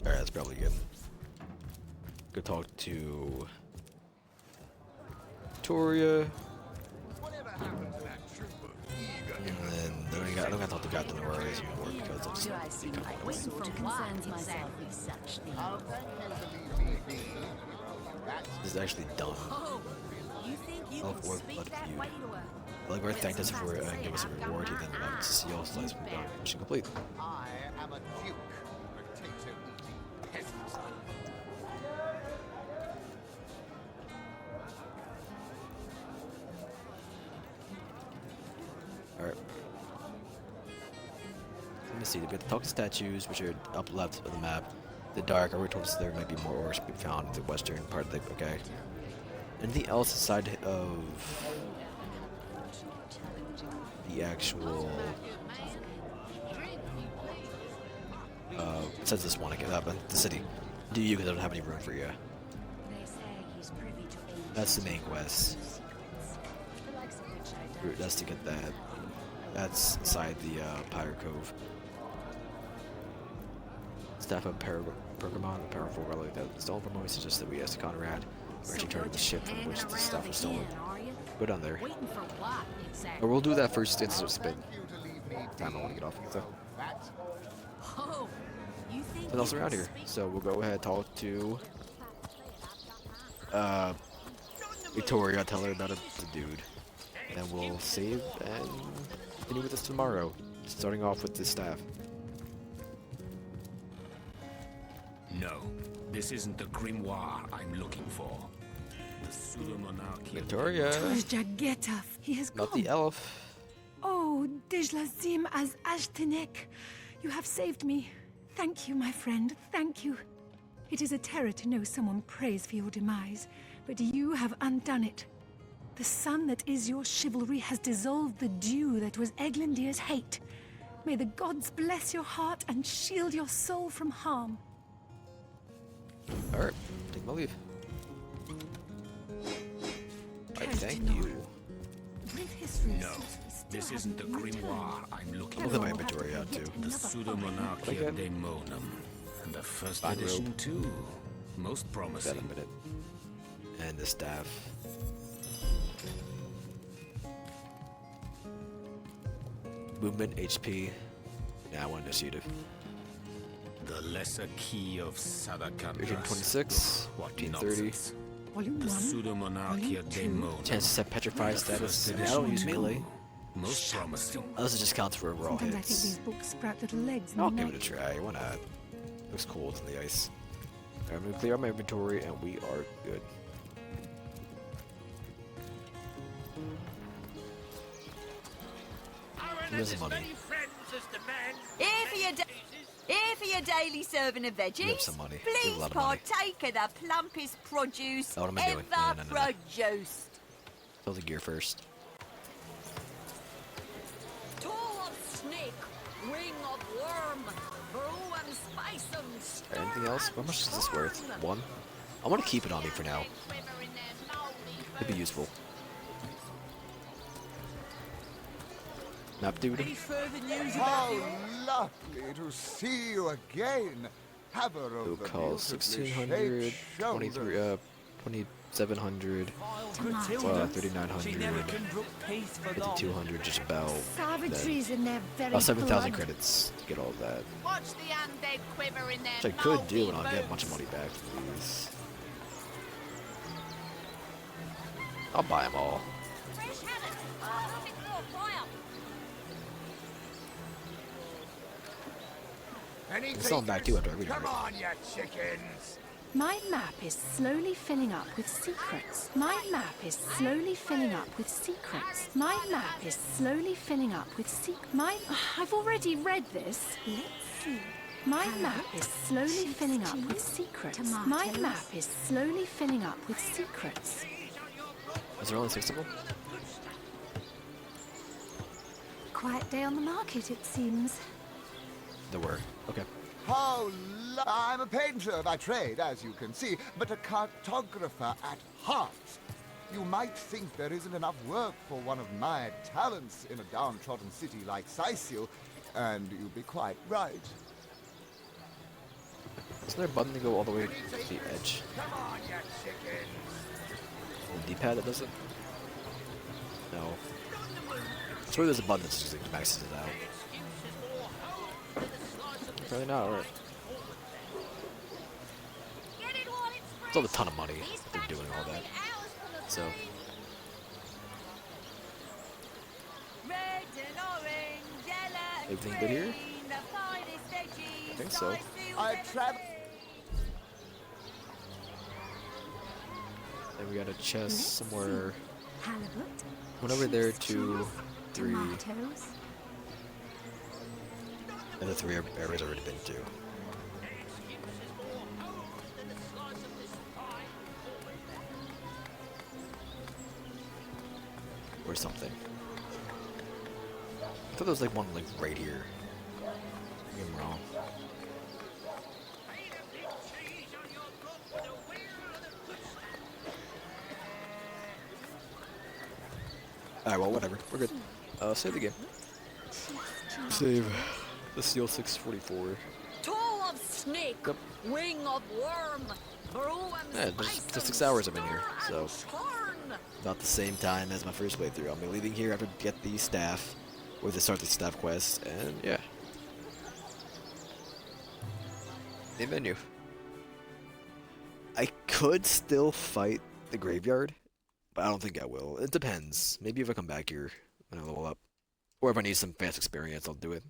Alright, that's probably good. Go talk to Victoria. And then I don't got to talk to Captain Aurora anymore because I'll just be kind of This is actually done. Elf Orc Blood Feud. Like we're thanked us for and give us a reward, he then allowed us to see all slides from done. Mission complete. I am a duke, potato-eating peasant. Alright. Let me see, we have the talk to statues, which are up left of the map. The dark, I told us there might be more orcs to be found in the western part of the, okay. Anything else aside of the actual, it says this one again, the city. Do you, because I don't have any room for you. That's the main quest. That's to get that. That's inside the Pirate Cove. Staff of Pergamon, a powerful relic that was stolen from us, suggests that we ask Conrad, or actually turn the ship from which the stuff was stolen. Go down there. Or we'll do that first instead of spin. Time I want to get off of it, though. What else around here? So we'll go ahead and talk to Victoria, tell her about the dude. And then we'll save and continue with this tomorrow. Starting off with the staff. No, this isn't the grimoire I'm looking for. The pseudo-monarchy. Victoria. Jagetav, he has Not gone. the elf. Oh, Dejlazim as Ashtanek, you have saved me. Thank you, my friend, thank you. It is a terror to know someone prays for your demise, but you have undone it. The sun that is your chivalry has dissolved the dew that was Eglandir's hate. May the gods bless your heart and shield your soul from harm. Alright, take my leave. Alright, thank you. No, this isn't the grimoire I'm looking I'll for. put my inventory out too. The pseudo-monarchia Daemonum. And the first edition too. Most promising. That a minute. And the staff. Movement, HP. Now initiative. The lesser key of Sadakandras. 1326, 1430. Volume The 1, pseudo-monarchia Daemonum. Chance to set petrified The status. first I mean, I don't use edition, melee. too. Most promising. Unless it just counts for overall Sometimes I think hits. these books sprout little legs in I'll the give it a night. try. Why not? Looks cool in the ice. Alright, I'm gonna clear out my inventory and we are good. Here's the money. If you Here for your daily serving of veggies. We have some money. We have a Please lot of money. partake of the plumpest produce Oh, what am I ever doing? No. produced. Fill the gear first. Toe of snake, wing of worm, brew and spice and Anything else? How much is this worth? 1? I want to keep it on me for now. It'd be useful. Map dude. How lovely to see you again, haver of Who the calls beautifully 1600, shaped 23, shoulders. 2700, 3900, 5200, just about. Savageries in their very About 7,000 blood. credits to get all of that. watch the undead quiver in their Which I could do, and I'll get a bunch of money back for these. I'll buy them all. I'll sell them back too after I read them. Come on, you chickens! My map is slowly filling up with secrets. My map is slowly filling up with secrets. My map is slowly filling up with I've already read this. Let's see. My map is slowly filling up with secrets. My map is slowly filling up with secrets. Is there only 6 of them? Quiet day on the market, it seems. There were. Okay. I'm a painter by trade, as you can see, but a cartographer at heart. You might think there isn't enough work for one of my talents in a downtrodden city like Sicil, and you'd be quite right. Is there a button to go all the way to the edge? Come on, you chickens! The D-pad that does it? No. I swear there's a button that just like, maxes it out. Probably not, alright. It's all a ton of money if they're doing all that. So, red and orange, yellow and everything good here? green, the finest veggies, I think so. I travel. Then we got a chest somewhere. Halibut. Went over there, 2, 3. Tomatoes. And the 3 areas already been to. Or something. I thought there was like one like right here. Maybe I'm wrong. Alright, well, whatever. We're good. Save the game. Save. The Steel 644. toe of snake, Yep. wing of worm, brew and Yeah, spice just 6 and hours I've been here, stir so and churn. about the same time as my first playthrough. I'll be leaving here after get the staff, or to start the staff quest, and yeah. Main menu. I could still fight the graveyard, but I don't think I will. It depends. Maybe if I come back here when I level up, or if I need some fast experience, I'll do it.